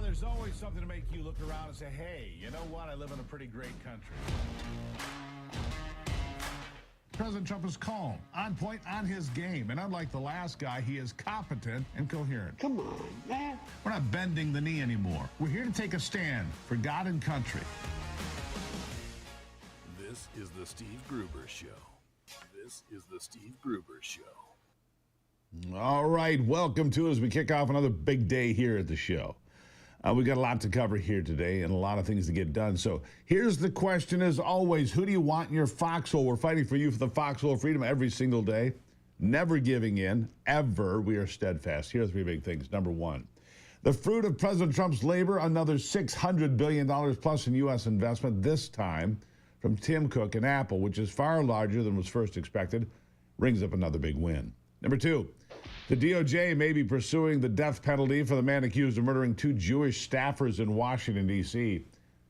There's always something to make you look around and say, hey, you know what? I live in a pretty great country. President Trump is calm, on point, on his game. And unlike the last guy, he is competent and coherent. Come on, man. We're not bending the knee anymore. We're here to take a stand for God and country. This is the Steve Gruber Show. This is the Steve Gruber Show. All right, welcome to it as we kick off another big day here at the show. We've got a lot to cover here today and a lot of things to get done. So here's the question as always. Who do you want in your foxhole? We're fighting for you for the foxhole of freedom every single day. Never giving in, ever. We are steadfast. Here are three big things. Number one, the fruit of President Trump's labor, another $600 billion plus in U.S. investment, this time from Tim Cook and Apple, which is far larger than was first expected, rings up another big win. Number two, the DOJ may be pursuing the death penalty for the man accused of murdering two Jewish staffers in Washington, D.C.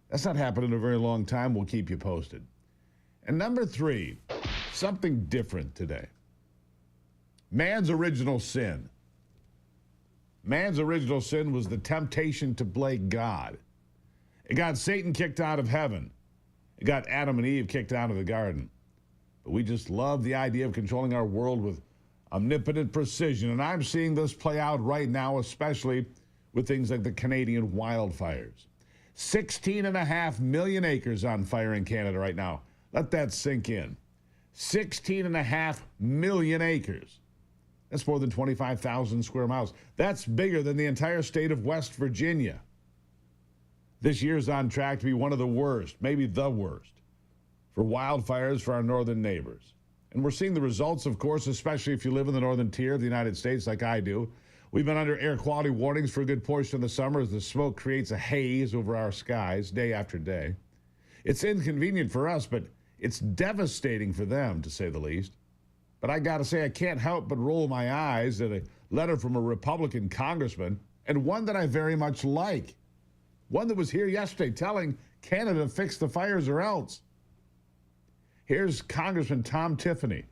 That's not happened in a very long time. We'll keep you posted. And number three, something different today. Man's original sin. Man's original sin was the temptation to play God. It got Satan kicked out of heaven. It got Adam and Eve kicked out of the garden. But we just love the idea of controlling our world with omnipotent precision, and I'm seeing this play out right now, especially with things like the Canadian wildfires. 16.5 million acres on fire in Canada right now. Let that sink in. 16.5 million acres. That's more than 25,000 square miles. That's bigger than the entire state of West Virginia. This year's on track to be one of the worst, maybe the worst, for wildfires for our northern neighbors. And we're seeing the results, of course, especially if you live in the northern tier of the United States like I do. We've been under air quality warnings for a good portion of the summer as the smoke creates a haze over our skies day after day. It's inconvenient for us, but it's devastating for them, to say the least. But I got to say, I can't help but roll my eyes at a letter from a Republican congressman, and one that I very much like. One that was here yesterday telling Canada to fix the fires or else. Here's Congressman Tom Tiffany,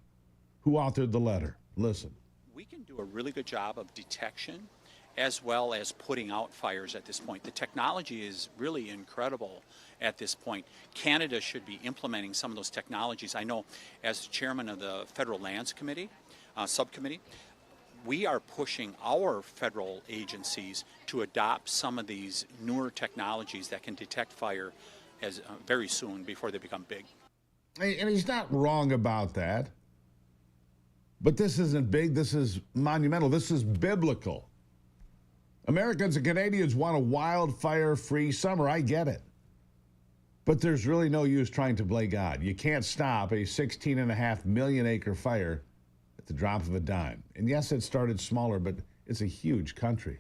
who authored the letter. Listen. We can do a really good job of detection as well as putting out fires at this point. The technology is really incredible at this point. Canada should be implementing some of those technologies. I know as chairman of the Federal Lands Committee, subcommittee, we are pushing our federal agencies to adopt some of these newer technologies that can detect fire as very soon before they become big. And he's not wrong about that. But this isn't big. This is monumental. This is biblical. Americans and Canadians want a wildfire-free summer. I get it. But there's really no use trying to play God. You can't stop a 16.5 million acre fire at the drop of a dime. And yes, it started smaller, but it's a huge country.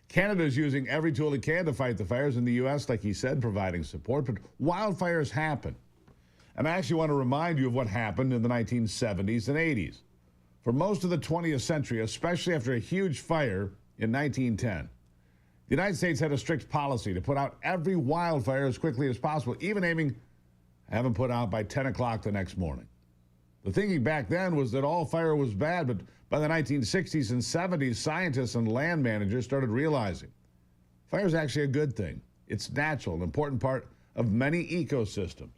Canada is using every tool it can to fight the fires in the U.S., like he said, providing support. But wildfires happen. And I actually want to remind you of what happened in the 1970s and 80s. For most of the 20th century, especially after a huge fire in 1910, the United States had a strict policy to put out every wildfire as quickly as possible, even aiming to have them put out by 10 o'clock the next morning. The thinking back then was that all fire was bad, but by the 1960s and 70s, scientists and land managers started realizing fire is actually a good thing. It's natural, an important part of many ecosystems.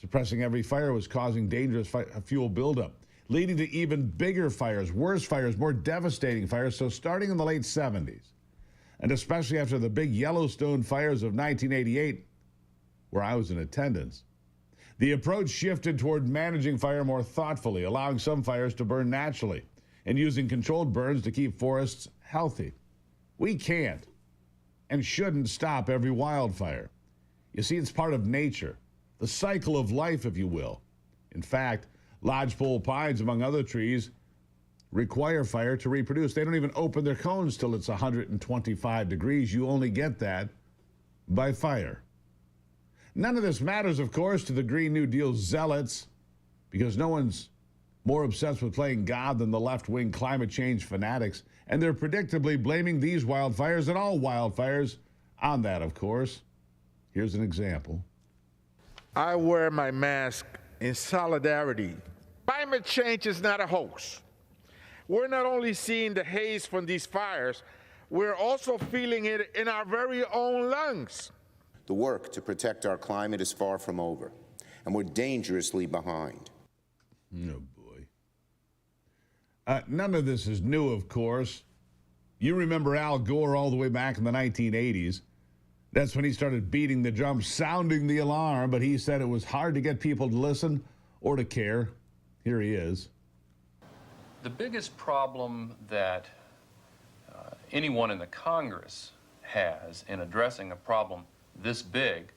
Suppressing every fire was causing dangerous fuel buildup, leading to even bigger fires, worse fires, more devastating fires. So starting in the late 70s, and especially after the big Yellowstone fires of 1988, where I was in attendance, the approach shifted toward managing fire more thoughtfully, allowing some fires to burn naturally, and using controlled burns to keep forests healthy. We can't and shouldn't stop every wildfire. You see, it's part of nature. The cycle of life, if you will. In fact, lodgepole pines, among other trees, require fire to reproduce. They don't even open their cones till it's 125 degrees. You only get that by fire. None of this matters, of course, to the Green New Deal zealots, because no one's more obsessed with playing God than the left-wing climate change fanatics, and they're predictably blaming these wildfires and all wildfires on that, of course. Here's an example. I wear my mask in solidarity. Climate change is not a hoax. We're not only seeing the haze from these fires, we're also feeling it in our very own lungs. The work to protect our climate is far from over, and we're dangerously behind. Oh, boy. None of this is new, of course. You remember Al Gore all the way back in the 1980s. That's when he started beating the drum, sounding the alarm, but he said it was hard to get people to listen or to care. Here he is. The biggest problem that anyone in the Congress has in addressing a problem this big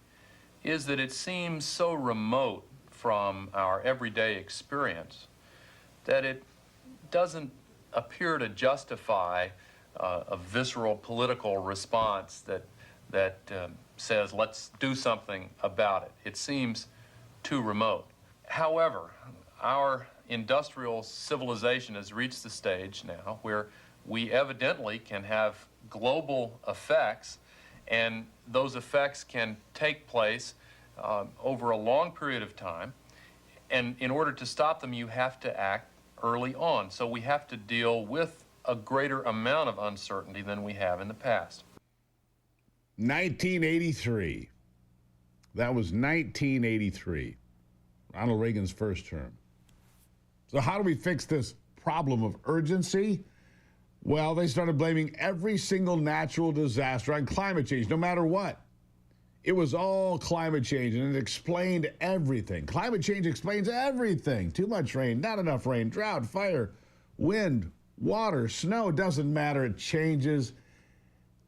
is that it seems so remote from our everyday experience that it doesn't appear to justify a visceral political response that says, let's do something about it. It seems too remote. However, our industrial civilization has reached the stage now where we evidently can have global effects, and those effects can take place over a long period of time. And in order to stop them, you have to act early on. So we have to deal with a greater amount of uncertainty than we have in the past. 1983. That was 1983. Ronald Reagan's first term. So how do we fix this problem of urgency? Well, they started blaming every single natural disaster on climate change, no matter what. It was all climate change, and it explained everything. Climate change explains everything. Too much rain, not enough rain, drought, fire, wind, water, snow, doesn't matter. It changes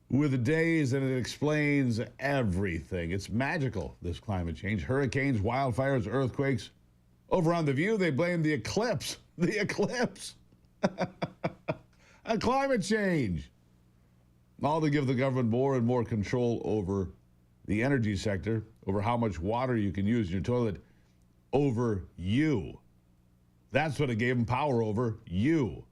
with the days, and it explains everything. It's magical, this climate change. Hurricanes, wildfires, earthquakes. Over on The View, they blame the eclipse. The eclipse. On climate change. All to give the government more and more control over the energy sector, over how much water you can use in your toilet, over you. That's what it gave them power over, you.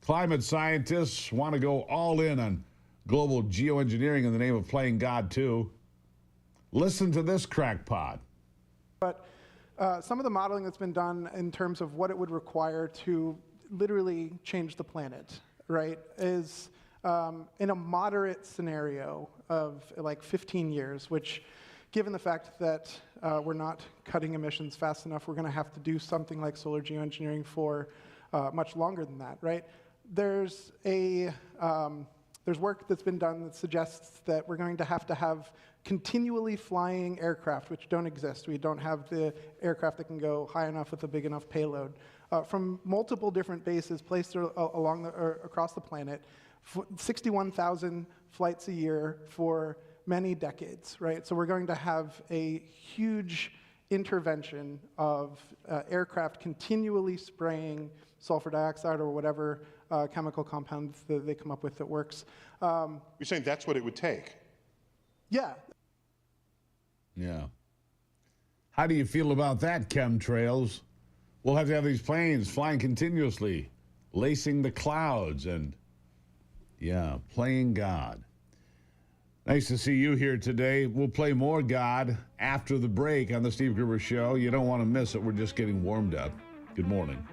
Climate scientists want to go all in on global geoengineering in the name of playing God, too. Listen to this crackpot. But some of the modeling that's been done in terms of what it would require to literally change the planet, right, is in a moderate scenario of like 15 years, which, given the fact that we're not cutting emissions fast enough, we're going to have to do something like solar geoengineering for much longer than that, right? There's work that's been done that suggests that we're going to have continually flying aircraft, which don't exist. We don't have the aircraft that can go high enough with a big enough payload, from multiple different bases placed across the planet, 61,000 flights a year for many decades, right? So we're going to have a huge intervention of aircraft continually spraying sulfur dioxide or whatever chemical compounds that they come up with that works. You're saying that's what it would take? Yeah. Yeah. How do you feel about that, chemtrails? We'll have to have these planes flying continuously, lacing the clouds, and, yeah, playing God. Nice to see you here today. We'll play more God after the break on the Steve Gruber Show. You don't want to miss it. We're just getting warmed up. Good morning.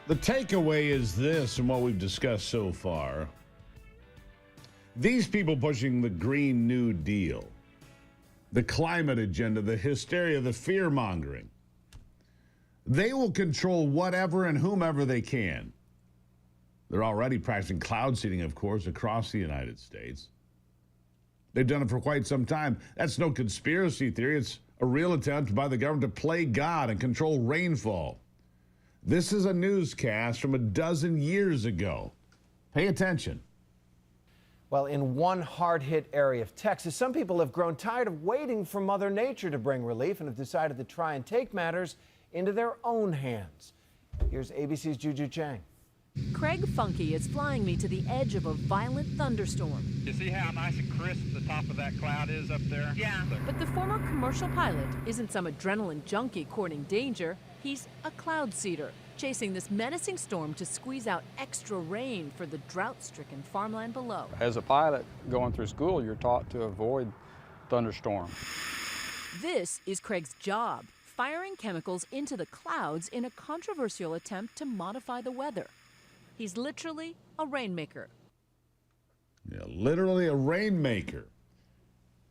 The takeaway is this from what we've discussed so far. These people pushing the Green New Deal, the climate agenda, the hysteria, the fear-mongering, they will control whatever and whomever they can. They're already practicing cloud seeding, of course, across the United States. They've done it for quite some time. That's no conspiracy theory. It's a real attempt by the government to play God and control rainfall. This is a newscast from a dozen years ago. Pay attention. Well, in one hard-hit area of Texas, some people have grown tired of waiting for Mother Nature to bring relief and have decided to try and take matters into their own hands. Here's ABC's Juju Chang. Craig Funky is flying me to the edge of a violent thunderstorm. You see how nice and crisp the top of that cloud is up there? Yeah. But the former commercial pilot isn't some adrenaline junkie courting danger. He's a cloud seeder, chasing this menacing storm to squeeze out extra rain for the drought-stricken farmland below. As a pilot going through school, you're taught to avoid thunderstorms. This is Craig's job, firing chemicals into the clouds in a controversial attempt to modify the weather. He's literally a rainmaker. Yeah, literally a rainmaker.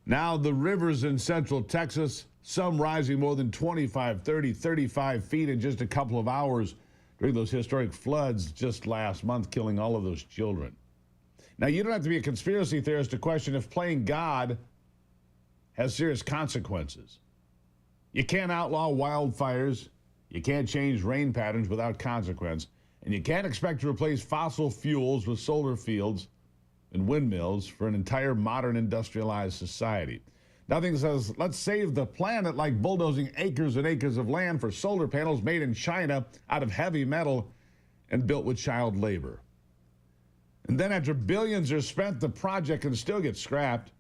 Now the rivers in central Texas, some rising more than 25, 30, 35 feet in just a couple of hours during those historic floods just last month, killing all of those children. Now, you don't have to be a conspiracy theorist to question if playing God has serious consequences. You can't outlaw wildfires. You can't change rain patterns without consequence. And you can't expect to replace fossil fuels with solar fields and windmills for an entire modern industrialized society. Nothing says, let's save the planet like bulldozing acres and acres of land for solar panels made in China out of heavy metal and built with child labor. And then after billions are spent, the project can still get scrapped.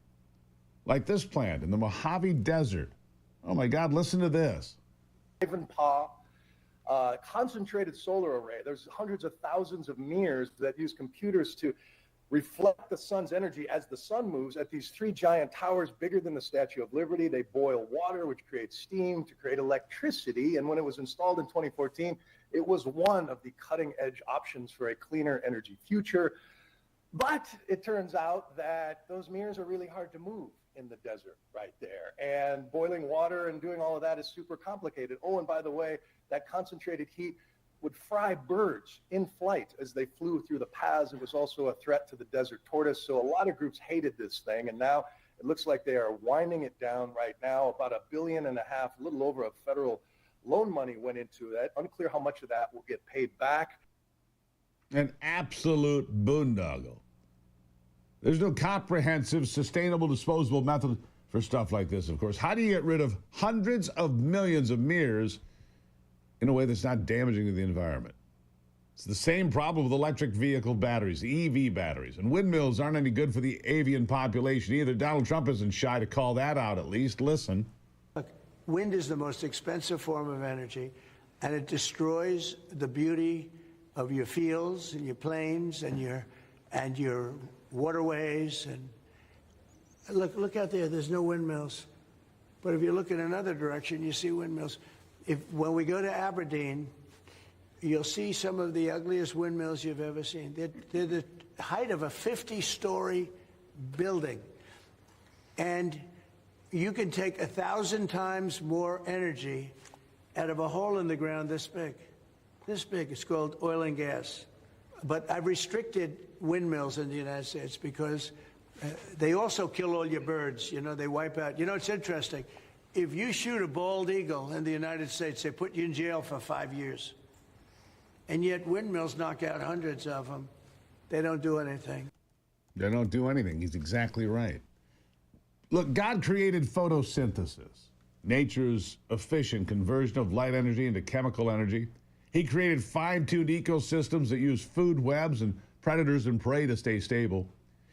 Like this plant in the Mojave Desert. Oh my God, listen to this. Ivanpah concentrated solar array. There's hundreds of thousands of mirrors that use computers to reflect the sun's energy as the sun moves at these three giant towers bigger than the Statue of Liberty. They boil water, which creates steam to create electricity. And when it was installed in 2014, it was one of the cutting edge options for a cleaner energy future. But it turns out that those mirrors are really hard to move in the desert right there. And boiling water and doing all of that is super complicated. Oh, and by the way, that concentrated heat would fry birds in flight as they flew through the paths. It was also a threat to the desert tortoise. So a lot of groups hated this thing. And now it looks like they are winding it down right now. About $1.5 billion, a little over of federal loan money went into that. Unclear how much of that will get paid back. An absolute boondoggle. There's no comprehensive, sustainable, disposable method for stuff like this, of course. How do you get rid of hundreds of millions of mirrors in a way that's not damaging to the environment? It's the same problem with electric vehicle batteries, EV batteries. And windmills aren't any good for the avian population either. Donald Trump isn't shy to call that out, at least. Listen. Look, wind is the most expensive form of energy, and it destroys the beauty of your fields and your plains and your waterways. And look out there, there's no windmills. But if you look in another direction, you see windmills. When we go to Aberdeen, you'll see some of the ugliest windmills you've ever seen. They're the height of a 50-story building. And you can take 1,000 times more energy out of a hole in the ground this big. This big. It's called oil and gas. But I've restricted windmills in the United States because they also kill all your birds. You know, they wipe out. You know, it's interesting. If you shoot a bald eagle in the United States, they put you in jail for 5 years. And yet windmills knock out hundreds of them. They don't do anything. They don't do anything. He's exactly right. Look, God created photosynthesis, nature's efficient conversion of light energy into chemical energy. He created fine-tuned ecosystems that use food webs and predators and prey to stay stable.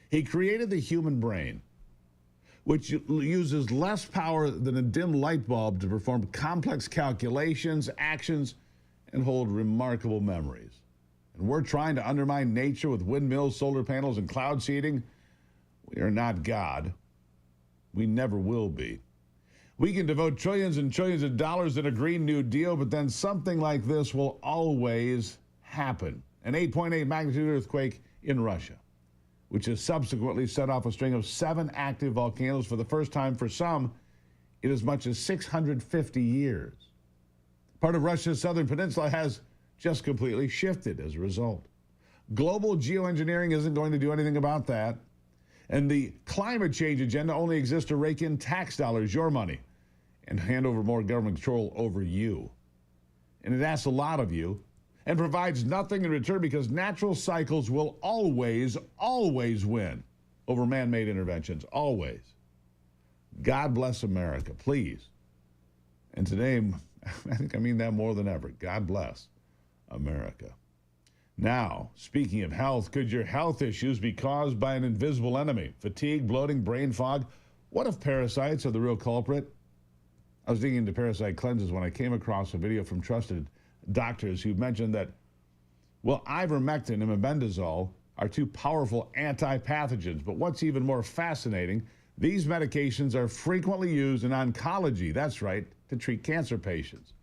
He created the human brain, which uses less power than a dim light bulb to perform complex calculations, actions, and hold remarkable memories. And we're trying to undermine nature with windmills, solar panels, and cloud seeding. We are not God. We never will be. We can devote trillions and trillions of dollars in a Green New Deal, but then something like this will always happen. An 8.8 magnitude earthquake in Russia, which has subsequently set off a string of 7 active volcanoes for the first time for some in as much as 650 years. Part of Russia's southern peninsula has just completely shifted as a result. Global geoengineering isn't going to do anything about that. And the climate change agenda only exists to rake in tax dollars, your money, and hand over more government control over you. And it asks a lot of you and provides nothing in return because natural cycles will always, always win over man-made interventions. Always. God bless America, please. And today, I think I mean that more than ever. God bless America. Now, speaking of health, could your health issues be caused by an invisible enemy? Fatigue, bloating, brain fog? What if parasites are the real culprit? I was digging into parasite cleanses when I came across a video from trusted doctors who mentioned that, well, ivermectin and mebendazole are 2 powerful anti-pathogens. But what's even more fascinating, these medications are frequently used in oncology, that's right, to treat cancer patients.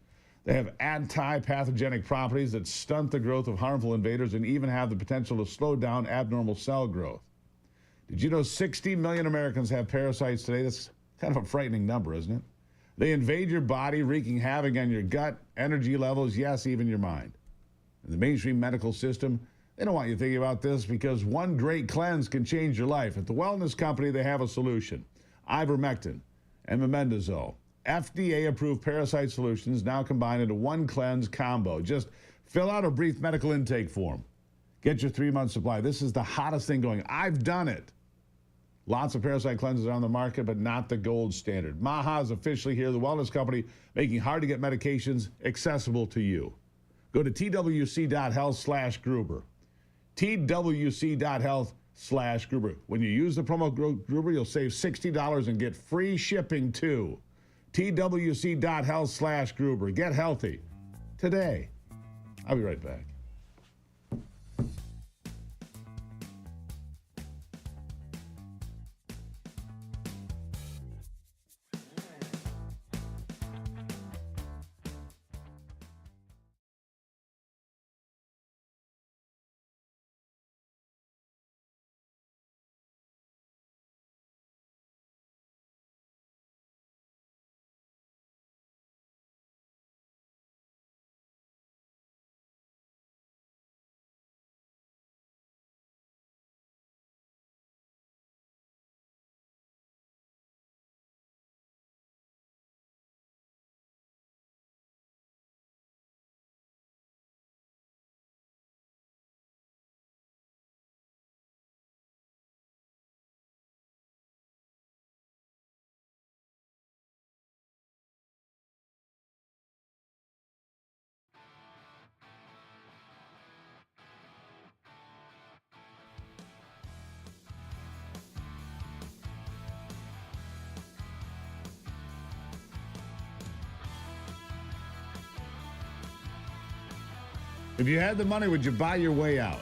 They have anti-pathogenic properties that stunt the growth of harmful invaders and even have the potential to slow down abnormal cell growth. Did you know 60 million Americans have parasites today? That's kind of a frightening number, isn't it? They invade your body, wreaking havoc on your gut, energy levels, yes, even your mind. In the mainstream medical system, they don't want you thinking about this because one great cleanse can change your life. At the Wellness Company, they have a solution. Ivermectin and mebendazole. FDA-approved parasite solutions now combined into one cleanse combo. Just fill out a brief medical intake form. Get your 3-month supply. This is the hottest thing going. I've done it. Lots of parasite cleanses are on the market, but not the gold standard. Maha is officially here, the Wellness Company, making hard-to-get medications accessible to you. Go to twc.health/Gruber. twc.health/Gruber. When you use the promo Gruber, you'll save $60 and get free shipping too. twc.health/Gruber. Get healthy today. I'll be right back. If you had the money, would you buy your way out?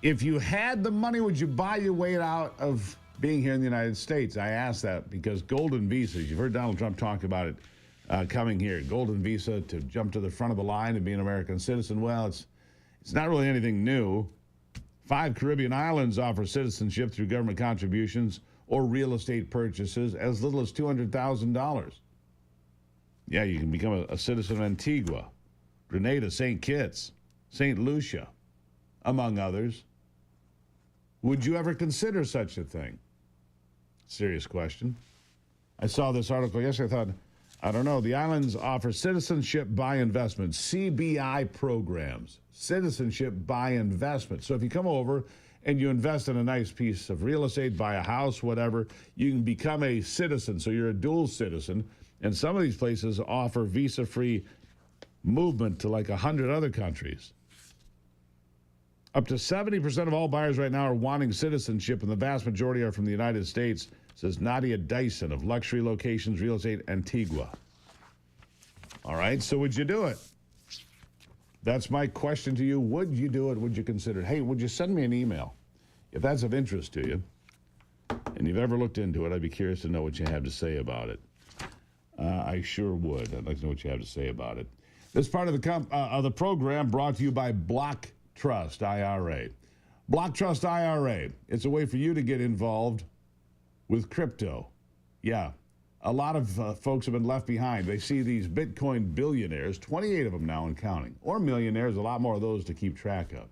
If you had the money, would you buy your way out of being here in the United States? I ask that because golden visas, you've heard Donald Trump talk about it coming here. Golden visa to jump to the front of the line and be an American citizen. Well, it's not really anything new. 5 Caribbean islands offer citizenship through government contributions or real estate purchases as little as $200,000. Yeah, you can become a citizen of Antigua, Grenada, St. Kitts, St. Lucia, among others. Would you ever consider such a thing? Serious question. I saw this article yesterday. I thought, I don't know. The islands offer citizenship by investment, CBI programs, citizenship by investment. So if you come over and you invest in a nice piece of real estate, buy a house, whatever, you can become a citizen. So you're a dual citizen. And some of these places offer visa-free movement to like 100 other countries. Up to 70% of all buyers right now are wanting citizenship, and the vast majority are from the United States, says Nadia Dyson of Luxury Locations Real Estate Antigua. All right, so would you do it? That's my question to you. Would you do it? Would you consider it? Hey, would you send me an email if that's of interest to you and you've ever looked into it? I'd be curious to know what you have to say about it. I sure would. I'd like to know what you have to say about it. This part of the program brought to you by Block Trust IRA. Block Trust IRA. It's a way for you to get involved with crypto. Yeah, a lot of folks have been left behind. They see these Bitcoin billionaires, 28 of them now and counting, or millionaires, a lot more of those to keep track of.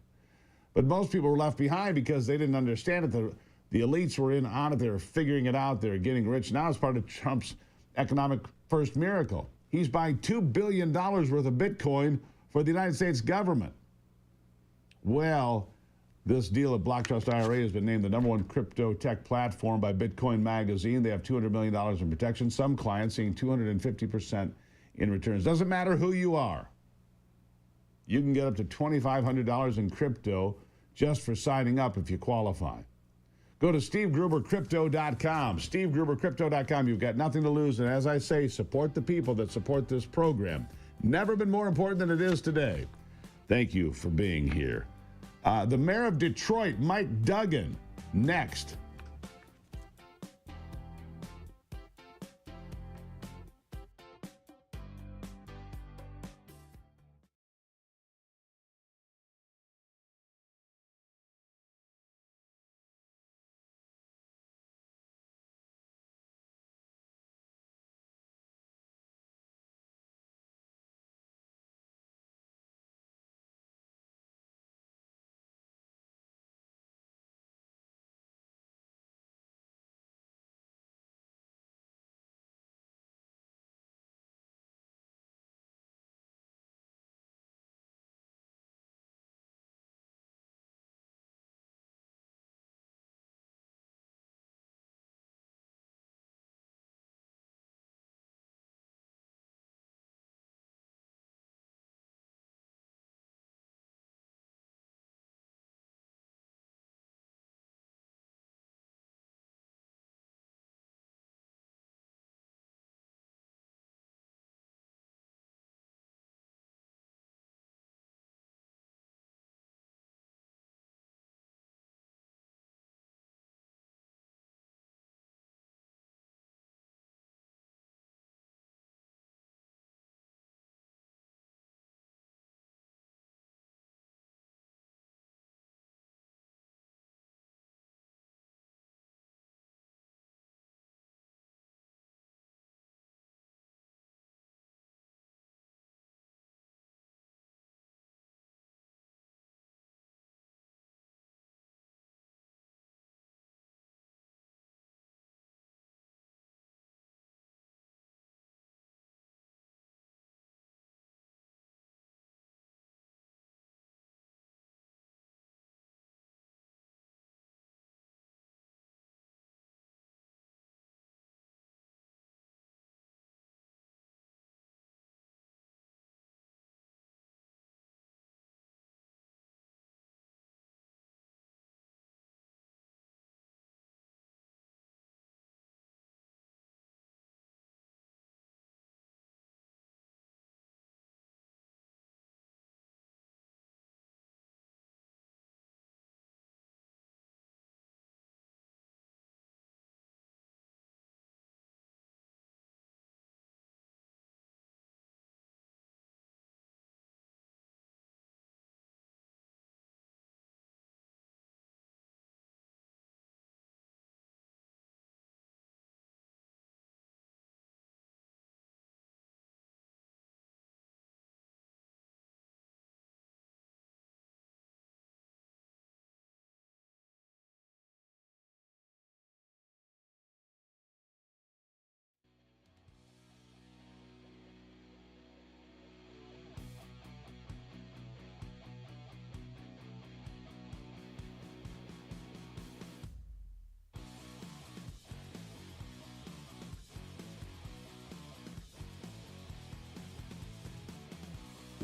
But most people were left behind because they didn't understand it. The elites were in on it. They were figuring it out. They were getting rich. Now it's part of Trump's economic first miracle. He's buying $2 billion worth of Bitcoin for the United States government. Well, this deal at Block Trust IRA has been named the #1 crypto tech platform by Bitcoin Magazine. They have $200 million in protection. Some clients seeing 250% in returns. Doesn't matter who you are. You can get up to $2,500 in crypto just for signing up if you qualify. Go to SteveGruberCrypto.com. SteveGruberCrypto.com. You've got nothing to lose. And as I say, support the people that support this program. Never been more important than it is today. Thank you for being here. The mayor of Detroit, Mike Duggan, next.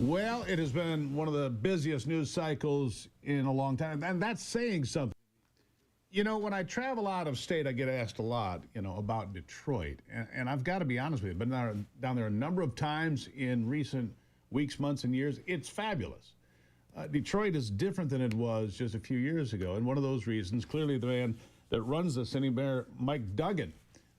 Well, it has been one of the busiest news cycles in a long time, and that's saying something. You know, when I travel out of state, I get asked a lot, about Detroit, and I've got to be honest with you. I've been down there a number of times in recent weeks, months, and years. It's fabulous. Detroit is different than it was just a few years ago, and one of those reasons, clearly the man that runs the city, Mayor Mike Duggan,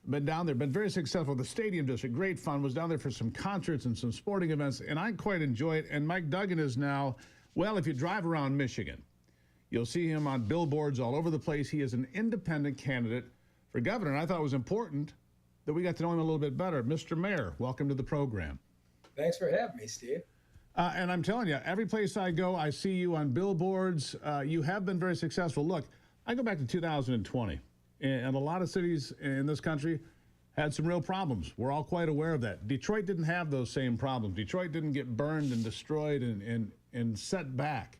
Been down there, been very successful. The stadium district, great fun. Was down there for some concerts and some sporting events, and I quite enjoy it. And Mike Duggan is now, well, if you drive around Michigan, you'll see him on billboards all over the place. He is an independent candidate for governor, and I thought it was important that we got to know him a little bit better. Mr. Mayor, welcome to the program. Thanks for having me, Steve. And I'm telling you, every place I go, I see you on billboards. You have been very successful. Look, I go back to 2020, and a lot of cities in this country had some real problems. We're all quite aware of that. Detroit didn't have those same problems. Detroit didn't get burned and destroyed and set back.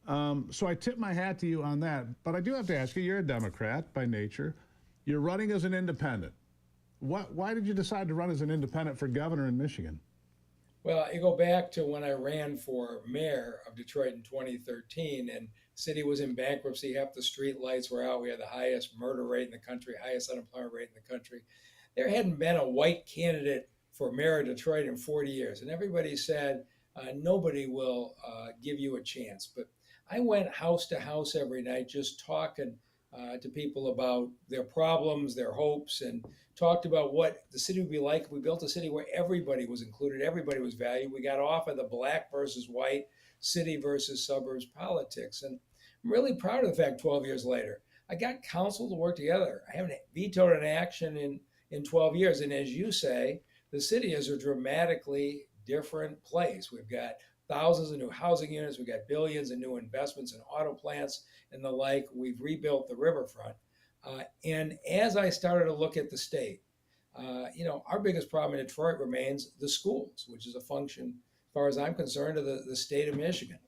So I tip my hat to you on that. But I do have to ask you, you're a Democrat by nature. You're running as an independent. Why did you decide to run as an independent for governor in Michigan? Well, I go back to when I ran for mayor of Detroit in 2013, and the city was in bankruptcy. Half the street lights were out. We had the highest murder rate in the country, highest unemployment rate in the country. There hadn't been a white candidate for mayor of Detroit in 40 years. And everybody said, nobody will give you a chance. But I went house to house every night just talking to people about their problems, their hopes, and talked about what the city would be like if we built a city where everybody was included, everybody was valued. We got off of the black versus white, city versus suburbs politics. And I'm really proud of the fact 12 years later, I got council to work together. I haven't vetoed an action in 12 years. And as you say, the city is a dramatically different place. We've got thousands of new housing units. We've got billions in new investments in auto plants and the like. We've rebuilt the riverfront. And as I started to look at the state, our biggest problem in Detroit remains the schools, which is a function, as far as I'm concerned, of the state of Michigan.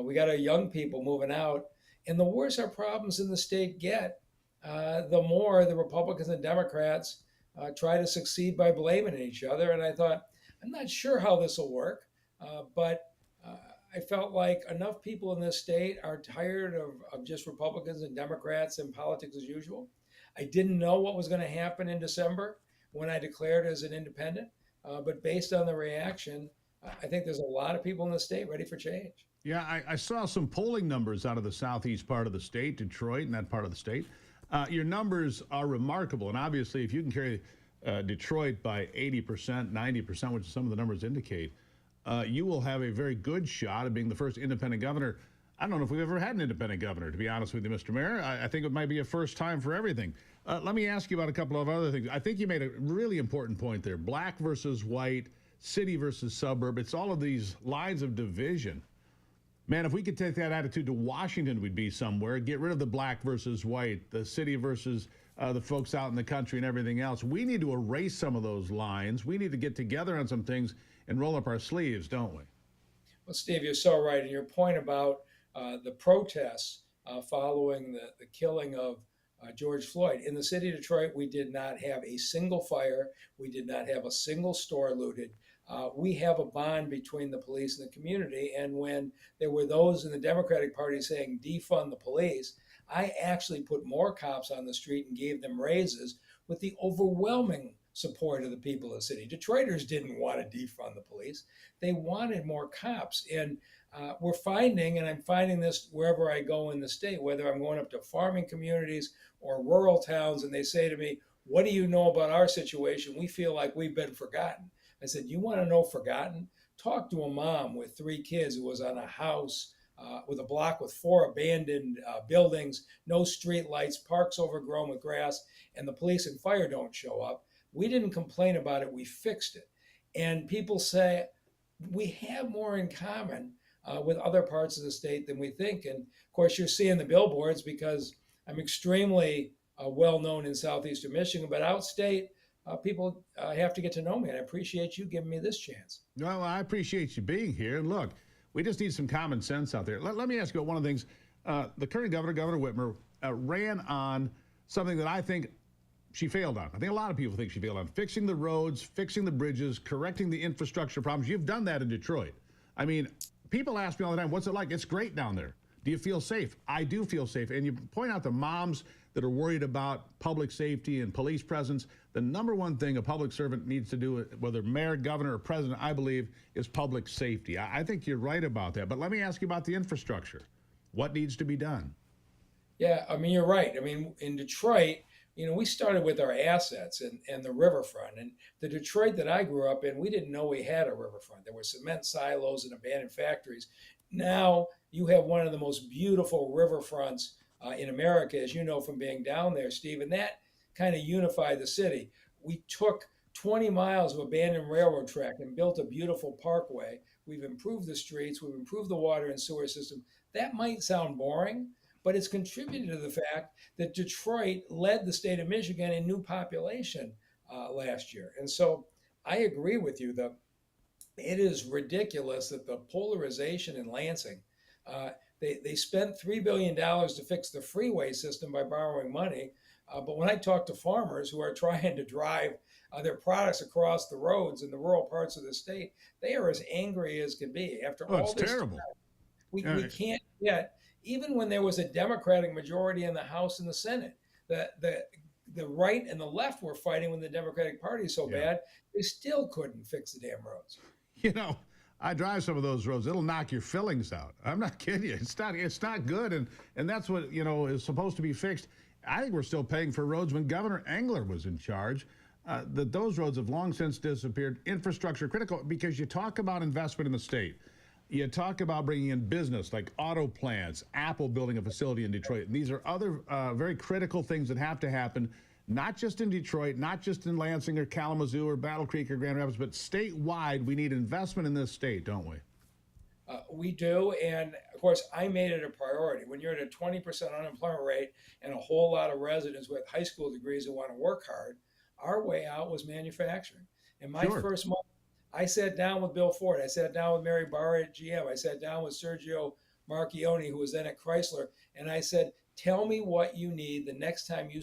We got our young people moving out. And the worse our problems in the state get, the more the Republicans and Democrats try to succeed by blaming each other. And I thought, I'm not sure how this will work, but I felt like enough people in this state are tired of just Republicans and Democrats and politics as usual. I didn't know what was going to happen in December when I declared as an independent, but based on the reaction, I think there's a lot of people in the state ready for change. Yeah, I saw some polling numbers out of the southeast part of the state, Detroit and that part of the state. Your numbers are remarkable, and obviously if you can carry Detroit by 80%, 90%, which some of the numbers indicate, you will have a very good shot of being the first independent governor. I don't know if we've ever had an independent governor, to be honest with you, Mr. Mayor. I think it might be a first time for everything. Let me ask you about a couple of other things. I think you made a really important point there. Black versus white, city versus suburb. It's all of these lines of division. Man, if we could take that attitude to Washington, we'd be somewhere. Get rid of the black versus white, the city versus the folks out in the country and everything else. We need to erase some of those lines. We need to get together on some things and roll up our sleeves, don't we? Well, Steve, you're so right. And your point about the protests following the killing of George Floyd. In the city of Detroit, we did not have a single fire. We did not have a single store looted. We have a bond between the police and the community. And when there were those in the Democratic Party saying defund the police, I actually put more cops on the street and gave them raises with the overwhelming support of the people of the city. Detroiters didn't want to defund the police. They wanted more cops. And we're finding, and I'm finding this wherever I go in the state, whether I'm going up to farming communities or rural towns, and they say to me, what do you know about our situation? We feel like we've been forgotten. I said, you want to know forgotten? Talk to a mom with 3 kids who was on a house with a block with 4 abandoned buildings, no street lights, parks overgrown with grass, and the police and fire don't show up. We didn't complain about it, we fixed it. And people say, we have more in common with other parts of the state than we think. And of course, you're seeing the billboards because I'm extremely well known in southeastern Michigan, but outstate, people have to get to know me. And I appreciate you giving me this chance. Well, I appreciate you being here. And look, we just need some common sense out there. Let me ask you about one of the things. The current governor, Governor Whitmer, ran on something that I think she failed on. I think a lot of people think she failed on fixing the roads, fixing the bridges, correcting the infrastructure problems. You've done that in Detroit. I mean, people ask me all the time, what's it like? It's great down there. Do you feel safe? I do feel safe. And you point out the moms that are worried about public safety and police presence. The number one thing a public servant needs to do, whether mayor, governor, or president, I believe, is public safety. I think you're right about that. But let me ask you about the infrastructure. What needs to be done? Yeah, I mean, you're right. I mean, in Detroit, we started with our assets and the riverfront. And the Detroit that I grew up in, we didn't know we had a riverfront. There were cement silos and abandoned factories. Now you have one of the most beautiful riverfronts in America, as you know from being down there, Steve, and that kind of unified the city. We took 20 miles of abandoned railroad track and built a beautiful parkway. We've improved the streets, we've improved the water and sewer system. That might sound boring, but it's contributed to the fact that Detroit led the state of Michigan in new population last year. And so I agree with you that it is ridiculous that the polarization in Lansing, they spent $3 billion to fix the freeway system by borrowing money. But when I talk to farmers who are trying to drive their products across the roads in the rural parts of the state, they are as angry as can be. After all this terrible. time, we can't get, even when there was a Democratic majority in the House and the Senate, the right and the left were fighting when the Democratic Party is so bad, they still couldn't fix the damn roads. I drive some of those roads. It'll knock your fillings out. I'm not kidding you. It's not good, and that's what is supposed to be fixed. I think we're still paying for roads when Governor Engler was in charge. Those roads have long since disappeared. Infrastructure critical, because you talk about investment in the state. You talk about bringing in business like auto plants, Apple building a facility in Detroit. And these are other very critical things that have to happen, not just in Detroit, not just in Lansing or Kalamazoo or Battle Creek or Grand Rapids, but statewide. We need investment in this state, don't we? We do. And of course, I made it a priority. When you're at a 20% unemployment rate and a whole lot of residents with high school degrees who want to work hard, our way out was manufacturing. In my first month, I sat down with Bill Ford. I sat down with Mary Barr at GM. I sat down with Sergio Marchioni, who was then at Chrysler. And I said, tell me what you need the next time you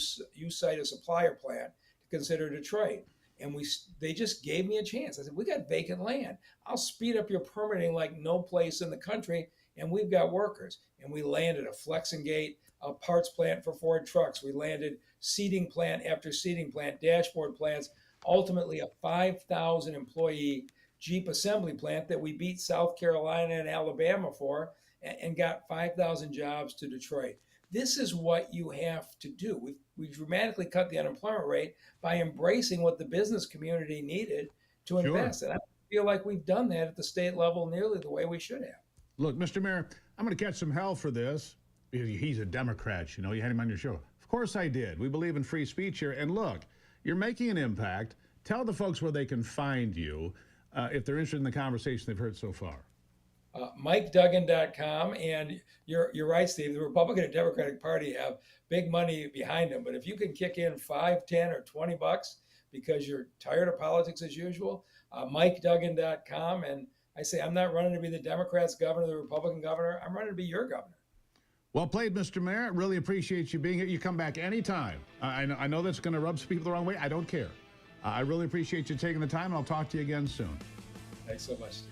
cite a supplier plant to consider Detroit. And they just gave me a chance. I said, we got vacant land. I'll speed up your permitting like no place in the country. And we've got workers. And we landed a Flexing Gate, a parts plant for Ford trucks. We landed seating plant after seating plant, dashboard plants, ultimately a 5,000 employee Jeep assembly plant that we beat South Carolina and Alabama for and got 5,000 jobs to Detroit. This is what you have to do. We dramatically cut the unemployment rate by embracing what the business community needed to invest. And I feel like we've done that at the state level nearly the way we should have. Look, Mr. Mayor, I'm going to catch some hell for this. He's a Democrat, you had him on your show. Of course I did. We believe in free speech here. And look, you're making an impact. Tell the folks where they can find you if they're interested in the conversation they've heard so far. MikeDuggan.com. And you're right, Steve. The Republican and Democratic Party have big money behind them. But if you can kick in $5, $10, or $20 because you're tired of politics as usual, MikeDuggan.com. And I say, I'm not running to be the Democrats' governor, the Republican governor. I'm running to be your governor. Well played, Mr. Mayor. Really appreciate you being here. You come back anytime. I know that's going to rub some people the wrong way. I don't care. I really appreciate you taking the time, and I'll talk to you again soon. Thanks so much, Steve.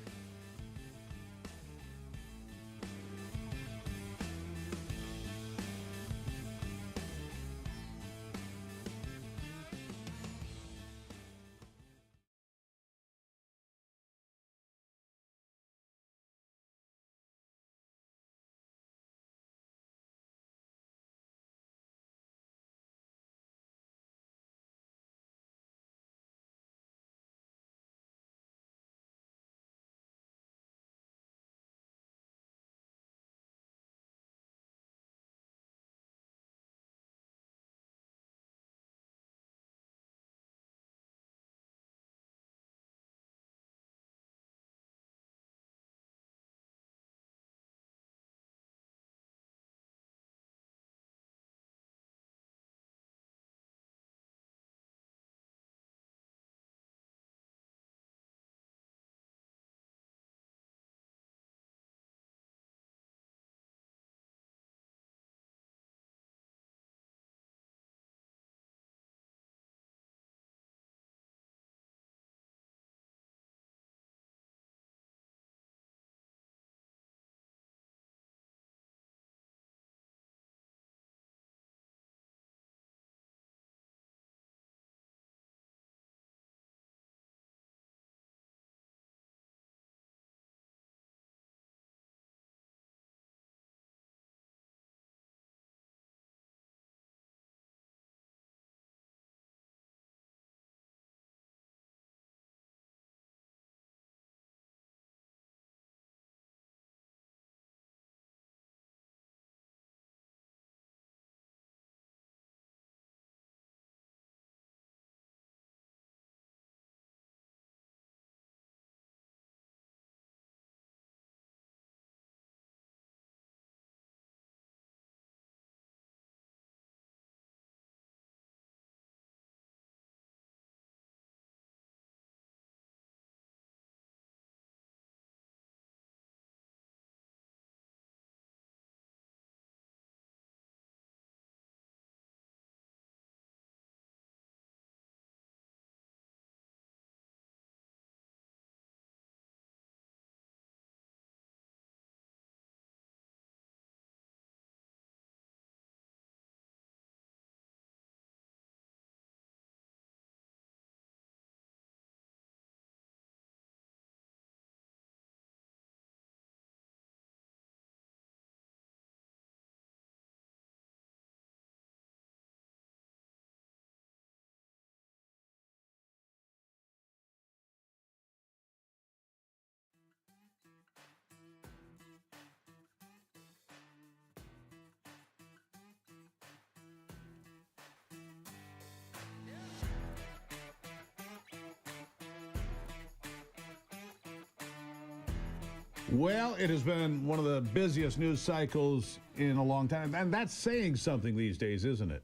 Well, it has been one of the busiest news cycles in a long time, and that's saying something these days, isn't it?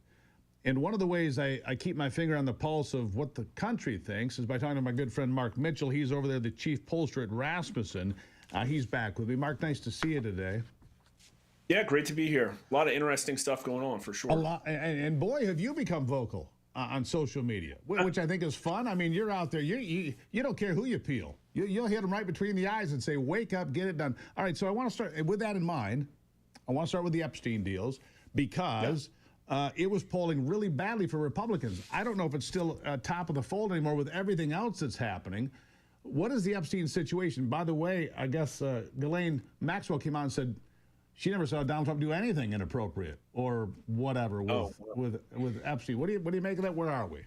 And one of the ways I keep my finger on the pulse of what the country thinks is by talking to my good friend Mark Mitchell. He's over there, the chief pollster at Rasmussen. He's back with me. Mark, nice to see you today. Yeah, great to be here. A lot of interesting stuff going on, for sure. A lot, and boy, have you become vocal on social media, which I think is fun. I mean, you're out there. You don't care who you peel. You'll hit them right between the eyes and say, wake up, get it done. All right, so I want to start with that in mind. I want to start with the Epstein deals because it was polling really badly for Republicans. I don't know if it's still top of the fold anymore with everything else that's happening. What is the Epstein situation? By the way, I guess Ghislaine Maxwell came out and said she never saw Donald Trump do anything inappropriate or whatever with Epstein. What do you make of that? Where are we?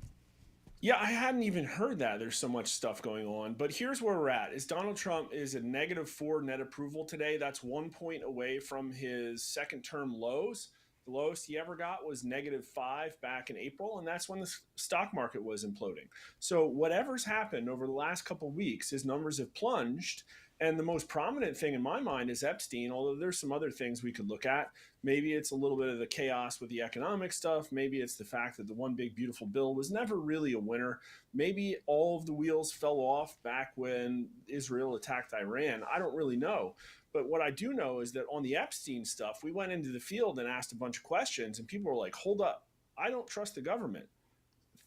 Yeah, I hadn't even heard that. There's so much stuff going on. But here's where we're at. Is Donald Trump is at -4 net approval today. That's 1 point away from his second term lows. The lowest he ever got was -5 back in April, and that's when the stock market was imploding. So whatever's happened over the last couple of weeks, his numbers have plunged. And the most prominent thing in my mind is Epstein, although there's some other things we could look at. Maybe it's a little bit of the chaos with the economic stuff. Maybe it's the fact that the one big beautiful bill was never really a winner. Maybe all of the wheels fell off back when Israel attacked Iran. I don't really know. But what I do know is that on the Epstein stuff, we went into the field and asked a bunch of questions, and people were like, hold up, I don't trust the government.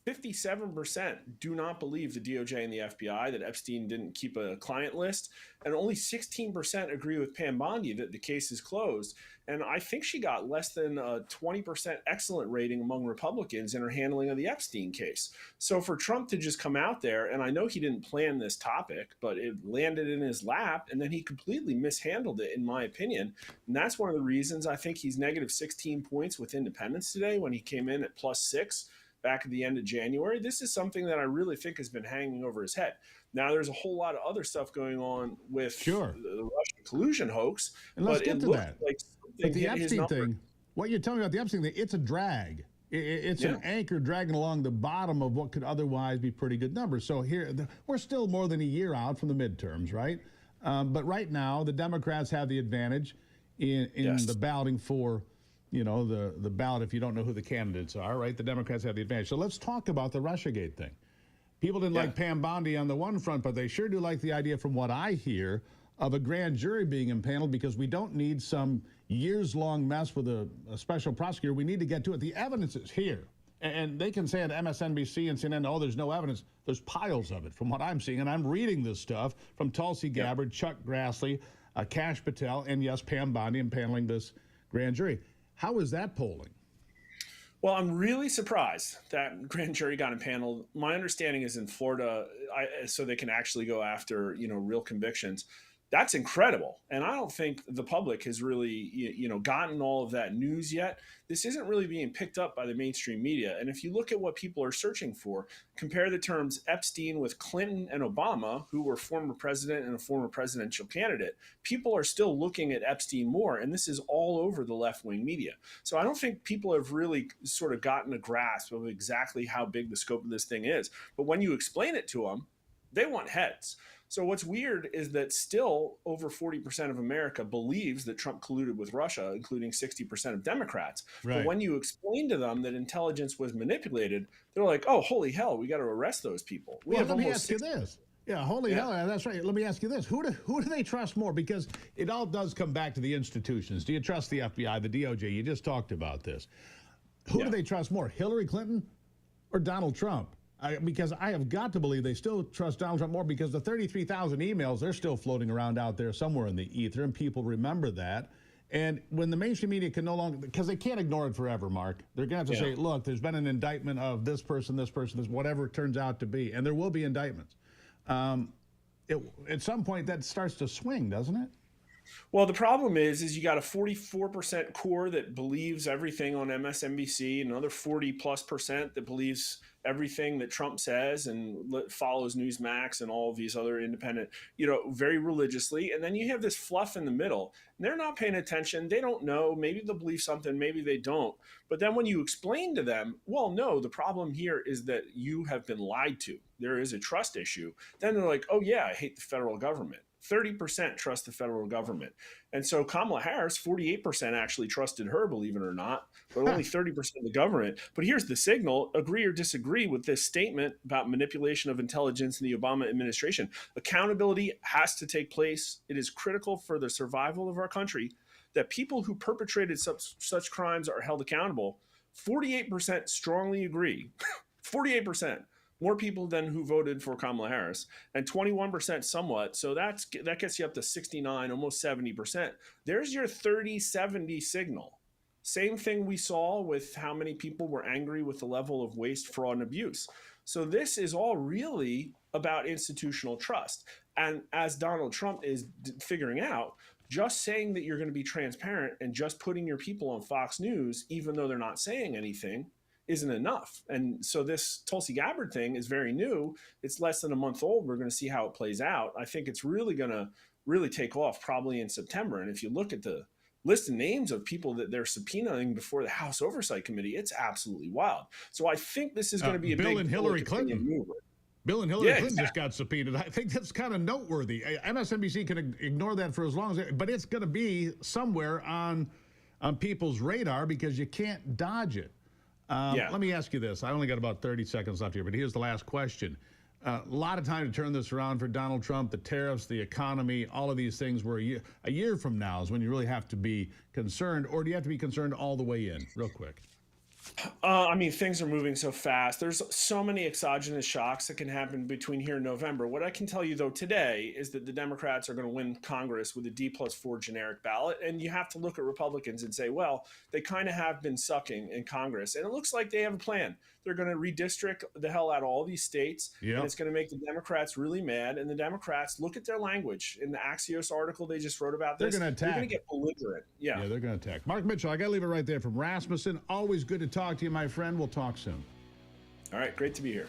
57% do not believe the DOJ and the FBI that Epstein didn't keep a client list, and only 16% agree with Pam Bondi that the case is closed. And I think she got less than a 20% excellent rating among Republicans in her handling of the Epstein case. So for Trump to just come out there, and I know he didn't plan this topic, but it landed in his lap, and then he completely mishandled it, in my opinion. And that's one of the reasons I think he's -16 points with independents today when he came in at +6. Back at the end of January. This is something that I really think has been hanging over his head. Now, there's a whole lot of other stuff going on with the Russian collusion hoax. And let's get to that. Like but the Epstein thing, what you're telling me about the Epstein thing, it's a drag. It's an anchor dragging along the bottom of what could otherwise be pretty good numbers. So here, we're still more than a year out from the midterms, right? But right now, the Democrats have the advantage in the balloting for the ballot, if you don't know who the candidates are, right? The Democrats have the advantage. So let's talk about the Russiagate thing. People didn't like Pam Bondi on the one front, but they sure do like the idea, from what I hear, of a grand jury being impaneled, because we don't need some years-long mess with a special prosecutor. We need to get to it. The evidence is here. And they can say at MSNBC and CNN, oh, there's no evidence. There's piles of it from what I'm seeing. And I'm reading this stuff from Tulsi Gabbard, Chuck Grassley, Kash Patel, and yes, Pam Bondi impaneling this grand jury. How is that polling? Well, I'm really surprised that grand jury got impaneled. My understanding is in Florida, so they can actually go after, real convictions. That's incredible. And I don't think the public has really, gotten all of that news yet. This isn't really being picked up by the mainstream media. And if you look at what people are searching for, compare the terms Epstein with Clinton and Obama, who were former president and a former presidential candidate, people are still looking at Epstein more. And this is all over the left-wing media. So I don't think people have really sort of gotten a grasp of exactly how big the scope of this thing is. But when you explain it to them, they want heads. So what's weird is that still over 40% of America believes that Trump colluded with Russia, including 60% of Democrats. Right. But when you explain to them that intelligence was manipulated, they're like, oh, holy hell, we got to arrest those people. Let me ask you this. Yeah, holy hell, that's right. Let me ask you this. Who do they trust more? Because it all does come back to the institutions. Do you trust the FBI, the DOJ? You just talked about this. Who do they trust more, Hillary Clinton or Donald Trump? Because I have got to believe they still trust Donald Trump more, because the 33,000 emails, they're still floating around out there somewhere in the ether, and people remember that. And when the mainstream media can no longer, because they can't ignore it forever, Mark, they're going to have to say, look, there's been an indictment of this person, this, whatever it turns out to be. And there will be indictments. At some point, that starts to swing, doesn't it? Well, the problem is you got a 44% core that believes everything on MSNBC, another 40+% that believes everything that Trump says and follows Newsmax and all of these other independent, very religiously. And then you have this fluff in the middle. And they're not paying attention. They don't know. Maybe they'll believe something. Maybe they don't. But then when you explain to them, well, no, the problem here is that you have been lied to. There is a trust issue. Then they're like, oh, yeah, I hate the federal government. 30% trust the federal government. And so Kamala Harris, 48% actually trusted her, believe it or not, but only 30% of the government. But here's the signal: agree or disagree with this statement about manipulation of intelligence in the Obama administration. Accountability has to take place. It is critical for the survival of our country that people who perpetrated such crimes are held accountable. 48% strongly agree. 48%. More people than who voted for Kamala Harris, and 21% somewhat. So that gets you up to 69, almost 70%. There's your 30-70 signal. Same thing we saw with how many people were angry with the level of waste, fraud, and abuse. So this is all really about institutional trust. And as Donald Trump is figuring out, just saying that you're going to be transparent and just putting your people on Fox News, even though they're not saying anything, isn't enough. And so this Tulsi Gabbard thing is very new. It's less than a month old. We're going to see how it plays out. I think it's really going to take off probably in September. And if you look at the list of names of people that they're subpoenaing before the House Oversight Committee, it's absolutely wild. So I think this is going to be a Bill big and Hillary Clinton mover. Bill and Hillary Clinton just got subpoenaed. I think that's kind of noteworthy. MSNBC can ignore that for as long as, but it's going to be somewhere on people's radar because you can't dodge it. Let me ask you this. I only got about 30 seconds left here, but here's the last question. A lot of time to turn this around for Donald Trump, the tariffs, the economy, all of these things where a year from now is when you really have to be concerned, or do you have to be concerned all the way in? Real quick. I mean, things are moving so fast. There's so many exogenous shocks that can happen between here and November. What I can tell you, though, today is that the Democrats are going to win Congress with a D+4 generic ballot. And you have to look at Republicans and say, well, they kind of have been sucking in Congress. And it looks like they have a plan. They're going to redistrict the hell out of all these states. Yep. And it's going to make the Democrats really mad. And the Democrats, look at their language. In the Axios article they just wrote about this, they're going to attack. They're going to get belligerent. Yeah, they're going to attack. Mark Mitchell, I got to leave it right there from Rasmussen. Always good to talk to you, my friend. We'll talk soon. All right, great to be here.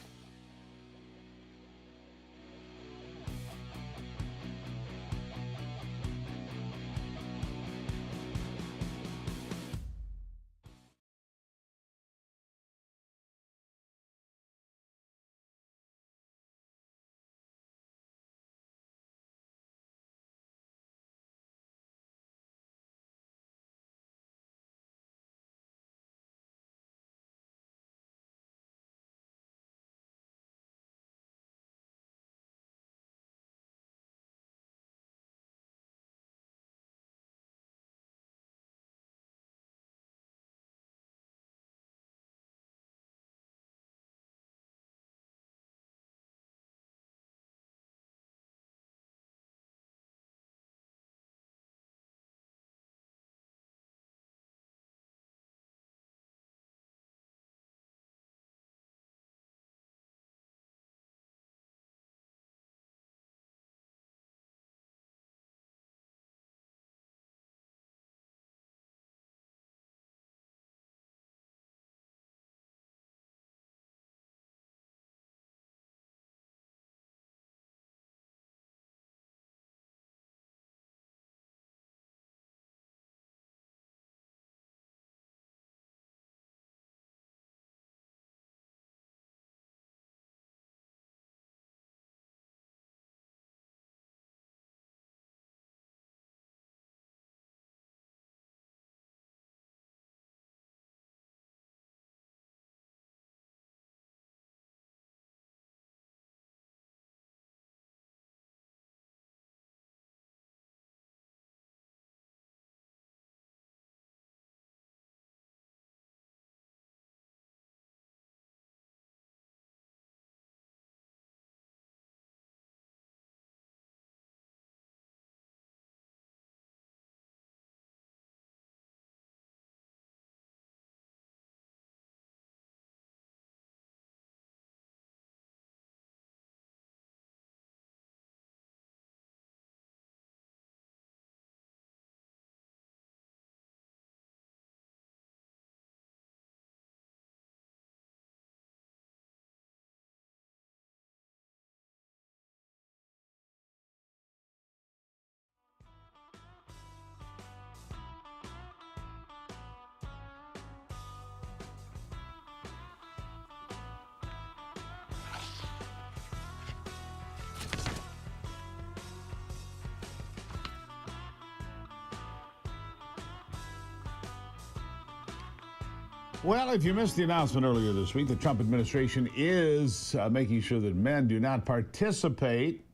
Well, if you missed the announcement earlier this week, the Trump administration is making sure that men do not participate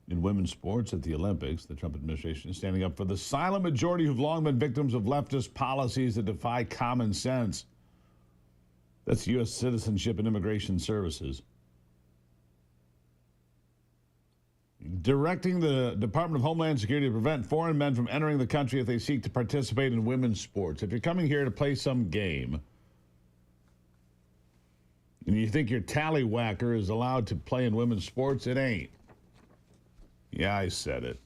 in women's sports at the Olympics. The Trump administration is standing up for the silent majority who've long been victims of leftist policies that defy common sense. That's U.S. Citizenship and Immigration Services. Directing the Department of Homeland Security to prevent foreign men from entering the country if they seek to participate in women's sports. If you're coming here to play some game and you think your tallywhacker is allowed to play in women's sports, it ain't. Yeah, I said it.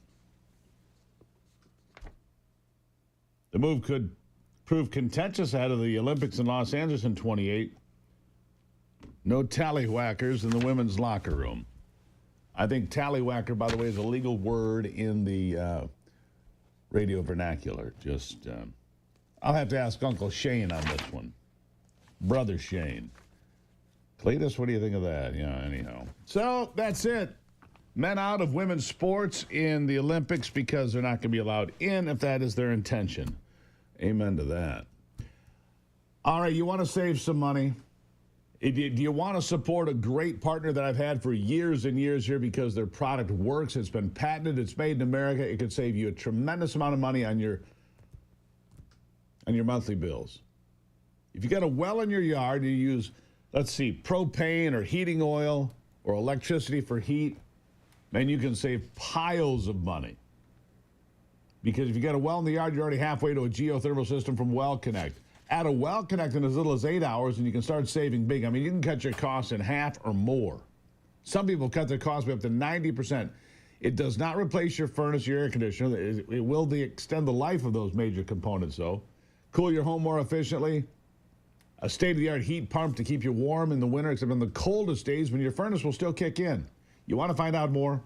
The move could prove contentious ahead of the Olympics in Los Angeles in 28. No tallywhackers in the women's locker room. I think tallywhacker, by the way, is a legal word in the radio vernacular. Just, I'll have to ask Uncle Shane on this one. Brother Shane. Cletus, what do you think of that? Yeah, anyhow. So, that's it. Men out of women's sports in the Olympics because they're not going to be allowed in if that is their intention. Amen to that. All right, you want to save some money? Do you want to support a great partner that I've had for years and years here because their product works? It's been patented. It's made in America. It could save you a tremendous amount of money on your monthly bills. If you got a well in your yard, you use, let's see, propane or heating oil or electricity for heat, man, you can save piles of money. Because if you got a well in the yard, you're already halfway to a geothermal system from Well Connect. Add a Well Connect in as little as 8 hours, and you can start saving big. I mean, you can cut your costs in half or more. Some people cut their costs by up to 90%. It does not replace your furnace, your air conditioner. It will extend the life of those major components, though. Cool your home more efficiently. A state-of-the-art heat pump to keep you warm in the winter, except in the coldest days when your furnace will still kick in. You want to find out more?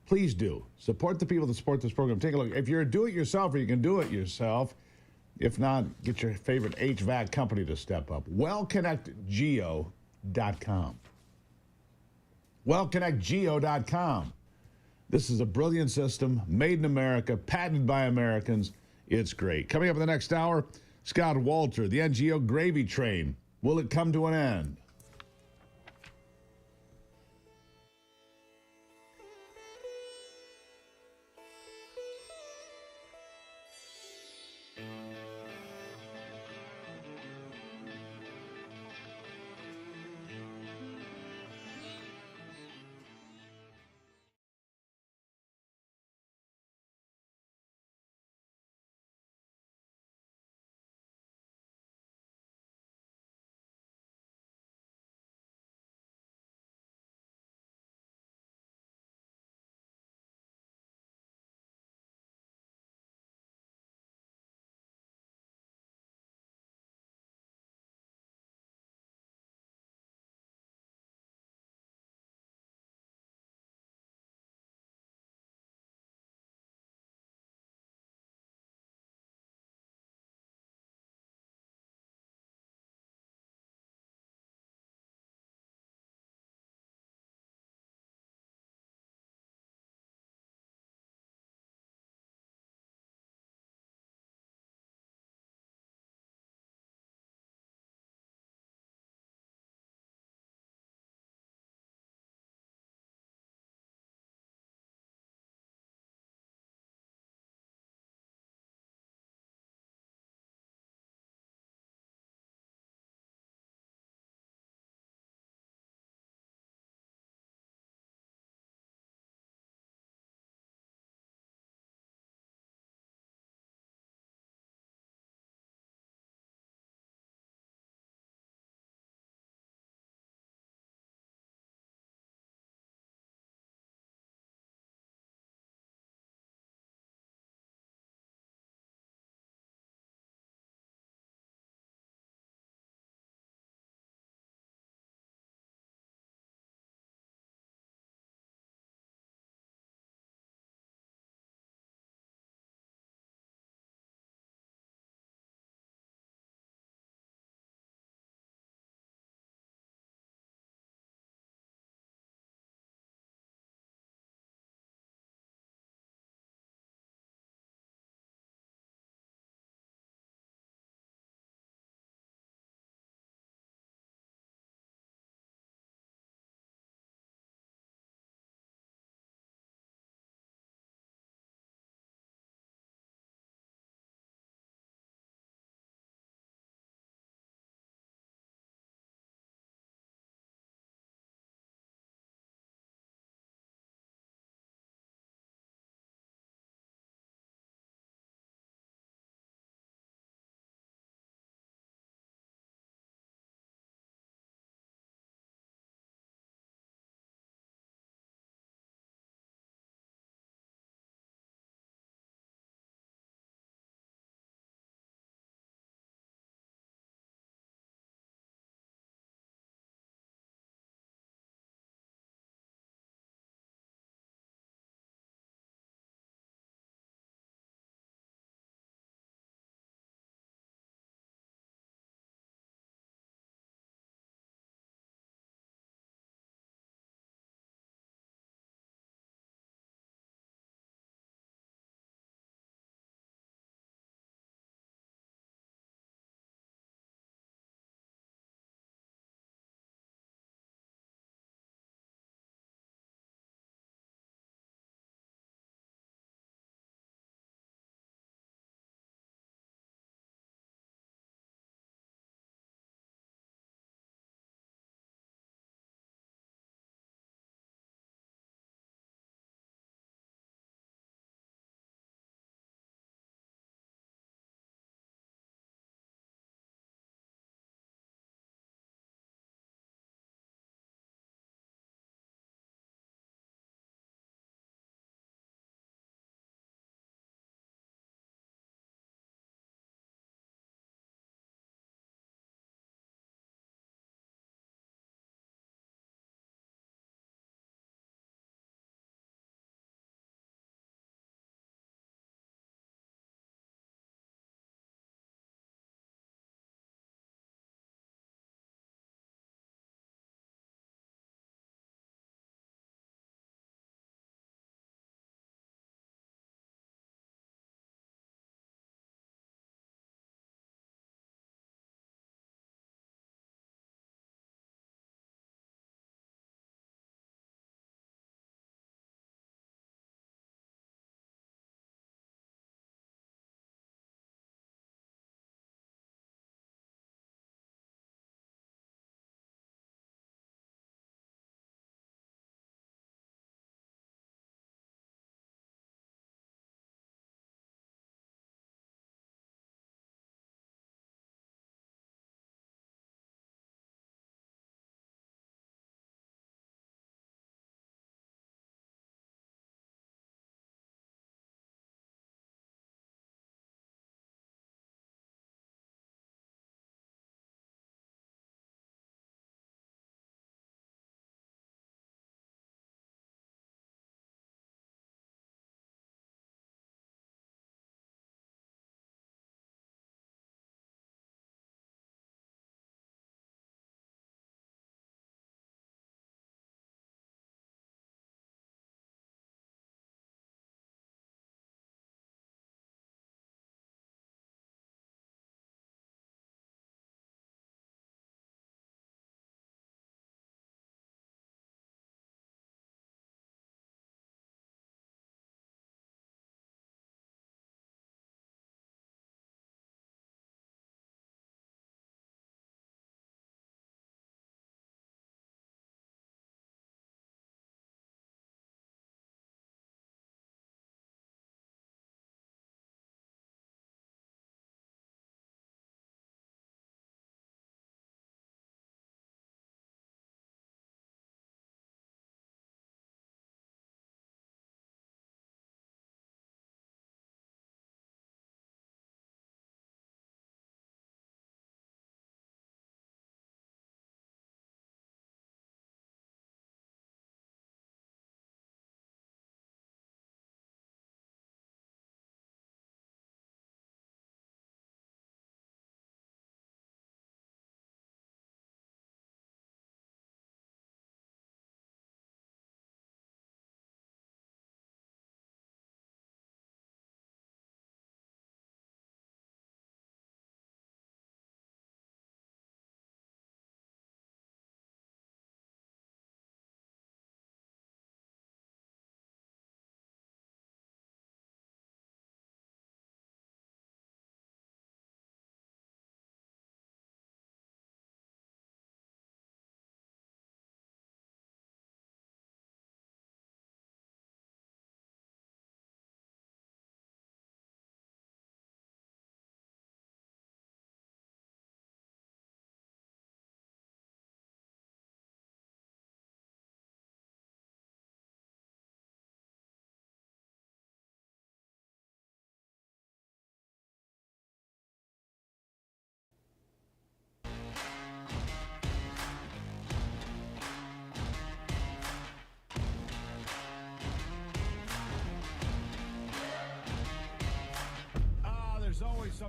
Please do. Support the people that support this program. Take a look. If you're a do-it-yourselfer, you can do it yourself. If not, get your favorite HVAC company to step up. WellConnectGeo.com. WellConnectGeo.com. This is a brilliant system, made in America, patented by Americans. It's great. Coming up in the next hour, Scott Walter, the NGO gravy train. Will it come to an end?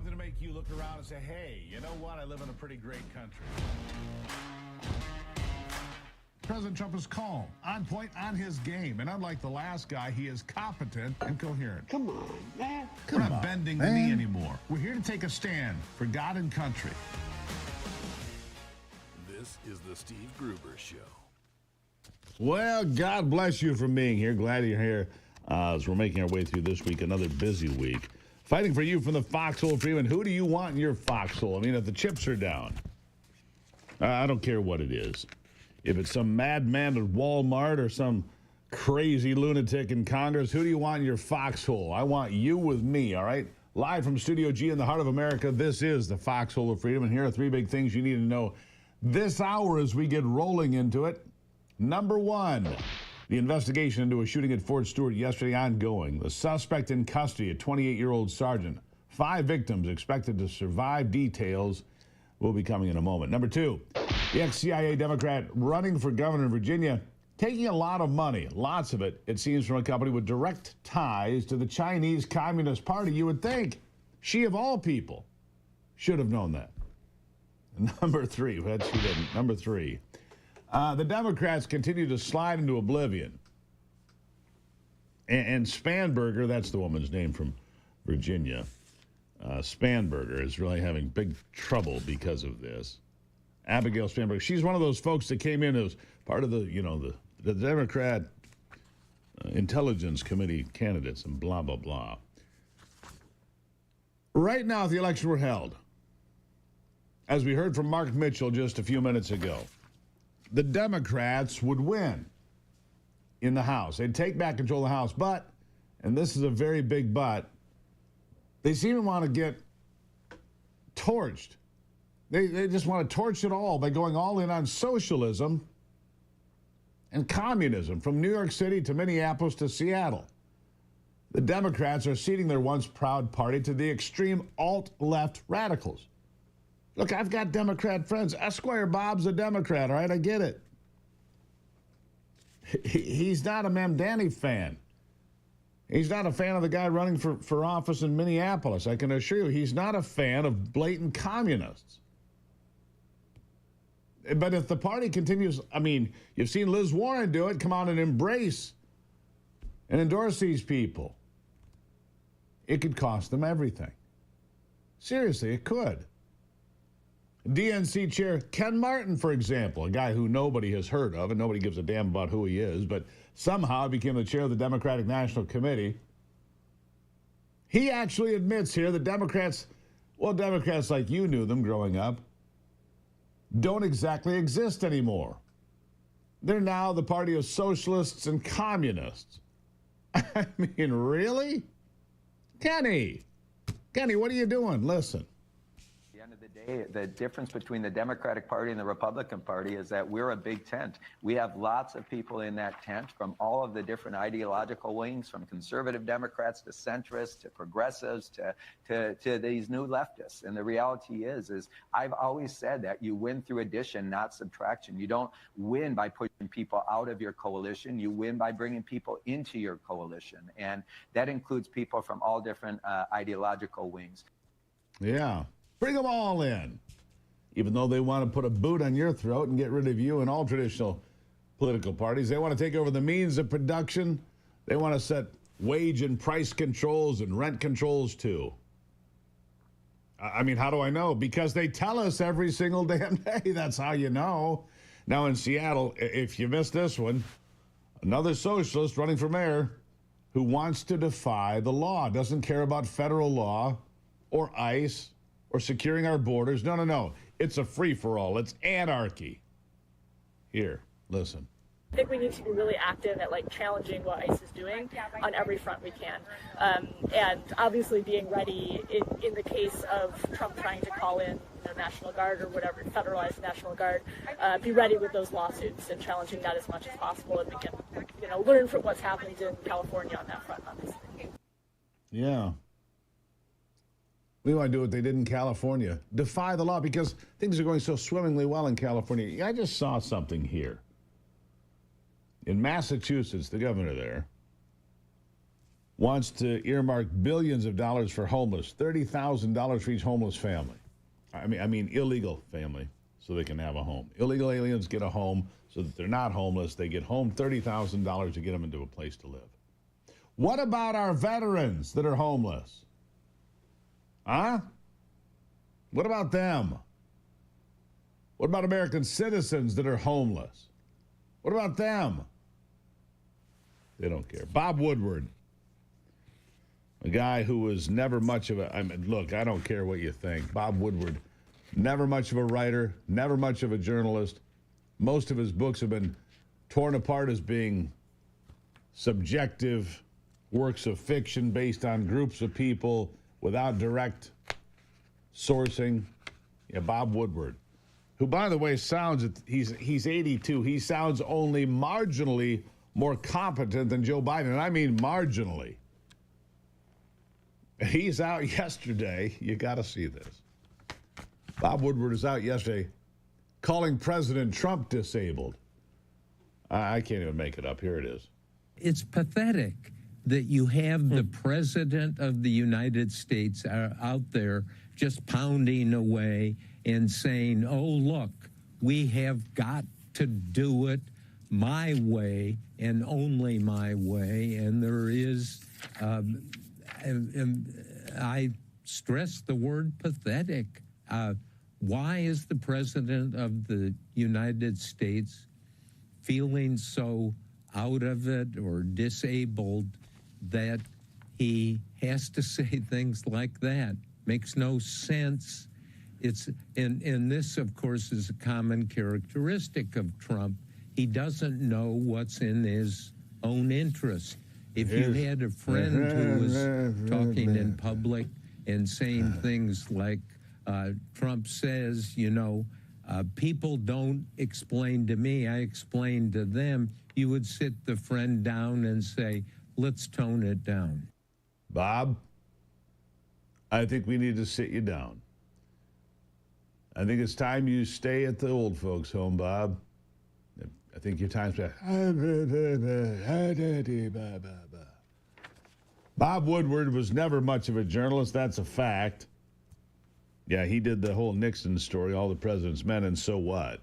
Something to make you look around and say, hey, you know what? I live in a pretty great country. President Trump is calm, on point, on his game. And unlike the last guy, he is competent and coherent. Come on, man. We're not bending the knee anymore. We're here to take a stand for God and country. This is the Steve Gruber Show. Well, God bless you for being here. Glad you're here as we're making our way through this week, another busy week. Fighting for you from the foxhole, Freeman. Who do you want in your foxhole? I mean, if the chips are down, I don't care what it is. If it's some madman at Walmart or some crazy lunatic in Congress, who do you want in your foxhole? I want you with me, all right? Live from Studio G in the heart of America, this is the Foxhole of Freedom, and here are 3 big things you need to know this hour as we get rolling into it. Number 1, the investigation into a shooting at Fort Stewart yesterday ongoing. The suspect in custody, a 28-year-old sergeant. 5 victims expected to survive. Details will be coming in a moment. Number 2, the ex-CIA Democrat running for governor in Virginia, taking a lot of money, lots of it, it seems, from a company with direct ties to the Chinese Communist Party. You would think she, of all people, should have known that. Number 3, well, she didn't. Number 3, the Democrats continue to slide into oblivion. And Spanberger, that's the woman's name from Virginia, Spanberger is really having big trouble because of this. Abigail Spanberger, she's one of those folks that came in as part of the Democrat Intelligence Committee candidates and blah, blah, blah. Right now, if the election were held, as we heard from Mark Mitchell just a few minutes ago, the Democrats would win in the House. They'd take back control of the House, but, and this is a very big but, they seem to want to get torched. They just want to torch it all by going all in on socialism and communism from New York City to Minneapolis to Seattle. The Democrats are ceding their once proud party to the extreme alt-left radicals. Look, I've got Democrat friends. Esquire Bob's a Democrat, all right? I get it. He's not a Mamdani fan. He's not a fan of the guy running for office in Minneapolis. I can assure you, he's not a fan of blatant communists. But if the party continues, I mean, you've seen Liz Warren do it, come out and embrace and endorse these people. It could cost them everything. Seriously, it could. DNC chair Ken Martin, for example, a guy who nobody has heard of and nobody gives a damn about who he is, but somehow became the chair of the Democratic National Committee. He actually admits here that Democrats, well, Democrats like you knew them growing up, don't exactly exist anymore. They're now the party of socialists and communists. I mean, really? Kenny, what are you doing? Listen. At the end of the day, the difference between the Democratic Party and the Republican Party is that we're a big tent. We have lots of people in that tent from all of the different ideological wings, from conservative Democrats to centrists to progressives to these new leftists. And the reality is I've always said that you win through addition, not subtraction. You don't win by pushing people out of your coalition. You win by bringing people into your coalition. And that includes people from all different ideological wings. Yeah. Bring them all in. Even though they want to put a boot on your throat and get rid of you and all traditional political parties, they want to take over the means of production. They want to set wage and price controls and rent controls too. I mean, how do I know? Because they tell us every single damn day. That's how you know. Now in Seattle, if you missed this one, another socialist running for mayor who wants to defy the law, doesn't care about federal law or ICE or securing our borders. No. It's a free-for-all. It's anarchy. Here, listen. I think we need to be really active at challenging what ICE is doing on every front we can. And obviously being ready in the case of Trump trying to call in National Guard or whatever, federalized National Guard, be ready with those lawsuits and challenging that as much as possible. And we can, learn from what's happened in California on that front, obviously. Yeah. We want to do what they did in California. Defy the law because things are going so swimmingly well in California. I just saw something here. In Massachusetts, the governor there wants to earmark billions of dollars for homeless, $30,000 for each homeless family. I mean illegal family, so they can have a home. Illegal aliens get a home so that they're not homeless. They get home, $30,000 to get them into a place to live. What about our veterans that are homeless? Huh? What about them? What about American citizens that are homeless? What about them? They don't care. Bob Woodward, a guy who was never much of a, look, I don't care what you think. Bob Woodward, never much of a writer, never much of a journalist. Most of his books have been torn apart as being subjective works of fiction based on groups of people without direct sourcing. Yeah, Bob Woodward, who, by the way, sounds, he's 82. He sounds only marginally more competent than Joe Biden, and I mean marginally. He's out yesterday. You got to see this. Bob Woodward is out yesterday calling President Trump disabled. I can't even make it up. Here it is. It's pathetic that you have the President of the United States out there just pounding away and saying, oh, look, we have got to do it my way and only my way. And there is, I stress the word pathetic. Why is the President of the United States feeling so out of it or disabled that he has to say things like that? Makes no sense. It's and this, of course, is a common characteristic of Trump. He doesn't know what's in his own interest. If you had a friend who was talking in public and saying things like, Trump says, you know, people don't explain to me, I explain to them, you would sit the friend down and say, let's tone it down. Bob, I think we need to sit you down. I think it's time you stay at the old folks' home, Bob. I think your time's back. Bob Woodward was never much of a journalist. That's a fact. Yeah, he did the whole Nixon story, all the president's men, and so what?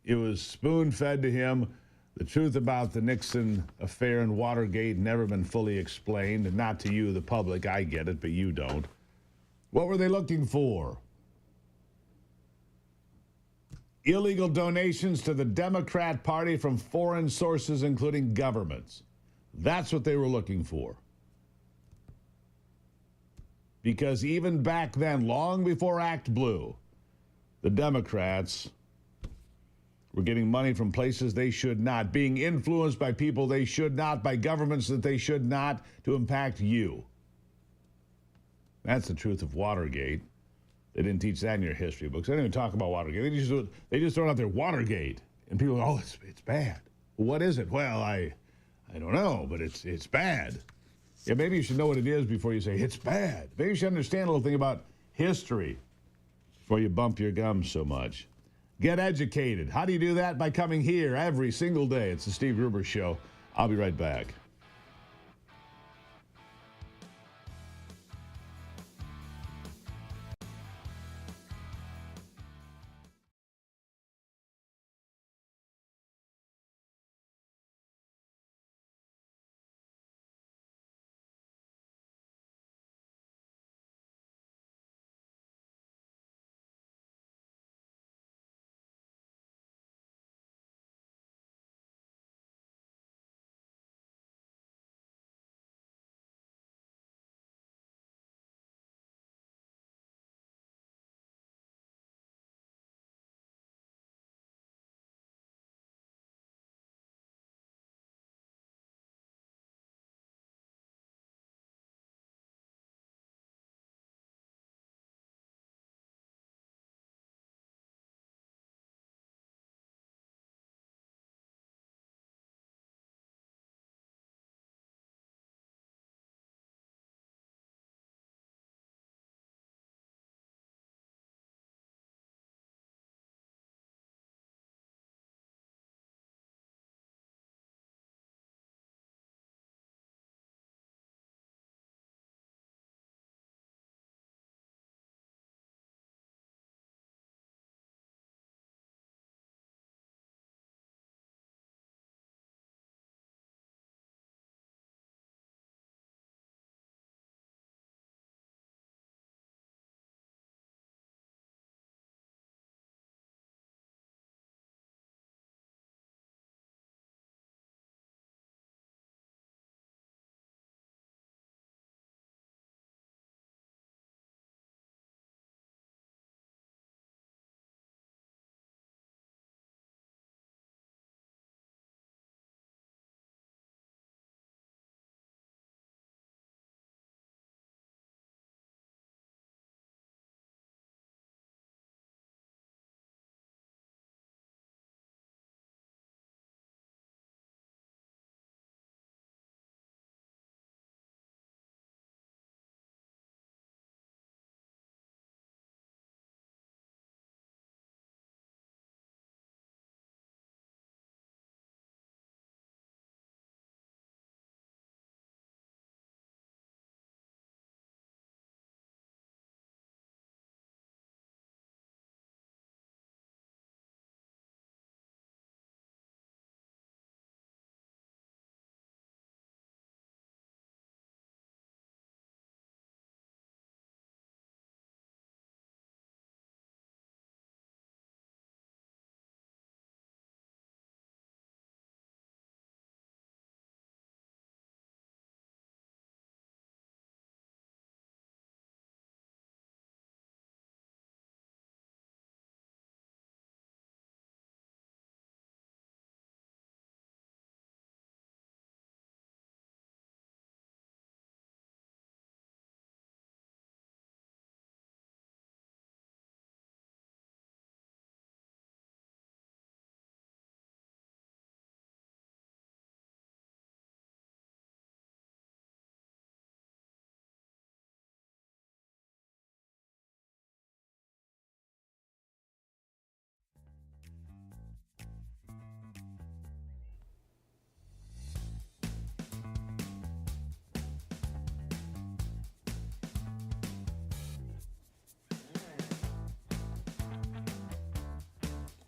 It was spoon-fed to him. The truth about the Nixon affair and Watergate never been fully explained, and not to you, the public. I get it, but you don't. What were they looking for? Illegal donations to the Democrat Party from foreign sources, including governments. That's what they were looking for. Because even back then, long before Act Blue, the Democrats were getting money from places they should not, being influenced by people they should not, by governments that they should not, to impact you. That's the truth of Watergate. They didn't teach that in your history books. They didn't even talk about Watergate. They just throw it out there, Watergate. And people go, oh, it's bad. Well, what is it? Well, I don't know, but it's bad. Yeah, maybe you should know what it is before you say it's bad. Maybe you should understand a little thing about history before you bump your gums so much. Get educated. How do you do that? By coming here every single day. It's the Steve Gruber Show. I'll be right back.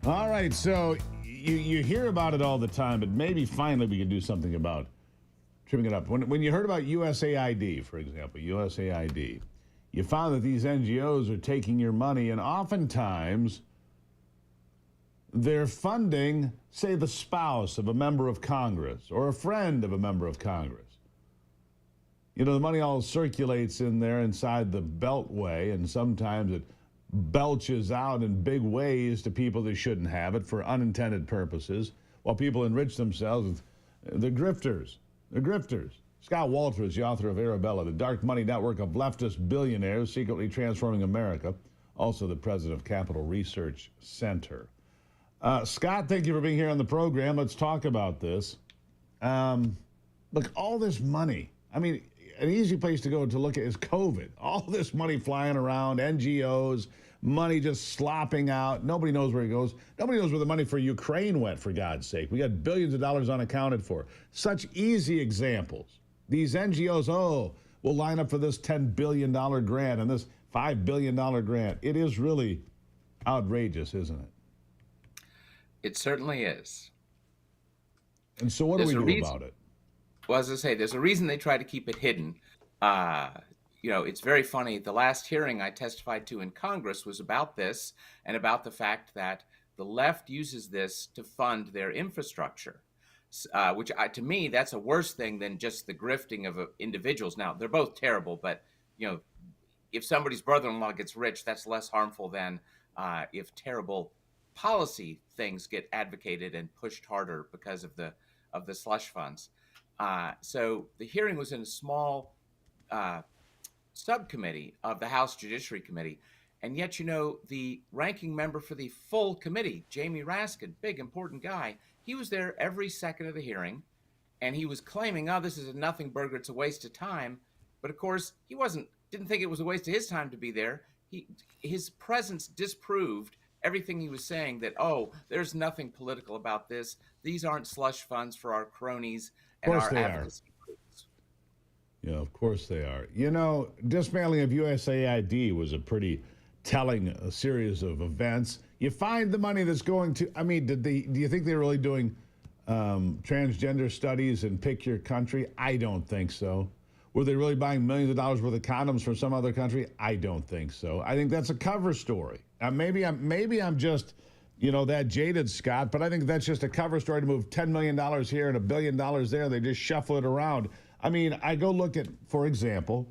All right, so you hear about it all the time, but maybe finally we can do something about trimming it up. When you heard about USAID, for example, USAID, you found that these NGOs are taking your money, and oftentimes they're funding, say, the spouse of a member of Congress or a friend of a member of Congress. You know, the money all circulates in there inside the beltway, and sometimes it belches out in big ways to people that shouldn't have it for unintended purposes, while people enrich themselves with the grifters. The grifters. Scott Walter is the author of Arabella, the dark money network of leftist billionaires secretly transforming America, also the president of Capital Research Center. Scott, thank you for being here on the program. Let's talk about this. Look, all this money. I mean, an easy place to go to look at is COVID. All this money flying around, NGOs, money just slopping out. Nobody knows where it goes. Nobody knows where the money for Ukraine went, for God's sake. We got billions of dollars unaccounted for. Such easy examples. These NGOs, we'll line up for this $10 billion grant and this $5 billion grant. It is really outrageous, isn't it? It certainly is. And so what do we do about it? Well, as I say, there's a reason they try to keep it hidden. You know, it's very funny. The last hearing I testified to in Congress was about this and about the fact that the left uses this to fund their infrastructure, which to me, that's a worse thing than just the grifting of individuals. Now, they're both terrible, but, you know, if somebody's brother-in-law gets rich, that's less harmful than if terrible policy things get advocated and pushed harder because of the slush funds. So the hearing was in a small subcommittee of the House Judiciary Committee. And yet, you know, the ranking member for the full committee, Jamie Raskin, big, important guy, he was there every second of the hearing. And he was claiming, oh, this is a nothing burger, it's a waste of time. But of course, he didn't think it was a waste of his time to be there. His presence disproved everything he was saying, that, oh, there's nothing political about this. These aren't slush funds for our cronies and our advocacy groups. Yeah, of course they are. You know, dismantling of USAID was a pretty telling series of events. You find the money that's going to, I mean, do you think they're really doing transgender studies in pick your country? I don't think so. Were they really buying millions of dollars worth of condoms from some other country? I don't think so. I think that's a cover story. Maybe I'm just, you know, that jaded, Scott, but I think that's just a cover story to move $10 million here and $1 billion there. They just shuffle it around. I mean, I go look at, for example,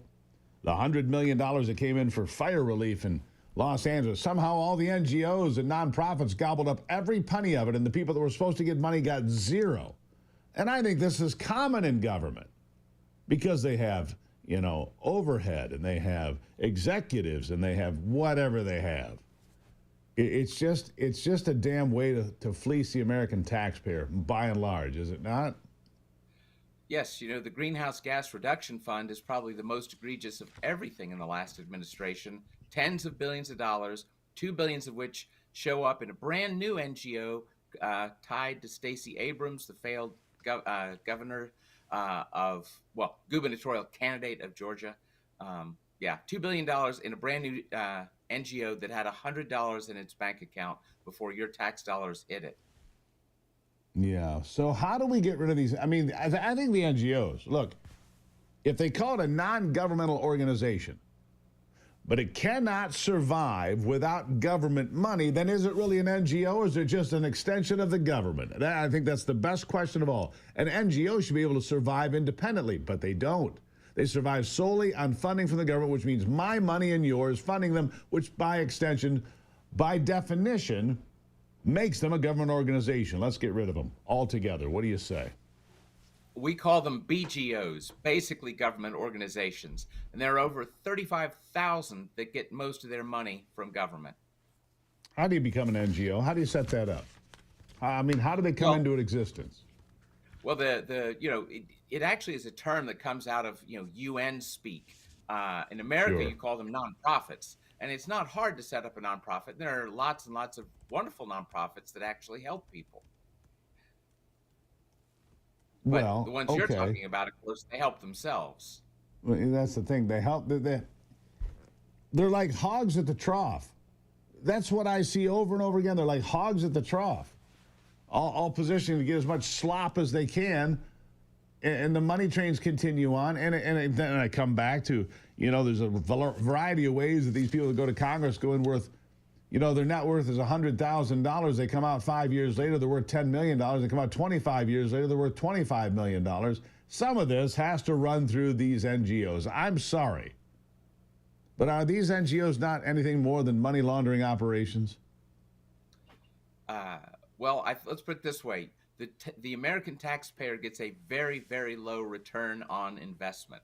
the $100 million that came in for fire relief in Los Angeles. Somehow all the NGOs and nonprofits gobbled up every penny of it, and the people that were supposed to get money got zero. And I think this is common in government because they have, you know, overhead, and they have executives, and they have whatever they have. It's just a damn way to fleece the American taxpayer, by and large, is it not? Yes, you know, the Greenhouse Gas Reduction Fund is probably the most egregious of everything in the last administration. Tens of billions of dollars, $2 billion of which show up in a brand new NGO tied to Stacey Abrams, the failed governor gubernatorial candidate of Georgia. $2 billion in a brand new NGO that had $100 in its bank account before your tax dollars hit it. Yeah. So how do we get rid of these? I mean, I think the NGOs, look, if they call it a non-governmental organization, but it cannot survive without government money, then is it really an NGO, or is it just an extension of the government? I think that's the best question of all. An NGO should be able to survive independently, but they don't. They survive solely on funding from the government, which means my money and yours funding them, which by extension, by definition, makes them a government organization. Let's get rid of them altogether. What do you say? We call them BGOs, basically government organizations. And there are over 35,000 that get most of their money from government. How do you become an NGO? How do you set that up? I mean, how do they come into existence? Well, it actually is a term that comes out of, UN speak. In America, Sure. You call them nonprofits. And it's not hard to set up a nonprofit. There are lots and lots of wonderful nonprofits that actually help people. But Well, the ones you're talking about, of course, they help themselves. Well, that's the thing. They help. They're like hogs at the trough. That's what I see over and over again. They're like hogs at the trough, all positioning to get as much slop as they can, and the money trains continue on. And then I come back to, there's a variety of ways that these people that go to Congress go in worth, their net worth is $100,000. They come out 5 years later, they're worth $10 million. They come out 25 years later, they're worth $25 million. Some of this has to run through these NGOs. I'm sorry. But are these NGOs not anything more than money laundering operations? Well, let's put it this way. The American taxpayer gets a very, very low return on investment.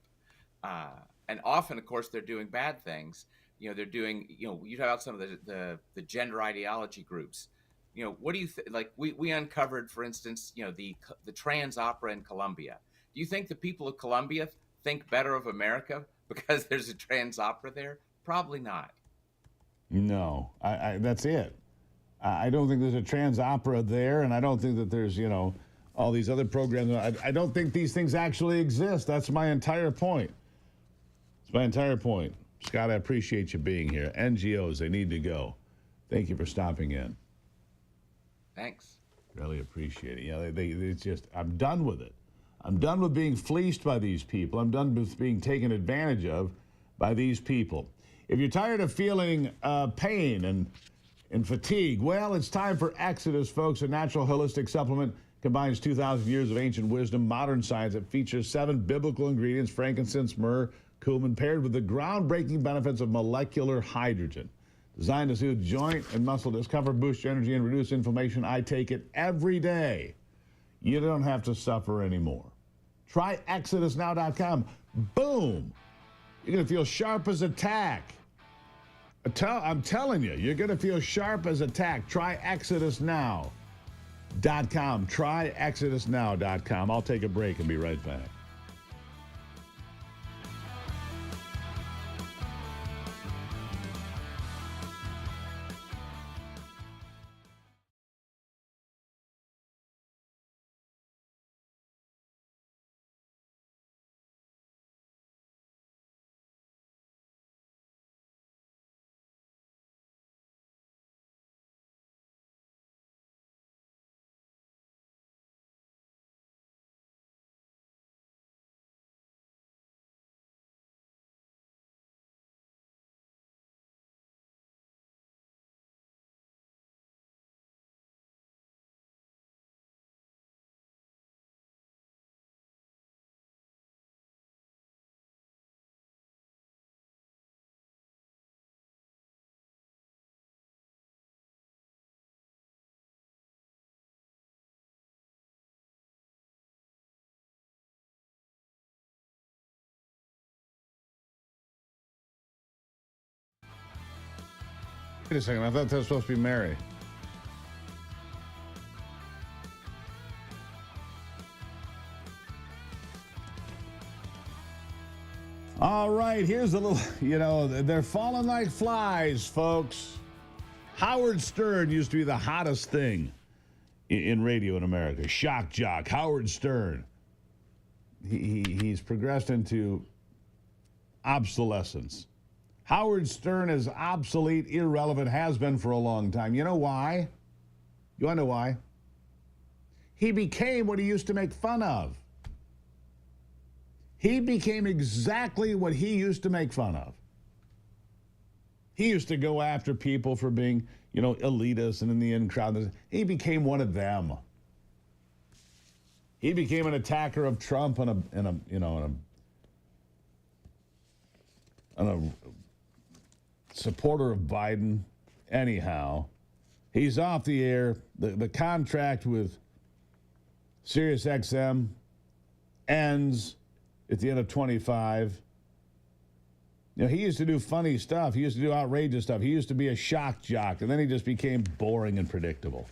And often, of course, they're doing bad things. They're doing, you talk about some of the gender ideology groups. What do you think? Like we uncovered, for instance, the trans opera in Colombia. Do you think the people of Colombia think better of America because there's a trans opera there? Probably not. No, that's it. I don't think there's a trans opera there, and I don't think that there's, all these other programs. I don't think these things actually exist. That's my entire point. It's my entire point. Scott, I appreciate you being here. NGOs, they need to go. Thank you for stopping in. Thanks. Really appreciate it. It's just, I'm done with it. I'm done with being fleeced by these people. I'm done with being taken advantage of by these people. If you're tired of feeling pain and fatigue, well, it's time for Exodus, folks. A natural holistic supplement combines 2,000 years of ancient wisdom, modern science. It features 7 biblical ingredients: frankincense, myrrh, cumin, paired with the groundbreaking benefits of molecular hydrogen. Designed to soothe joint and muscle discomfort, boost your energy, and reduce inflammation. I take it every day. You don't have to suffer anymore. Try ExodusNow.com. Boom! You're going to feel sharp as a tack. I'm telling you, you're going to feel sharp as a tack. Try ExodusNow.com. Try ExodusNow.com. I'll take a break and be right back. Wait a second, I thought that was supposed to be Mary. All right, here's a little, they're falling like flies, folks. Howard Stern used to be the hottest thing in radio in America. Shock jock, Howard Stern. He's progressed into obsolescence. Howard Stern is obsolete, irrelevant, has been for a long time. You know why? You want to know why? He became what he used to make fun of. He became exactly what he used to make fun of. He used to go after people for being, elitist and in the in crowd. He became one of them. He became an attacker of Trump and a supporter of Biden. Anyhow, he's off the air. The contract with SiriusXM ends at the end of 25. He used to do funny stuff. He used to do outrageous stuff. He used to be a shock jock, and then he just became boring and predictable.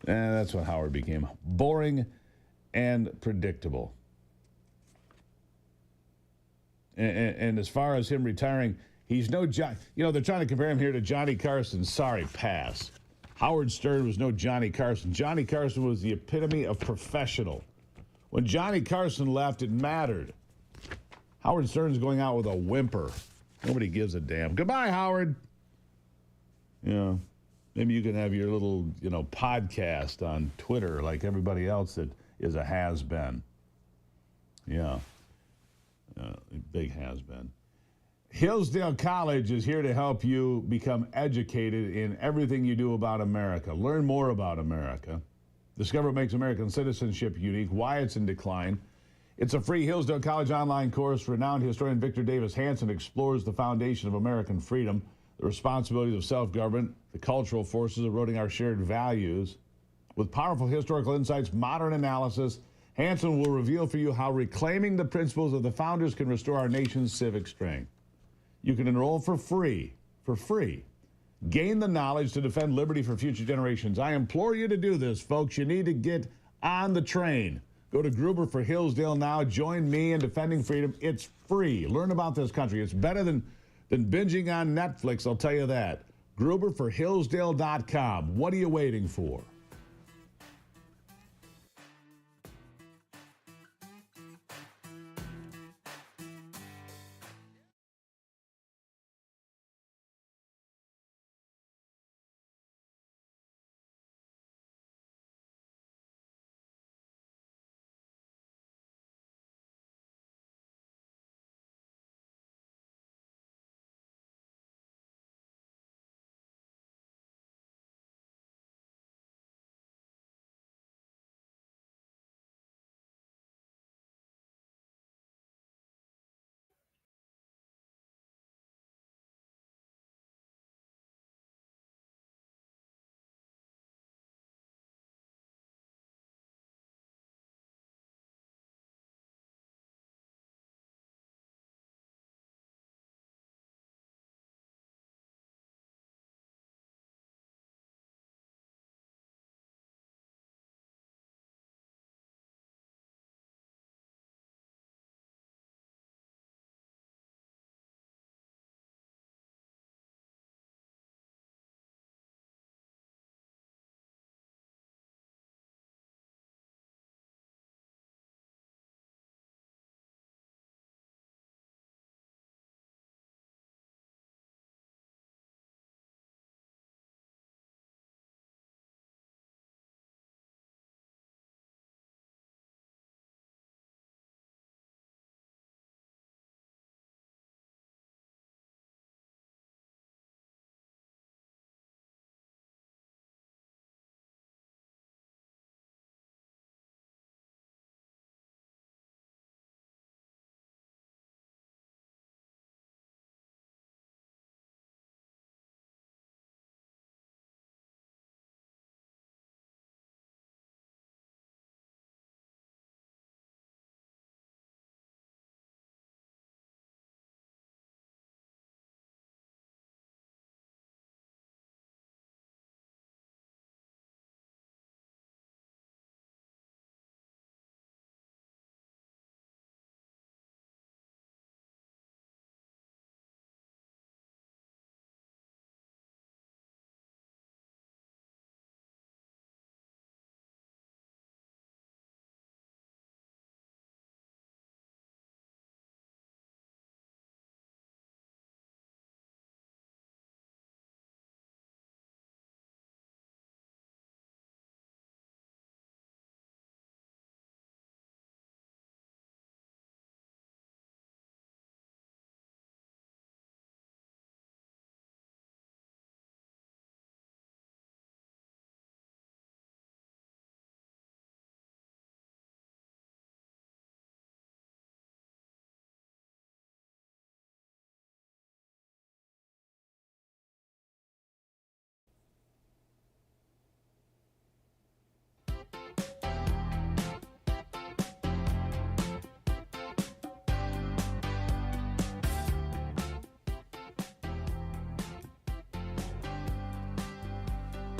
And that's what Howard became. Boring and predictable. And as far as him retiring, he's no John. They're trying to compare him here to Johnny Carson. Sorry, pass. Howard Stern was no Johnny Carson. Johnny Carson was the epitome of professional. When Johnny Carson left, it mattered. Howard Stern's going out with a whimper. Nobody gives a damn. Goodbye, Howard. You know, maybe you can have your little, podcast on Twitter like everybody else that is a has-been. Yeah. Big has-been. Hillsdale College is here to help you become educated in everything you do about America. Learn more about America. Discover what makes American citizenship unique, why it's in decline. It's a free Hillsdale College online course. Renowned historian Victor Davis Hanson explores the foundation of American freedom, the responsibilities of self-government, the cultural forces eroding our shared values. With powerful historical insights, modern analysis, Hanson will reveal for you how reclaiming the principles of the founders can restore our nation's civic strength. You can enroll for free. Gain the knowledge to defend liberty for future generations. I implore you to do this, folks. You need to get on the train. Go to Gruber for Hillsdale now. Join me in defending freedom. It's free. Learn about this country. It's better than binging on Netflix, I'll tell you that. GruberforHillsdale.com. What are you waiting for?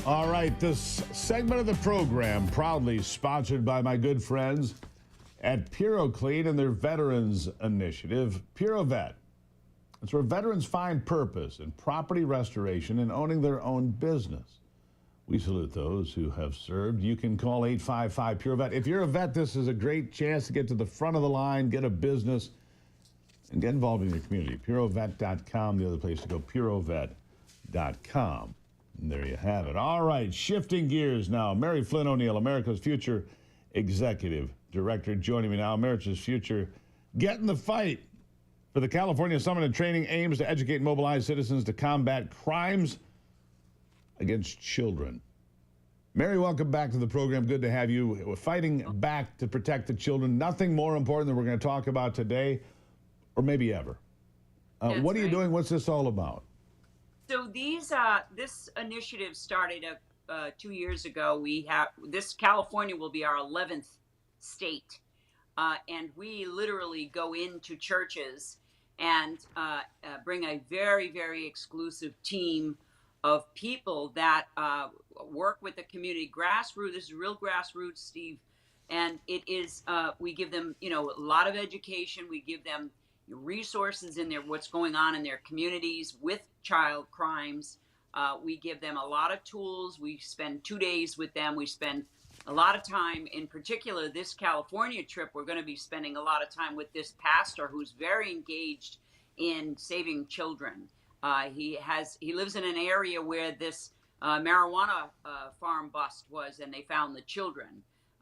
All right, this segment of the program proudly sponsored by my good friends at PuroClean and their Veterans Initiative, PuroVet. It's where veterans find purpose in property restoration and owning their own business. We salute those who have served. You can call 855-PuroVet. If you're a vet, this is a great chance to get to the front of the line, get a business, and get involved in your community. PuroVet.com, the other place to go, PuroVet.com. And there you have it. All right, shifting gears now. Mary Flynn O'Neill, America's Future Executive Director, joining me now. America's Future, getting the fight for the California Summit and Training aims to educate and mobilize citizens to combat crimes against children. Mary, welcome back to the program. Good to have you. We're fighting back to protect the children. Nothing more important than we're going to talk about today, or maybe ever. What are you doing? What's this all about? So this initiative started 2 years ago. California will be our 11th state, and we literally go into churches and bring a very, very exclusive team of people that work with the community. Grassroots, this is real grassroots, Steve. And it is, we give them, a lot of education. We give them resources in what's going on in their communities with child crimes. We give them a lot of tools. We spend 2 days with them. We spend a lot of time, in particular, this California trip, we're going to be spending a lot of time with this pastor who's very engaged in saving children. He lives in an area where this marijuana farm bust was, and they found the children.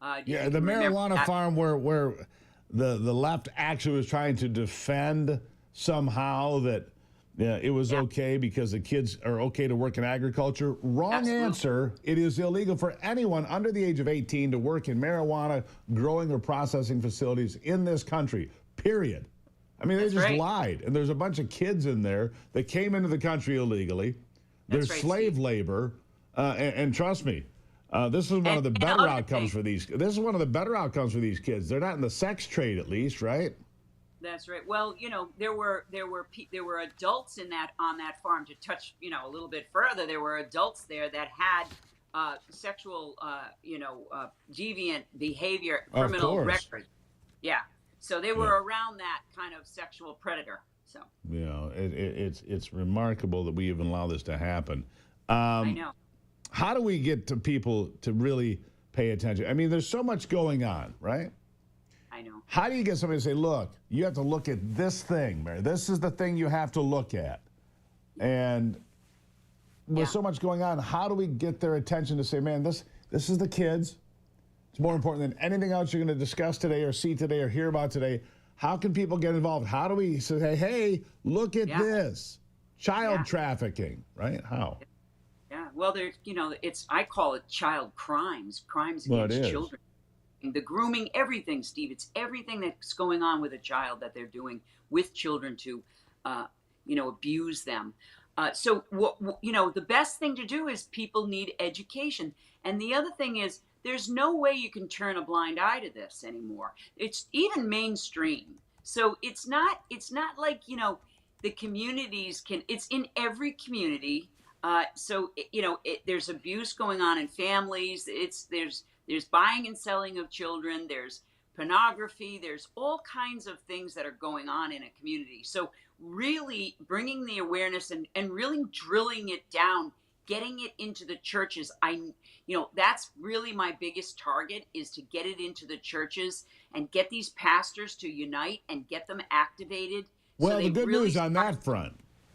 The marijuana farm where the left actually was trying to defend somehow that it was okay because the kids are okay to work in agriculture. Wrong Absolutely. Answer. It is illegal for anyone under the age of 18 to work in marijuana growing or processing facilities in this country, period. I mean, they just lied. And there's a bunch of kids in there that came into the country illegally. There's slave labor. And trust me, this is one of the better outcomes for these. This is one of the better outcomes for these kids. They're not in the sex trade, at least, right? That's right. Well, there were adults on that farm. To touch, a little bit further, there were adults there that had sexual, deviant behavior, criminal record. Yeah. So they were around that kind of sexual predator. So it's remarkable that we even allow this to happen. I know. How do we get to people to really pay attention? I mean, there's so much going on, right? I know. How do you get somebody to say, look, you have to look at this thing, Mary. This is the thing you have to look at. And with so much going on, how do we get their attention to say, man, this is the kids. It's more important than anything else you're going to discuss today or see today or hear about today. How can people get involved? How do we say, hey, look at this? Child trafficking, right? How? Yeah, well, I call it child crimes against children. The grooming, everything, Steve. It's everything that's going on with a child that they're doing with children to, abuse them. So, the best thing to do is people need education. And the other thing is, there's no way you can turn a blind eye to this anymore. It's even mainstream. So it's not like, the communities it's in every community. There's abuse going on in families. There's buying and selling of children. There's pornography. There's all kinds of things that are going on in a community. So really bringing the awareness and really drilling it down, getting it into the churches. That's really my biggest target, is to get it into the churches and get these pastors to unite and get them activated. Well, the good news on that front.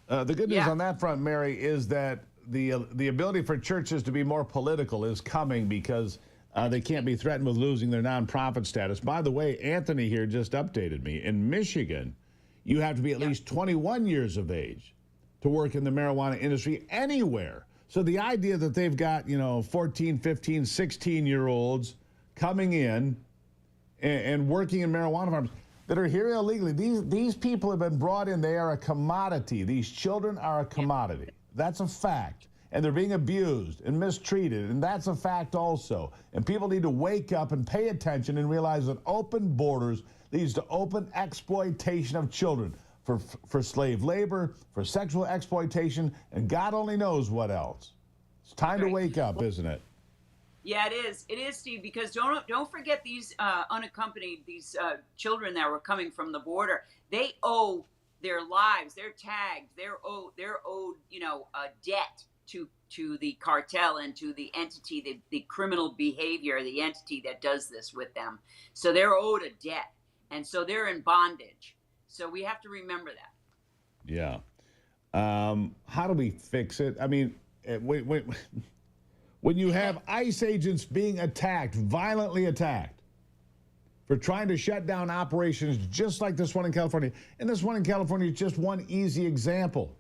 The good news on that front, Mary, is that the ability for churches to be more political is coming because they can't be threatened with losing their nonprofit status. By the way, Anthony here just updated me. In Michigan, you have to be at least 21 years of age to work in the marijuana industry anywhere. So the idea that they've got, 14, 15, 16-year-olds coming in and working in marijuana farms that are here illegally, these people have been brought in. They are a commodity. These children are a commodity. That's a fact. And they're being abused and mistreated, and that's a fact also. And people need to wake up and pay attention and realize that open borders leads to open exploitation of children for slave labor, for sexual exploitation, and God only knows what else. It's time to wake up, isn't it? Yeah, it is. It is, Steve, because don't forget these unaccompanied, these children that were coming from the border. They owe their lives. They're tagged. They're owed a debt to the cartel and to the entity, the criminal behavior, the entity that does this with them. So they're owed a debt, and so they're in bondage. So we have to remember that. Yeah. How do we fix it? I mean, when you have ICE agents being attacked, violently attacked, for trying to shut down operations just like this one in California. And this one in California is just one easy example.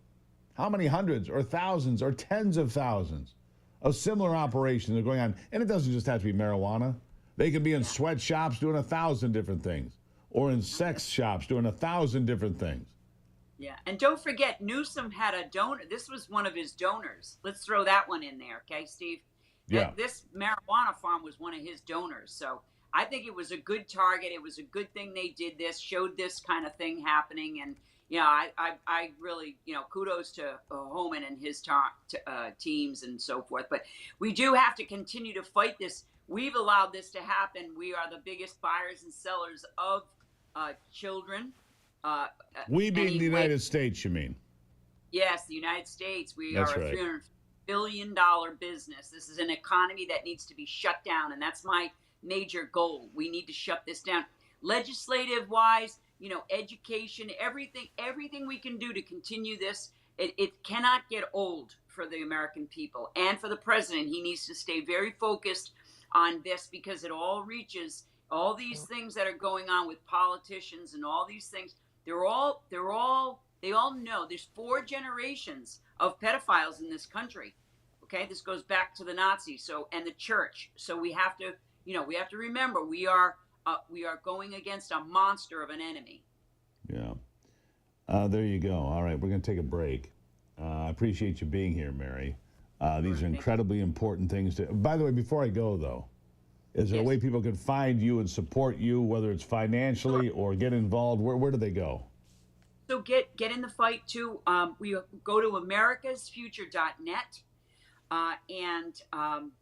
How many hundreds or thousands or tens of thousands of similar operations are going on? And it doesn't just have to be marijuana. They can be in sweatshops doing 1,000 different things, or in sex shops doing 1,000 different things. Yeah, and don't forget, Newsom had a donor. This was one of his donors. Let's throw that one in there, okay, Steve? Yeah. This marijuana farm was one of his donors. So I think it was a good target. It was a good thing they did this, showed this kind of thing happening. And, you know, I really, you know, kudos to Homan and his teams and so forth. But we do have to continue to fight this. We've allowed this to happen. We are the biggest buyers and sellers of children. We being the United States, you mean? Yes, the United States. We That's are a right. $300 billion business. This is an economy that needs to be shut down, and that's my major goal. We need to shut this down. Legislative wise, you know, education, everything we can do to continue this. It cannot get old for the American people and for the president. He needs to stay very focused on this because it all reaches all these things that are going on with politicians and all these things. They all know there's 4 generations of pedophiles in this country. Okay, this goes back to the Nazis. So, and the church. So we have to, you know, we have to remember we are going against a monster of an enemy. Yeah. There you go. All right, we're going to take a break. I appreciate you being here, Mary. These are incredibly important things to. By the way, before I go though, is there a way people can find you and support you, whether it's financially or get involved? Where do they go? So get in the fight too. We go to americasfuture.net and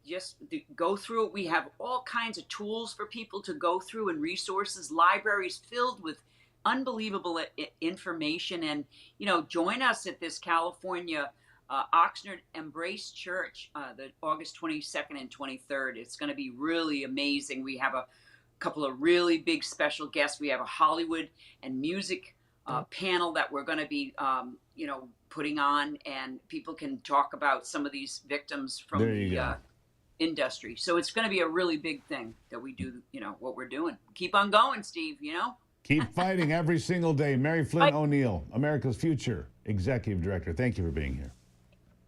just go through it. We have all kinds of tools for people to go through and resources, libraries filled with unbelievable information. And, you know, join us at this California Oxnard Embrace Church, the August 22nd and 23rd. It's going to be really amazing. We have a couple of really big special guests. We have a Hollywood and music panel that we're going to be, you know, putting on, and people can talk about some of these victims from the industry. So it's going to be a really big thing that we do, you know, what we're doing. Keep on going, Steve, you know? Keep fighting every single day. Mary Flynn O'Neill, America's Future Executive Director. Thank you for being here.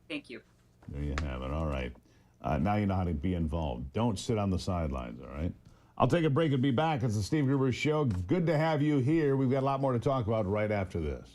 Thank you. There you have it. All right. Now you know how to be involved. Don't sit on the sidelines, all right? I'll take a break and be back. It's the Steve Gruber Show. Good to have you here. We've got a lot more to talk about right after this.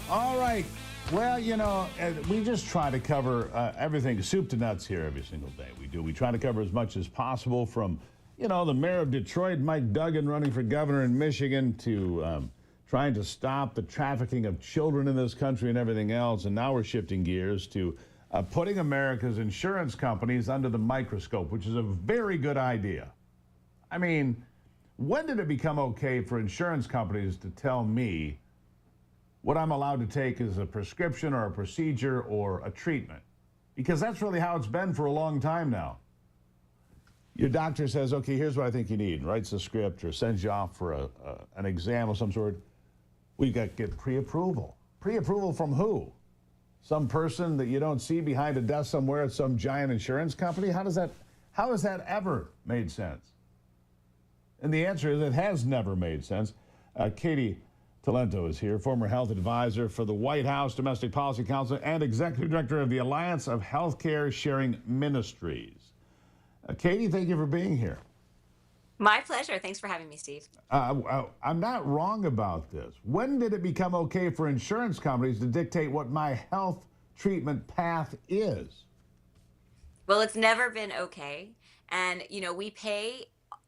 All right. Well, you know, we just try to cover everything, soup to nuts here every single day. We try to cover as much as possible from, you know, the mayor of Detroit, Mike Duggan, running for governor in Michigan, to trying to stop the trafficking of children in this country and everything else. And now we're shifting gears to putting America's insurance companies under the microscope, which is a very good idea. I mean, when did it become okay for insurance companies to tell me what I'm allowed to take is a prescription or a procedure or a treatment? Because that's really how it's been for a long time now. Your doctor says, okay, here's what I think you need, and writes a script or sends you off for an exam of some sort. We got to get pre-approval. Pre-approval from who? Some person that you don't see behind a desk somewhere at some giant insurance company? How has that ever made sense? And the answer is it has never made sense. Katie Talento is here, former health advisor for the White House Domestic Policy Council and executive director of the Alliance of Healthcare Sharing Ministries. Katie, thank you for being here. My pleasure. Thanks for having me, Steve. I'm not wrong about this. When did it become okay for insurance companies to dictate what my health treatment path is? Well, it's never been okay. And, you know, we pay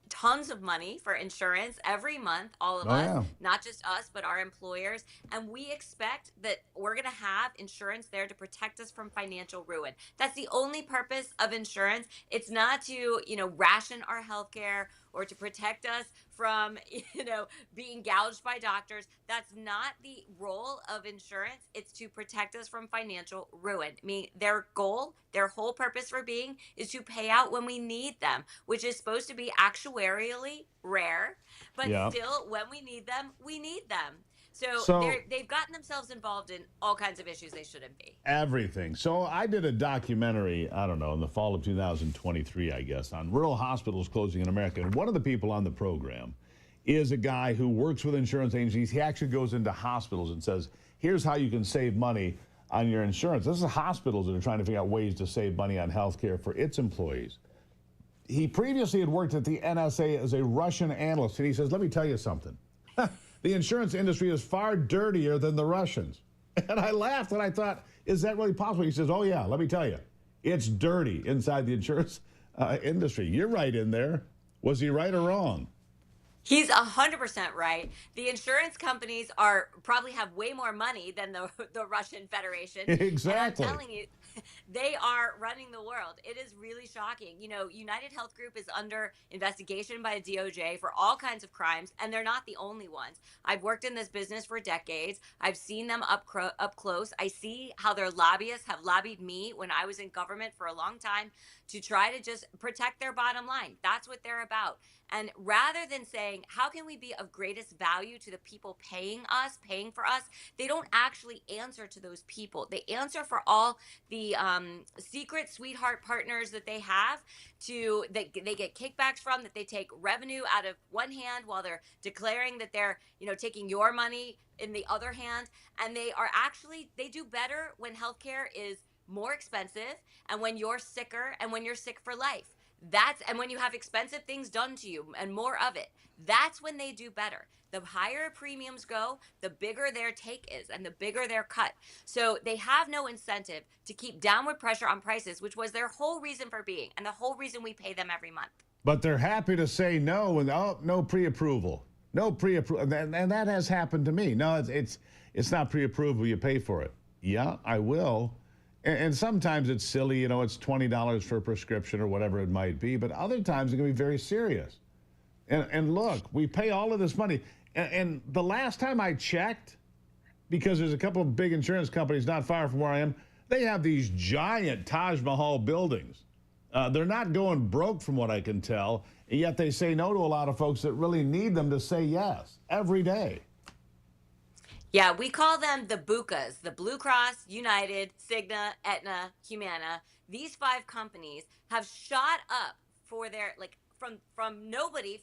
tons of money for insurance every month, all of us, yeah. not just us, but our employers. And we expect that we're going to have insurance there to protect us from financial ruin. That's the only purpose of insurance. It's not to, you know, ration our healthcare or to protect us from, you know, being gouged by doctors. That's not the role of insurance. It's to protect us from financial ruin. I mean, their goal, their whole purpose for being is to pay out when we need them, which is supposed to be actuarially rare, but Yeah. still, when we need them, we need them. So they've gotten themselves involved in all kinds of issues they shouldn't be. Everything. So I did a documentary, I don't know, in the fall of 2023, I guess, on rural hospitals closing in America. And one of the people on the program is a guy who works with insurance agencies. He actually goes into hospitals and says, here's how you can save money on your insurance. This is hospitals that are trying to figure out ways to save money on health care for its employees. He previously had worked at the NSA as a Russian analyst, and he says, let me tell you something. The insurance industry is far dirtier than the Russians. And I laughed and I thought, is that really possible? He says, oh yeah, let me tell you, it's dirty inside the insurance industry. You're right in there. Was he right or wrong? He's 100% right. The insurance companies probably have way more money than the Russian Federation. Exactly. And I'm telling you, they are running the world. It is really shocking. You know, United Health Group is under investigation by the DOJ for all kinds of crimes, and they're not the only ones. I've worked in this business for decades. I've seen them up close. I see how their lobbyists have lobbied me when I was in government for a long time to try to just protect their bottom line. That's what they're about. And rather than saying, how can we be of greatest value to the people paying for us, they don't actually answer to those people. They answer for all the secret sweetheart partners that they have that they get kickbacks from, that they take revenue out of one hand while they're declaring that they're, you know, taking your money in the other hand. And they do better when healthcare is more expensive and when you're sicker and when you're sick for life. And when you have expensive things done to you and more of it, that's when they do better. The higher premiums go, the bigger their take is and the bigger their cut. So they have no incentive to keep downward pressure on prices, which was their whole reason for being and the whole reason we pay them every month. But they're happy to say no and no pre-approval. No pre-approval. And that has happened to me. No, it's not pre-approval. You pay for it. Yeah, I will. And sometimes it's silly, you know, it's $20 for a prescription or whatever it might be, but other times it can be very serious. And look, we pay all of this money. And the last time I checked, because there's a couple of big insurance companies not far from where I am, they have these giant Taj Mahal buildings. They're not going broke from what I can tell, and yet they say no to a lot of folks that really need them to say yes every day. Yeah, we call them the BUCAs, the Blue Cross, United, Cigna, Aetna, Humana. These 5 companies have shot up from nobody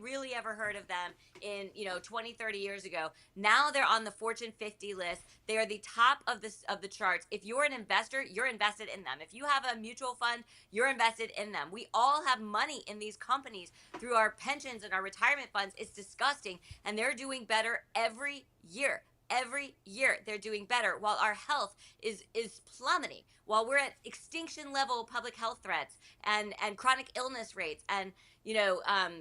really ever heard of them in 20, 30 years ago. Now they're on the Fortune 50 list. They are the top of the charts. If you're an investor, you're invested in them. If you have a mutual fund, you're invested in them. We all have money in these companies through our pensions and our retirement funds. It's disgusting, and they're doing better every year. Every year they're doing better, while our health is plummeting, while we're at extinction level public health threats and chronic illness rates and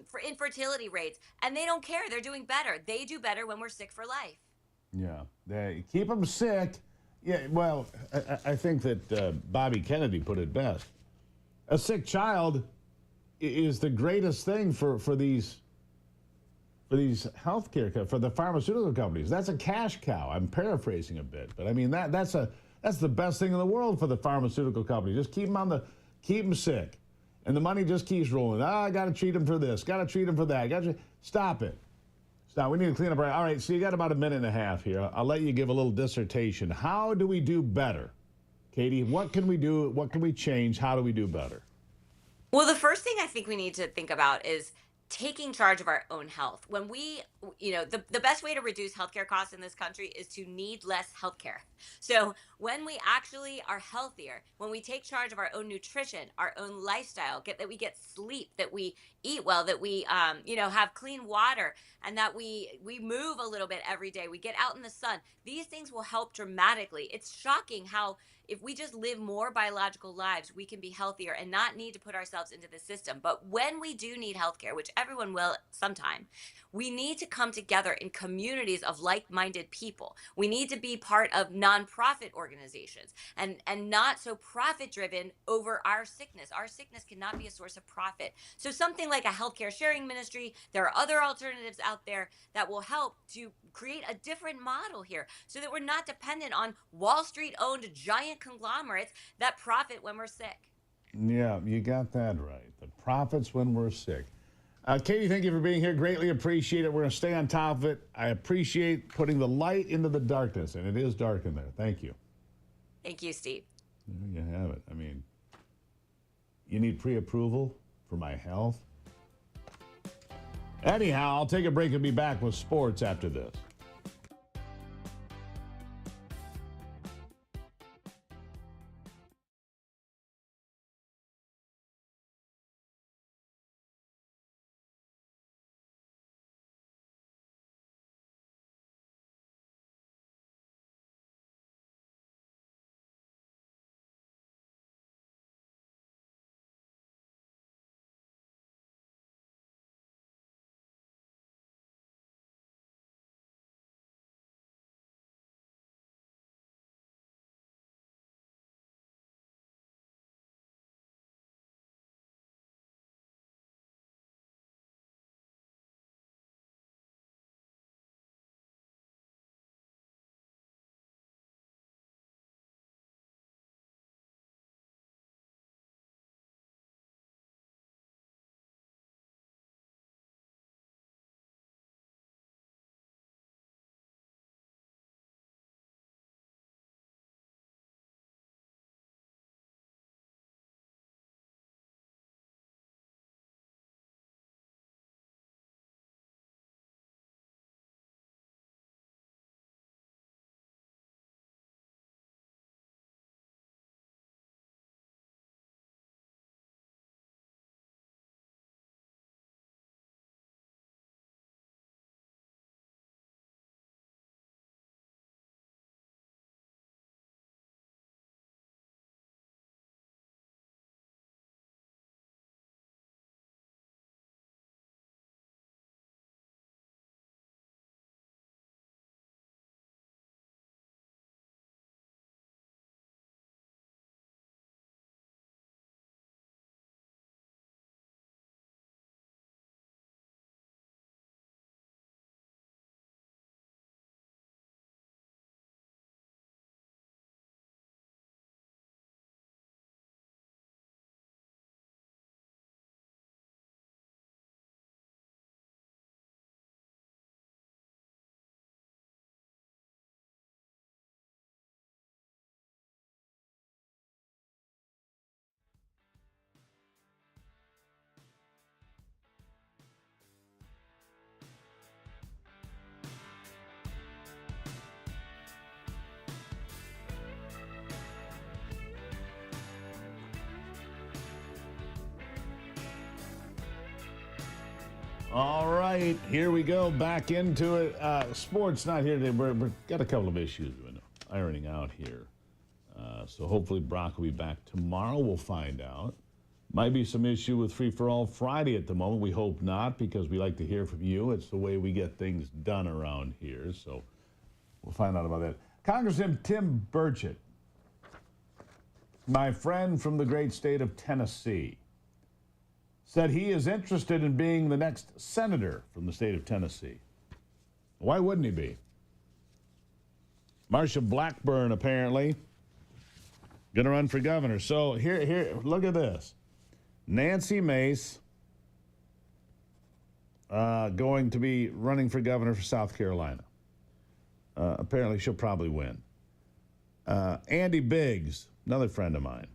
for infertility rates, and they don't care. They're doing better. They do better when we're sick for life. Yeah, they keep them sick. Yeah, well, I think that Bobby Kennedy put it best. A sick child is the greatest thing for these healthcare, for the pharmaceutical companies. That's a cash cow. I'm paraphrasing a bit, but I mean that's the best thing in the world for the pharmaceutical companies. Just keep them sick, and the money just keeps rolling. I got to treat them for this. Got to treat them for that. Stop it. Stop. We need to clean up. All right. So you got about a minute and a half here. I'll let you give a little dissertation. How do we do better, Katie? What can we do? What can we change? How do we do better? Well, the first thing I think we need to think about is taking charge of our own health. When we, the best way to reduce healthcare costs in this country is to need less healthcare. So when we actually are healthier, when we take charge of our own nutrition, our own lifestyle, that we get sleep, that we eat well, that we, have clean water, and that we move a little bit every day, we get out in the sun, these things will help dramatically. It's shocking how if we just live more biological lives, we can be healthier and not need to put ourselves into the system. But when we do need healthcare, which everyone will sometime, we need to come together in communities of like-minded people. We need to be part of nonprofit organizations and not so profit-driven over our sickness. Our sickness cannot be a source of profit. So something like a healthcare sharing ministry, there are other alternatives out there that will help to create a different model here so that we're not dependent on Wall Street-owned giant conglomerates that profit when we're sick. Yeah, you got that right. The profits when we're sick. Katie, thank you for being here. Greatly appreciate it. We're going to stay on top of it. I appreciate putting the light into the darkness, and it is dark in there. Thank you. Thank you, Steve. There you have it. I mean, you need pre-approval for my health? Anyhow, I'll take a break and be back with sports after this. All right, here we go. Back into it. Sports not here today. We've got a couple of issues we're ironing out here. So hopefully Brock will be back tomorrow. We'll find out. Might be some issue with Free for All Friday at the moment. We hope not, because we like to hear from you. It's the way we get things done around here. So we'll find out about that. Congressman Tim Burchett, my friend from the great state of Tennessee, said he is interested in being the next senator from the state of Tennessee. Why wouldn't he be? Marsha Blackburn, apparently, going to run for governor. So here, look at this. Nancy Mace going to be running for governor for South Carolina. Apparently, she'll probably win. Andy Biggs, another friend of mine,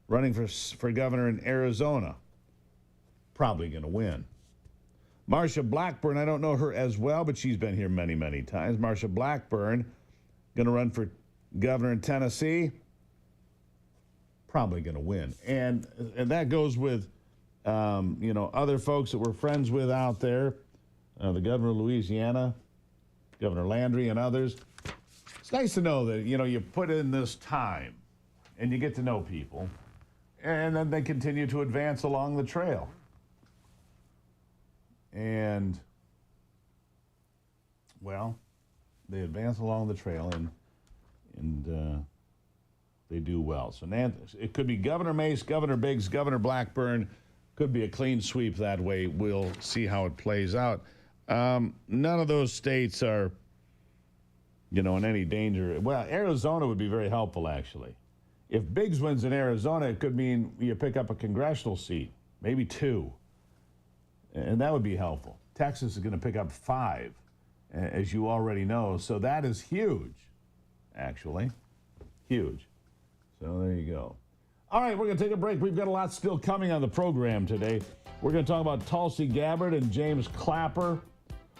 running for governor in Arizona. Probably going to win. Marsha Blackburn, I don't know her as well, but she's been here many, many times. Marsha Blackburn, going to run for governor in Tennessee. Probably going to win. And that goes with, other folks that we're friends with out there. The governor of Louisiana, Governor Landry, and others. It's nice to know that, you put in this time and you get to know people, and then they continue to advance along the trail. And, well, they advance along the trail and they do well. So it could be Governor Mace, Governor Biggs, Governor Blackburn. Could be a clean sweep that way. We'll see how it plays out. None of those states are, in any danger. Well, Arizona would be very helpful, actually. If Biggs wins in Arizona, it could mean you pick up a congressional seat, maybe 2. And that would be helpful. Texas is going to pick up 5, as you already know. So that is huge, actually. Huge. So there you go. All right, we're going to take a break. We've got a lot still coming on the program today. We're going to talk about Tulsi Gabbard and James Clapper.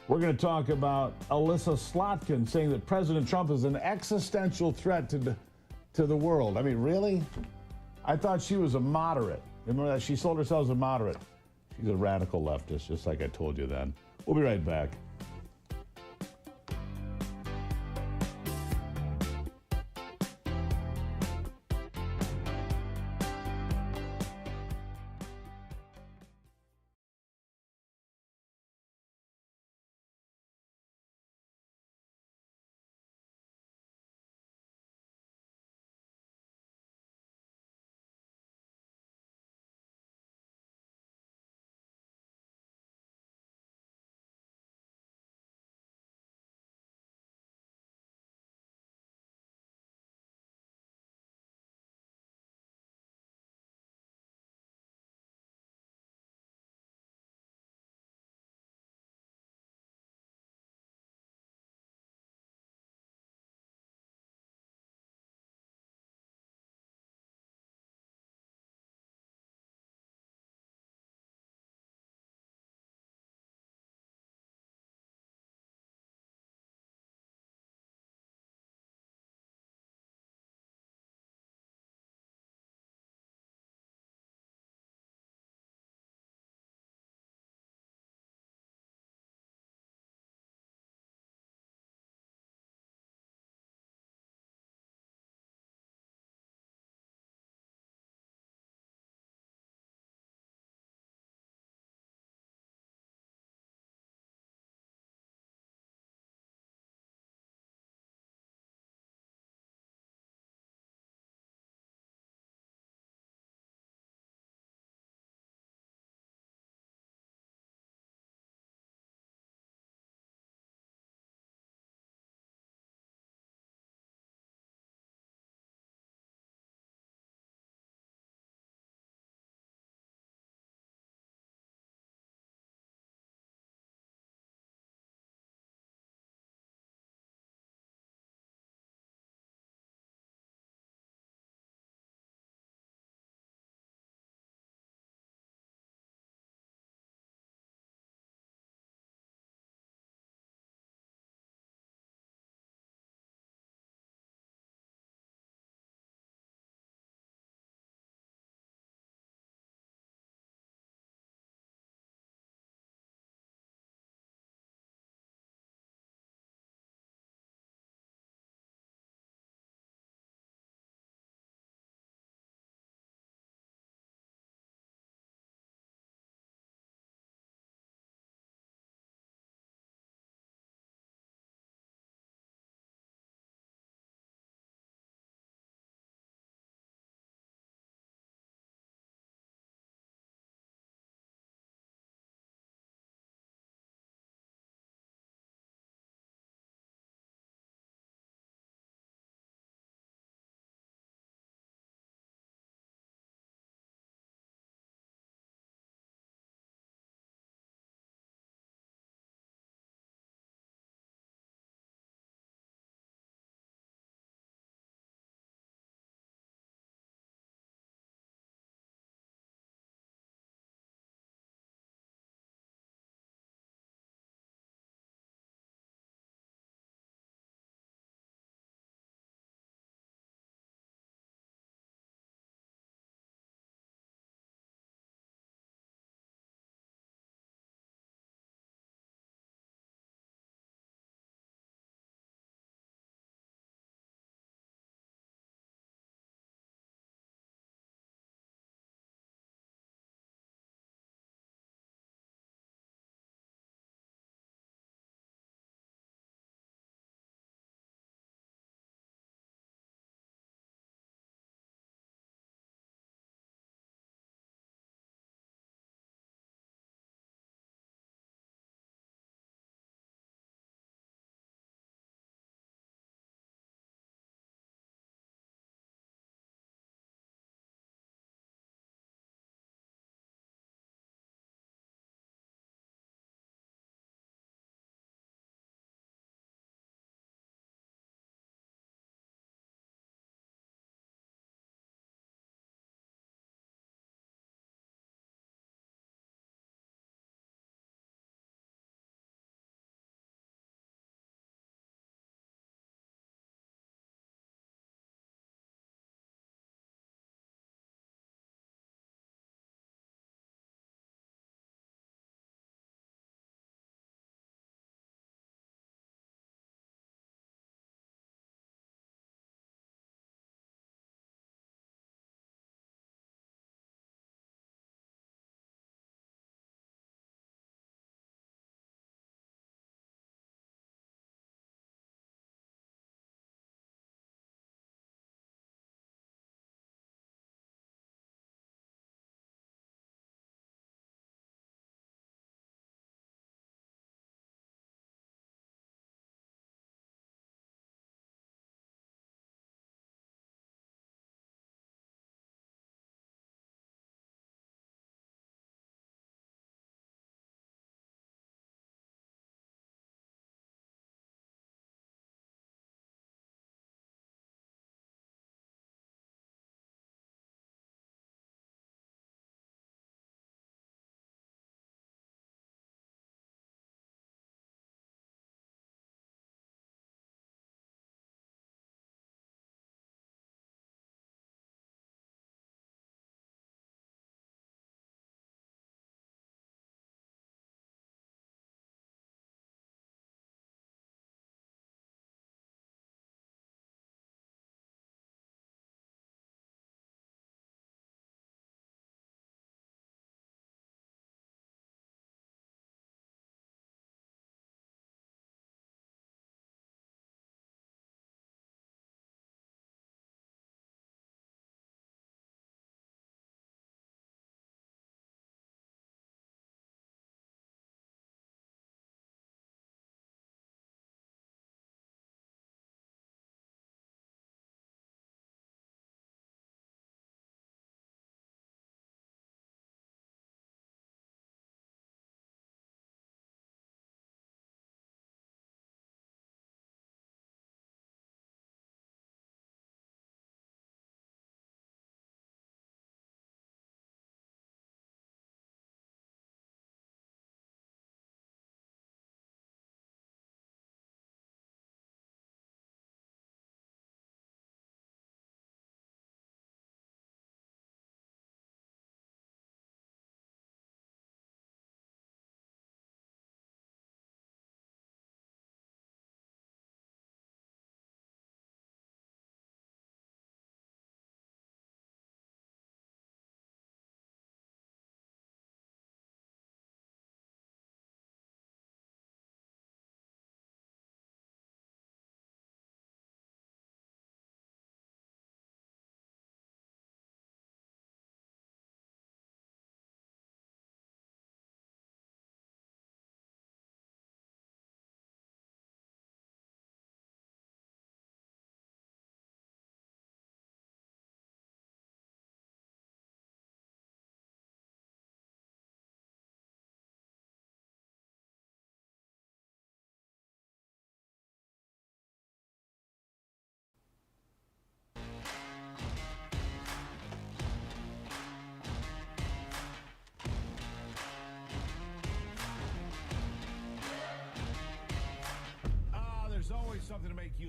We're going to talk about Alyssa Slotkin saying that President Trump is an existential threat to the world. I mean, really? I thought she was a moderate. Remember that? She sold herself as a moderate. She's a radical leftist, just like I told you then. We'll be right back.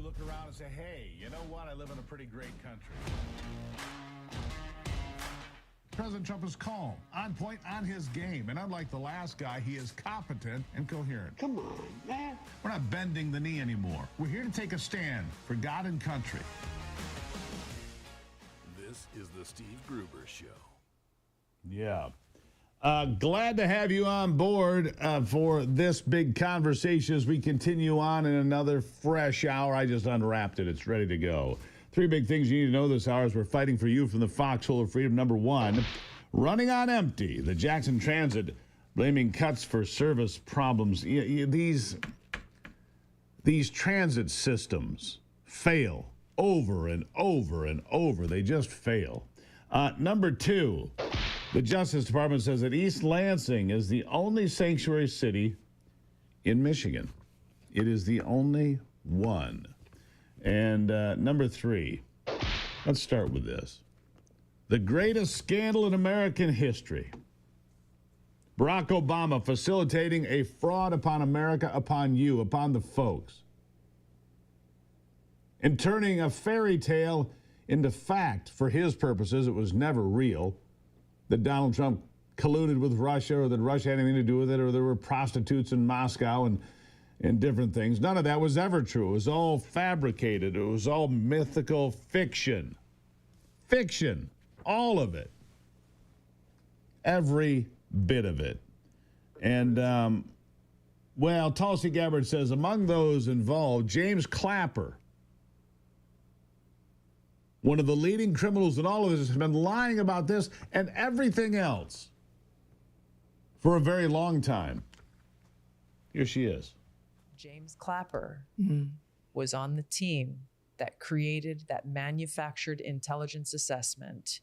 look around and say, hey, you know what? I live in a pretty great country. President Trump is calm, on point, on his game. And unlike the last guy, he is competent and coherent. Come on, man. We're not bending the knee anymore. We're here to take a stand for God and country. This is the Steve Gruber Show. Yeah. Glad to have you on board for this big conversation as we continue on in another fresh hour. I just unwrapped it. It's ready to go. 3 big things you need to know this hour as we're fighting for you from the foxhole of freedom. Number 1, running on empty. The Jackson Transit blaming cuts for service problems. These transit systems fail over and over and over. They just fail. Number 2, the Justice Department says that East Lansing is the only sanctuary city in Michigan. It is the only one. And number 3, let's start with this. The greatest scandal in American history. Barack Obama facilitating a fraud upon America, upon you, upon the folks. And turning a fairy tale into fact for his purposes. It was never real that Donald Trump colluded with Russia or that Russia had anything to do with it or there were prostitutes in Moscow and different things. None of that was ever true. It was all fabricated. It was all mythical fiction. Fiction. All of it. Every bit of it. And, well, Tulsi Gabbard says, among those involved, James Clapper, one of the leading criminals in all of this, has been lying about this and everything else for a very long time. Here she is. James Clapper was on the team that created, that manufactured intelligence assessment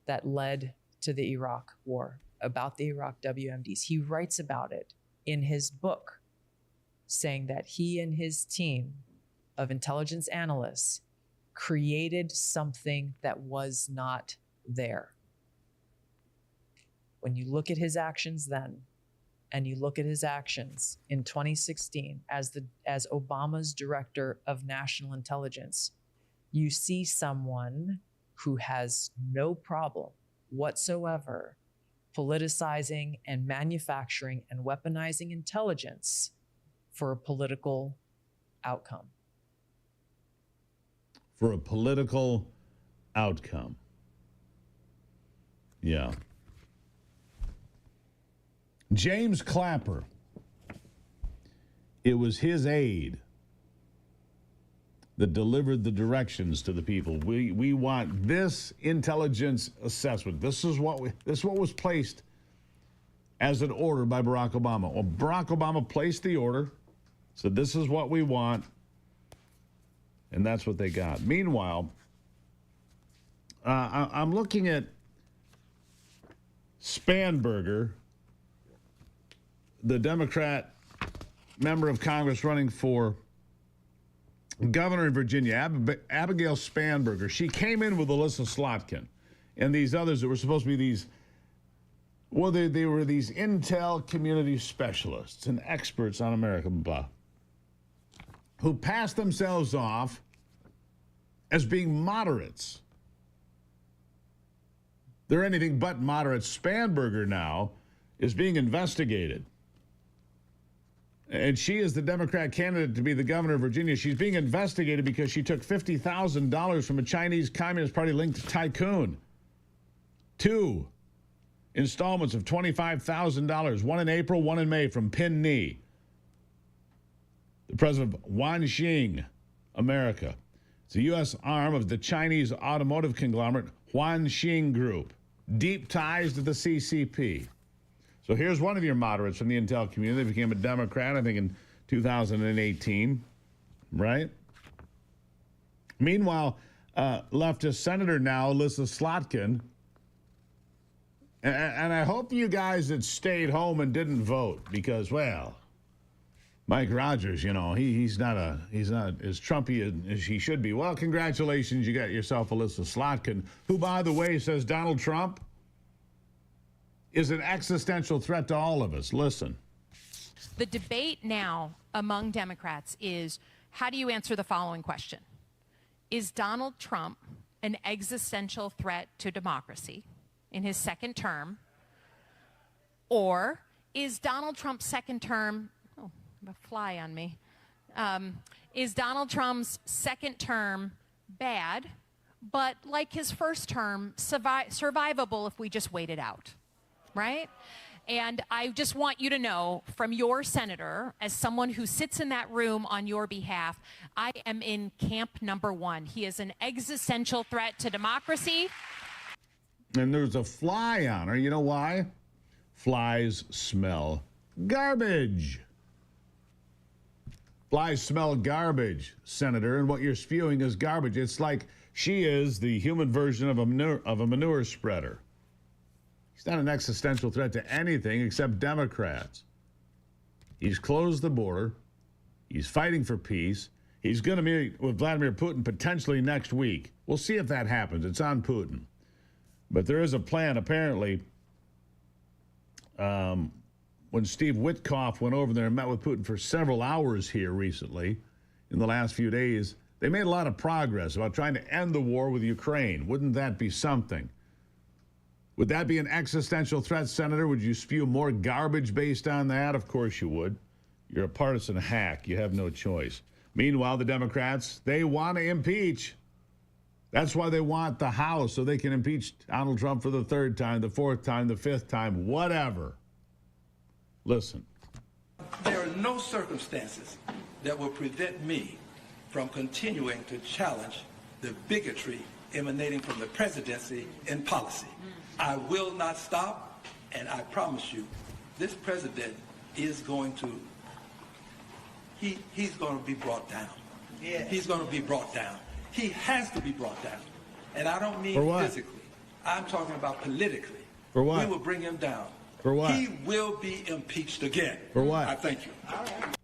that led to the Iraq war, about the Iraq WMDs. He writes about it in his book, saying that he and his team of intelligence analysts created something that was not there. When you look at his actions then, and you look at his actions in 2016 as Obama's director of national intelligence, you see someone who has no problem whatsoever politicizing and manufacturing and weaponizing intelligence for a political outcome. For a political outcome. Yeah. James Clapper, it was his aide that delivered the directions to the people. We want this intelligence assessment. This is what was placed as an order by Barack Obama. Well, Barack Obama placed the order, said this is what we want, and that's what they got. Meanwhile, I'm looking at Spanberger, the Democrat member of Congress running for governor in Virginia, Abigail Spanberger. She came in with Alyssa Slotkin and these others that were supposed to be these, well, they were these intel community specialists and experts on America, blah, who passed themselves off as being moderates. They're anything but moderates. Spanberger now is being investigated. And she is the Democrat candidate to be the governor of Virginia. She's being investigated because she took $50,000 from a Chinese Communist Party-linked tycoon. 2 installments of $25,000, one in April, one in May, from Pin Ni, the president of Wanxing, America. It's a U.S. arm of the Chinese automotive conglomerate Wanxing Group. Deep ties to the CCP. So here's one of your moderates from the intel community. They became a Democrat, I think, in 2018, right? Meanwhile, leftist senator now, Alyssa Slotkin, and I hope you guys that stayed home and didn't vote because, well, Mike Rogers, you know, he's not as Trumpy as he should be. Well, congratulations, you got yourself Alyssa Slotkin, who, by the way, says Donald Trump is an existential threat to all of us. Listen. The debate now among Democrats is how do you answer the following question? Is Donald Trump an existential threat to democracy in his second term? Or is Donald Trump's second term, oh, a fly on me. Is Donald Trump's second term bad, but like his first term, survivable if we just wait it out, right? And I just want you to know from your senator, as someone who sits in that room on your behalf, I am in camp number one. He is an existential threat to democracy. And there's a fly on her. You know why? Flies smell garbage. Flies smell garbage, Senator, and what you're spewing is garbage. It's like she is the human version of a manure spreader. He's not an existential threat to anything except Democrats. He's closed the border. He's fighting for peace. He's going to meet with Vladimir Putin potentially next week. We'll see if that happens. It's on Putin. But there is a plan, apparently. When Steve Witkoff went over there and met with Putin for several hours here recently, in the last few days, they made a lot of progress about trying to end the war with Ukraine. Wouldn't that be something? Would that be an existential threat, Senator? Would you spew more garbage based on that? Of course you would. You're a partisan hack. You have no choice. Meanwhile, the Democrats, they want to impeach. That's why they want the House, so they can impeach Donald Trump for the third time, the fourth time, the fifth time, whatever. Listen. There are no circumstances that will prevent me from continuing to challenge the bigotry emanating from the presidency and policy. I will not stop, and I promise you, this president is going to, he's going to be brought down. Yeah. He's going to be brought down. He has to be brought down. And I don't mean physically. I'm talking about politically. For what? We will bring him down. For what? He will be impeached again. For what? I thank you.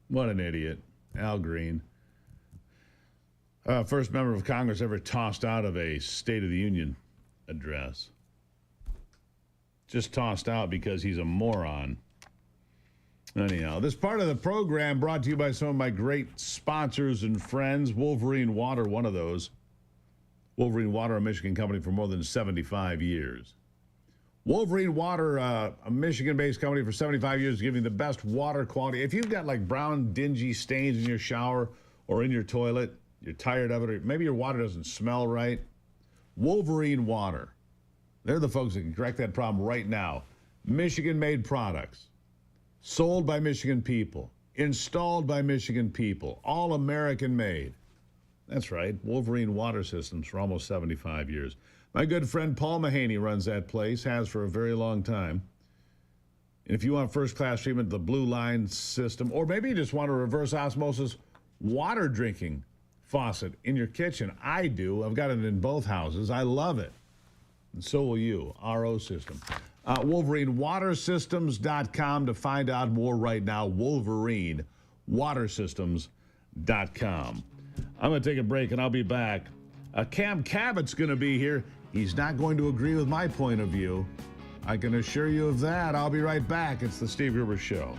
What an idiot. Al Green. First member of Congress ever tossed out of a State of the Union address. Just tossed out because he's a moron. Anyhow, this part of the program brought to you by some of my great sponsors and friends. Wolverine Water, one of those. Wolverine Water, a Michigan company for more than 75 years. Wolverine Water, a Michigan-based company for 75 years, giving the best water quality. If you've got like brown, dingy stains in your shower or in your toilet, you're tired of it, or maybe your water doesn't smell right, Wolverine Water. They're the folks that can correct that problem right now. Michigan-made products. Sold by Michigan people. Installed by Michigan people. All American-made. That's right. Wolverine Water Systems for almost 75 years. My good friend Paul Mahaney runs that place, has for a very long time. And if you want first-class treatment, the Blue Line system, or maybe you just want a reverse osmosis water drinking faucet in your kitchen. I do. I've got it in both houses. I love it. And so will you. RO system. WolverineWaterSystems.com to find out more right now. WolverineWaterSystems.com. I'm going to take a break, and I'll be back. Cam Cabot's going to be here. He's not going to agree with my point of view. I can assure you of that. I'll be right back. It's the Steve Gruber Show.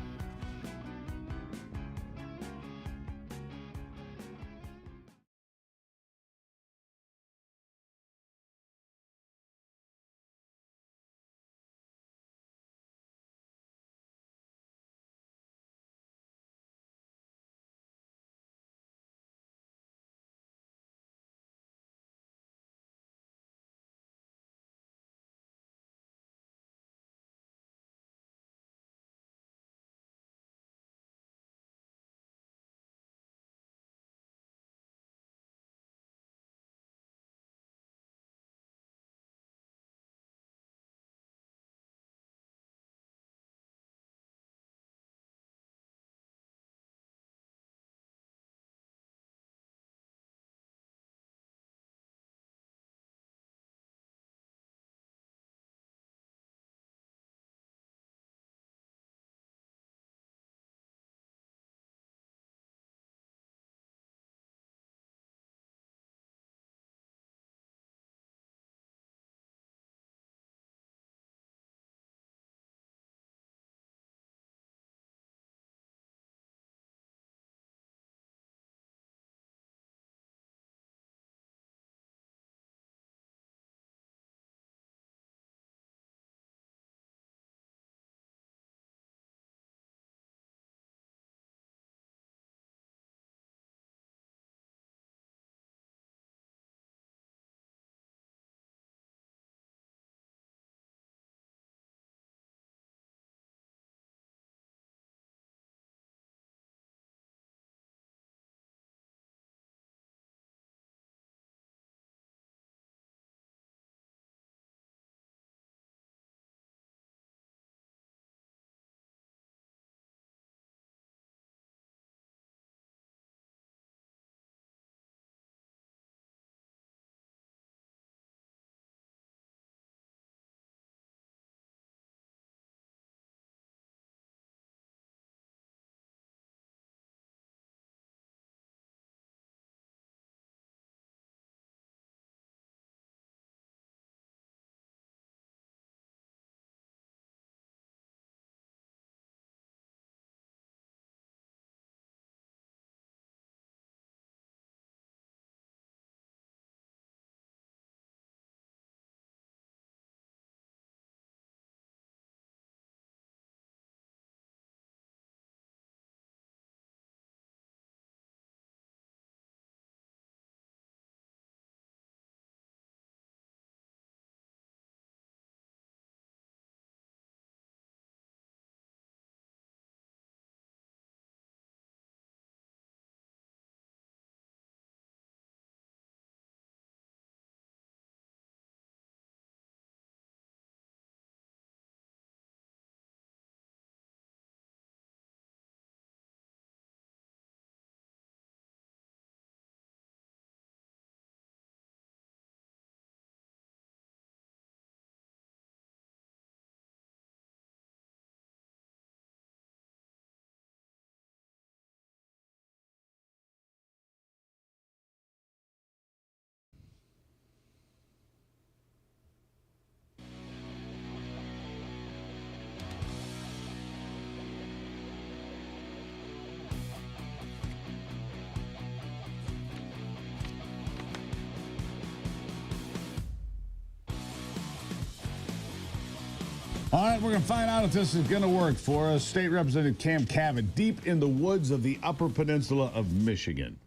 All right, we're going to find out if this is going to work for us. State Representative Cam Cavett, deep in the woods of the Upper Peninsula of Michigan.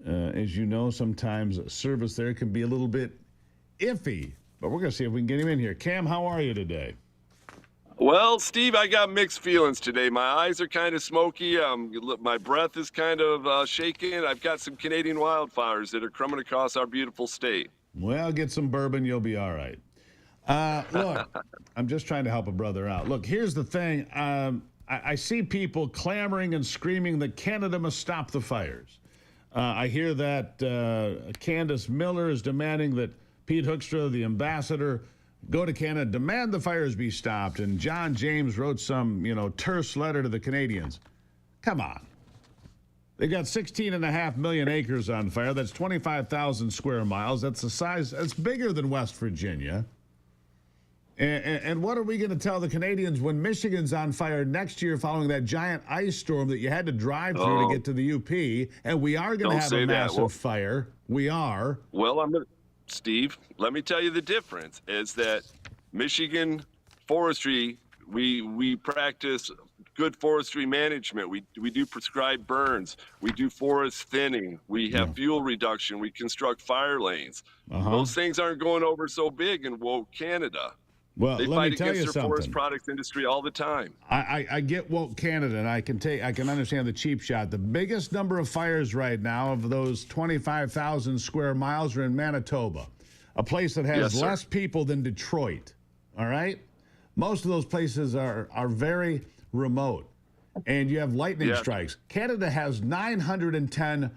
As you know, sometimes service there can be a little bit iffy, but we're going to see if we can get him in here. Cam, how are you today? Well, Steve, I got mixed feelings today. My eyes are kind of smoky. My breath is kind of shaking. I've got some Canadian wildfires that are coming across our beautiful state. Well, get some bourbon. You'll be all right. Look, I'm just trying to help a brother out. Look, here's the thing. I see people clamoring and screaming that Canada must stop the fires. I hear that Candace Miller is demanding that Pete Hoekstra, the ambassador, go to Canada, demand the fires be stopped. And John James wrote some, terse letter to the Canadians. Come on. They got 16.5 million acres on fire. That's 25,000 square miles. That's the size. That's bigger than West Virginia. And what are we going to tell the Canadians when Michigan's on fire next year following that giant ice storm that you had to drive through to get to the UP? And we are going to have a massive fire. We are. Well, Steve, let me tell you the difference is that Michigan forestry, we practice good forestry management. We do prescribed burns. We do forest thinning. We have fuel reduction. We construct fire lanes. Those things aren't going over so big in woke Canada. Well, they let fight me tell against you their something. forest products industry all the time. I get woke Canada, and I can understand the cheap shot. The biggest number of fires right now of those 25,000 square miles are in Manitoba, a place that has less people than Detroit. All right, most of those places are very remote, and you have lightning strikes. Canada has 910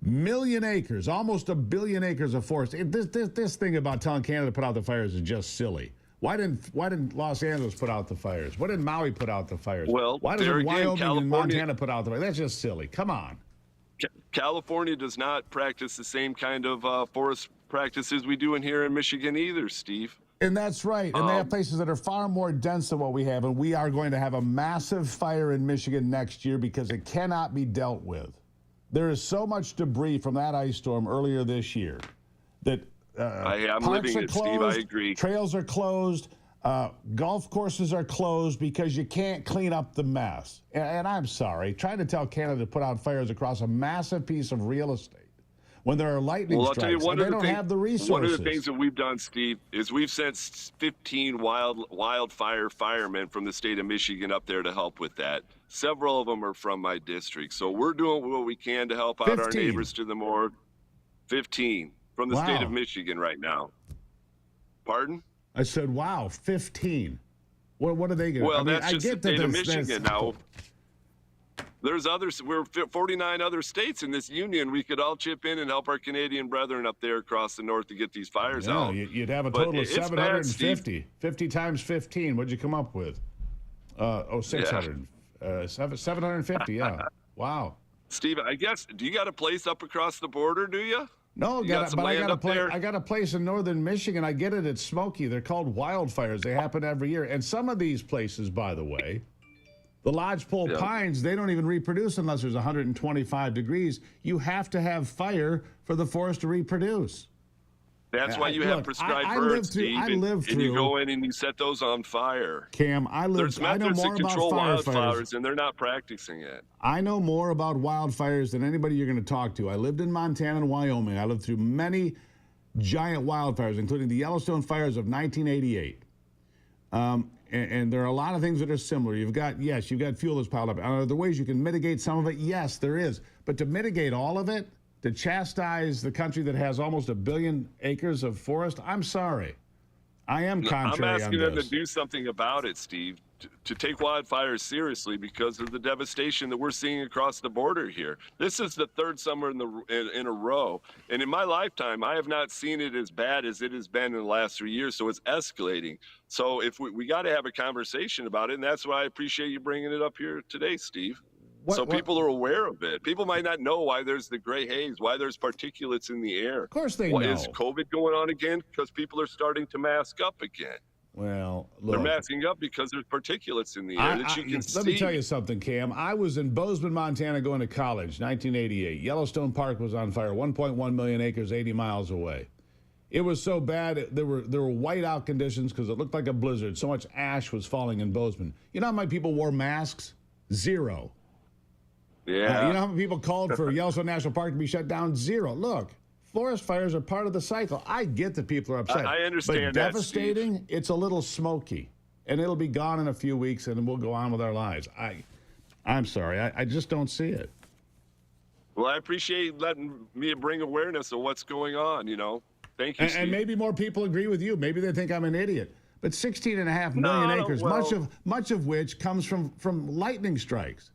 million acres, almost 1 billion acres of forest. This thing about telling Canada to put out the fires is just silly. Why didn't Los Angeles put out the fires? Why didn't Maui put out the fires? Well, why doesn't Wyoming and Montana put out the fires? That's just silly. Come on. California does not practice the same kind of forest practices we do in here in Michigan either, Steve. And that's right. And they have places that are far more dense than what we have. And we are going to have a massive fire in Michigan next year because it cannot be dealt with. There is so much debris from that ice storm earlier this year that I'm parks living are it, closed, Steve. I agree. Trails are closed. Golf courses are closed because you can't clean up the mess. And I'm sorry, trying to tell Canada to put out fires across a massive piece of real estate when there are lightning I'll tell you, strikes and they don't have the resources. One of the things that we've done, Steve, is we've sent 15 wildfire firemen from the state of Michigan up there to help with that. Several of them are from my district. So we're doing what we can to help out our neighbors to the north. 15 from the state of Michigan right now. Pardon? I said, wow, 15. What are they going to do? Well, that's just the state of Michigan now. There's others. We're 49 other states in this union. We could all chip in and help our Canadian brethren up there across the north to get these fires out. You'd have a total of 750. 50 times 15. What'd you come up with? 600. 750, yeah. Wow. Steve, I guess, do you got a place up across the border, do you? No, I got a place in northern Michigan. I get it. It's smoky. They're called wildfires. They happen every year. And some of these places, by the way, the lodgepole pines, they don't even reproduce unless there's 125 degrees. You have to have fire for the forest to reproduce. That's why you have prescribed burns, Steve, and you go in and you set those on fire. Cam, There's methods to control wildfires, and they're not practicing it. I know more about wildfires than anybody you're going to talk to. I lived in Montana and Wyoming. I lived through many giant wildfires, including the Yellowstone fires of 1988. And there are a lot of things that are similar. You've got fuel that's piled up. Are there ways you can mitigate some of it? Yes, there is. But to mitigate all of it, to chastise the country that has almost 1 billion acres of forest, I'm sorry. I am contrary on this. I'm asking them to do something about it, Steve, to take wildfires seriously because of the devastation that we're seeing across the border here. This is the third summer in a row. And in my lifetime, I have not seen it as bad as it has been in the last 3 years. So it's escalating. So if we got to have a conversation about it. And that's why I appreciate you bringing it up here today, Steve. People are aware of it. People might not know why there's the gray haze, why there's particulates in the air. Of course they know. Is COVID going on again? Because people are starting to mask up again. Well, look. They're masking up because there's particulates in the air that you can see. Let me tell you something, Cam. I was in Bozeman, Montana going to college, 1988. Yellowstone Park was on fire, 1.1 million acres, 80 miles away. It was so bad. There were whiteout conditions because it looked like a blizzard. So much ash was falling in Bozeman. You know how many people wore masks? Zero. Yeah. You know how many people called for Yellowstone National Park to be shut down? Zero. Look, forest fires are part of the cycle. I get that people are upset. I understand but that, devastating, Steve. it's a little smoky. And it'll be gone in a few weeks, and we'll go on with our lives. I'm sorry. I just don't see it. Well, I appreciate letting me bring awareness of what's going on, you know. Thank you, Steve. And maybe more people agree with you. Maybe they think I'm an idiot. But 16.5 million acres, much of which comes from lightning strikes.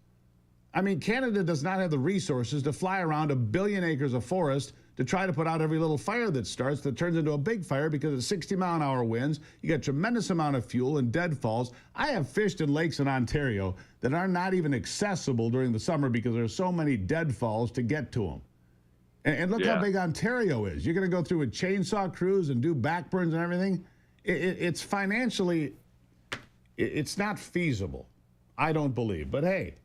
I mean, Canada does not have the resources to fly around 1 billion acres of forest to try to put out every little fire that starts that turns into a big fire because of 60-mile-an-hour winds. You got tremendous amount of fuel and deadfalls. I have fished in lakes in Ontario that are not even accessible during the summer because there's so many deadfalls to get to them. And look how big Ontario is. You're going to go through a chainsaw crews and do backburns and everything. It's financially, it's not feasible. I don't believe. But hey,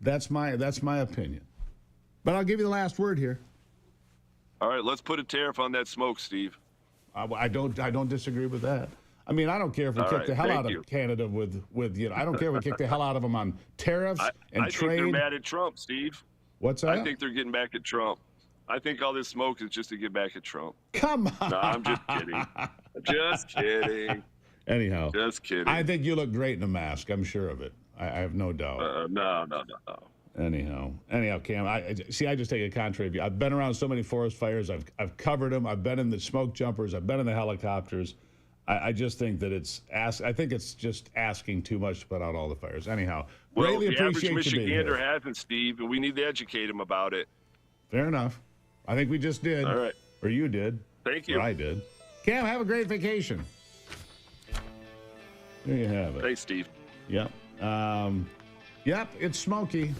that's my opinion. But I'll give you the last word here. All right, let's put a tariff on that smoke, Steve. I don't disagree with that. I mean, I don't care if we kick the hell out of Canada with I don't care if we kick the hell out of them on tariffs and trade. I think they're mad at Trump, Steve. What's that? I think they're getting back at Trump. I think all this smoke is just to get back at Trump. Come on. No, I'm just kidding. Just kidding. Anyhow. Just kidding. I think you look great in a mask. I'm sure of it. I have no doubt. No. Anyhow, Cam, I just take a contrary view. I've been around so many forest fires. I've covered them. I've been in the smoke jumpers. I've been in the helicopters. I just think that I think it's just asking too much to put out all the fires. Anyhow, greatly appreciate you being here. The average Michigander hasn't, Steve, and we need to educate him about it. Fair enough. I think we just did. All right. Or you did. Thank you. Or I did. Cam, have a great vacation. There you have it. Thanks, Steve. Yep. Yep, it's smoky.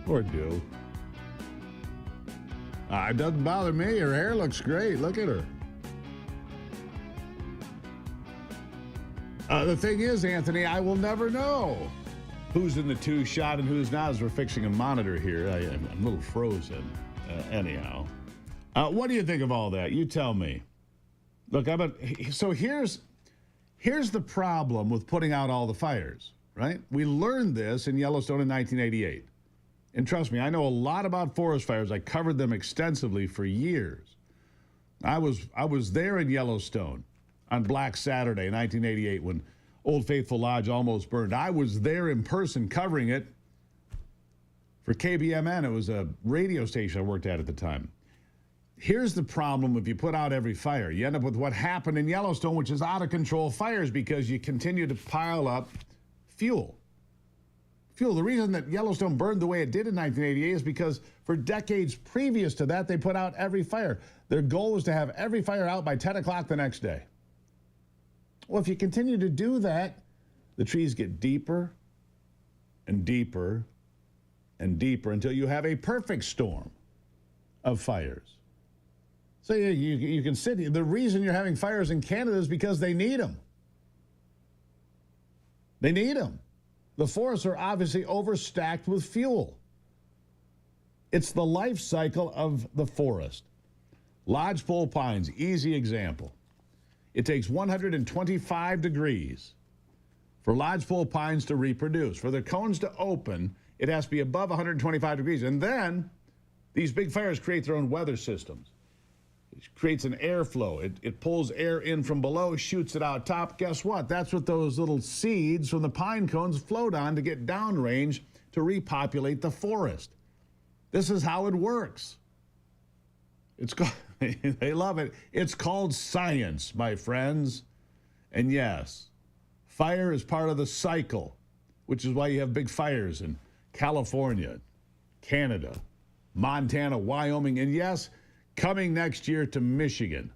Or do. It doesn't bother me. Her hair looks great. Look at her. The thing is, Anthony, I will never know who's in the two shot and who's not as we're fixing a monitor here. I'm a little frozen. Anyhow. What do you think of all that? You tell me. Look, so here's the problem with putting out all the fires, right? We learned this in Yellowstone in 1988. And trust me, I know a lot about forest fires. I covered them extensively for years. I was there in Yellowstone on Black Saturday, 1988, when Old Faithful Lodge almost burned. I was there in person covering it for KBMN. It was a radio station I worked at the time. Here's the problem if you put out every fire. You end up with what happened in Yellowstone, which is out-of-control fires because you continue to pile up fuel. The reason that Yellowstone burned the way it did in 1988 is because for decades previous to that, they put out every fire. Their goal was to have every fire out by 10 o'clock the next day. Well, if you continue to do that, the trees get deeper and deeper and deeper until you have a perfect storm of fires. So you can sit. The reason you're having fires in Canada is because they need them. They need them. The forests are obviously overstacked with fuel. It's the life cycle of the forest. Lodgepole pines, easy example. It takes 125 degrees for lodgepole pines to reproduce. For their cones to open, it has to be above 125 degrees. And then these big fires create their own weather systems. It creates an airflow. It pulls air in from below, shoots it out top. Guess what? That's what those little seeds from the pine cones float on to get downrange to repopulate the forest. This is how it works. It's called, they love it. It's called science, my friends. And yes, fire is part of the cycle, which is why you have big fires in California, Canada, Montana, Wyoming, and yes, coming next year to Michigan.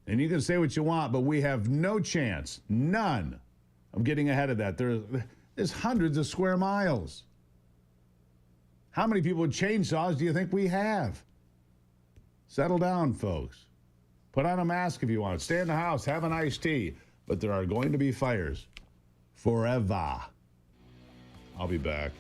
And you can say what you want, but we have no chance, none, of getting ahead of that. There's hundreds of square miles. How many people with chainsaws do you think we have? Settle down, folks. Put on a mask if you want. Stay in the house. Have an iced tea. But there are going to be fires forever. I'll be back.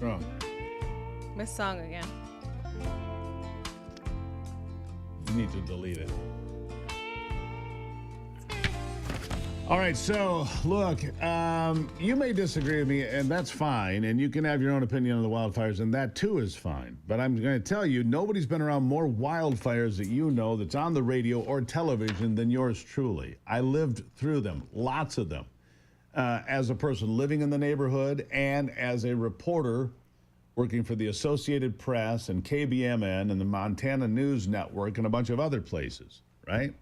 Wrong. Missed song again. You need to delete it. All right, so look, you may disagree with me, and that's fine, and you can have your own opinion on the wildfires, and that too is fine. But I'm going to tell you, nobody's been around more wildfires that you know that's on the radio or television than yours truly. I lived through them, lots of them, as a person living in the neighborhood and as a reporter working for the Associated Press and KBMN and the Montana News Network and a bunch of other places, right?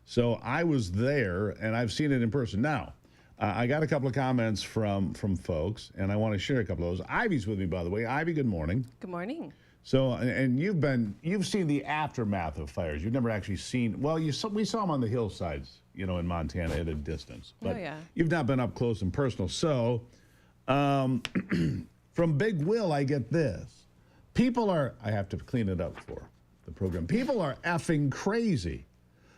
So I was there, and I've seen it in person. Now, I got a couple of comments from folks, and I want to share a couple of those. Ivy's with me, by the way. Ivy, good morning. Good morning. So, and you've seen the aftermath of fires. You've never actually seen. Well, we saw them on the hillsides, in Montana at a distance. But you've not been up close and personal. So, from Big Will, I get this. People are. I have to clean it up for the program. People are effing crazy.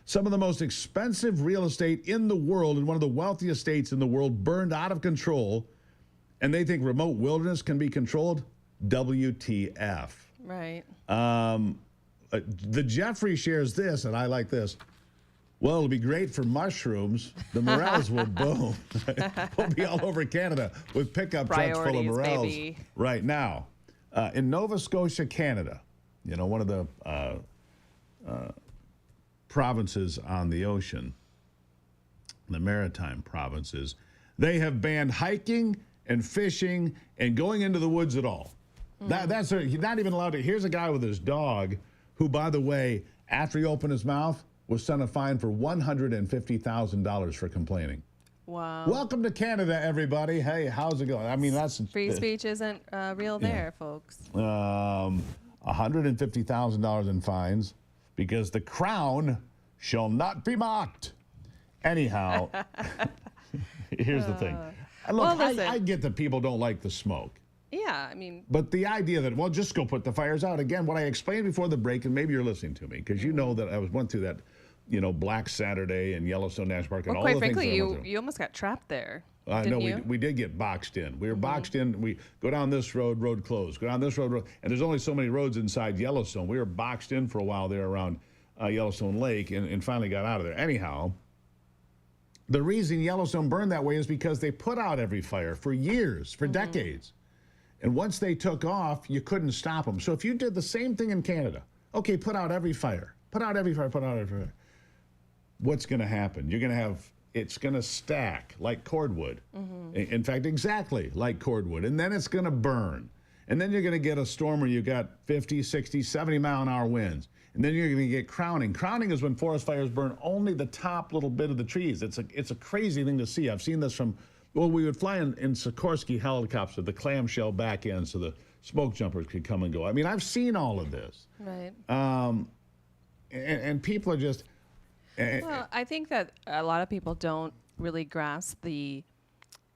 Some of the most expensive real estate in the world and one of the wealthiest states in the world burned out of control, and they think remote wilderness can be controlled? WTF. Right. The Jeffrey shares this, and I like this. Well, it'll be great for mushrooms. The morels will boom. We'll be all over Canada with pickup trucks full of morels. Baby. Right now. In Nova Scotia, Canada, one of the provinces on the ocean, the maritime provinces, they have banned hiking and fishing and going into the woods at all. That's he's not even allowed to. Here's a guy with his dog who, by the way, after he opened his mouth, was sent a fine for $150,000 for complaining. Wow. Welcome to Canada, everybody. Hey, how's it going? I mean, that's free speech isn't real there, folks. $150,000 in fines because the crown shall not be mocked. Anyhow, here's the thing. Look, I get that people don't like the smoke. Yeah, I mean. But the idea that, well, just go put the fires out. Again, what I explained before the break, and maybe you're listening to me, because you know that I went through that, Black Saturday and Yellowstone National Park and all the things. Quite frankly, you almost got trapped there. No, we did get boxed in. We were boxed in. We go down this road closed. Go down this road, and there's only so many roads inside Yellowstone. We were boxed in for a while there around Yellowstone Lake and finally got out of there. Anyhow, the reason Yellowstone burned that way is because they put out every fire for years, for decades. And once they took off, you couldn't stop them. So if you did the same thing in Canada, okay, put out every fire, put out every fire, what's going to happen? You're going to have, it's going to stack like cordwood. In fact, exactly like cordwood. And then it's going to burn. And then you're going to get a storm where you got 50, 60, 70 mile an hour winds. And then you're going to get crowning. Crowning is when forest fires burn only the top little bit of the trees. It's a crazy thing to see. I've seen this from, well, we would fly in Sikorsky helicopters, the clamshell back end so the smoke jumpers could come and go. I mean, I've seen all of this. Right. And people are just... Well, I think that a lot of people don't really grasp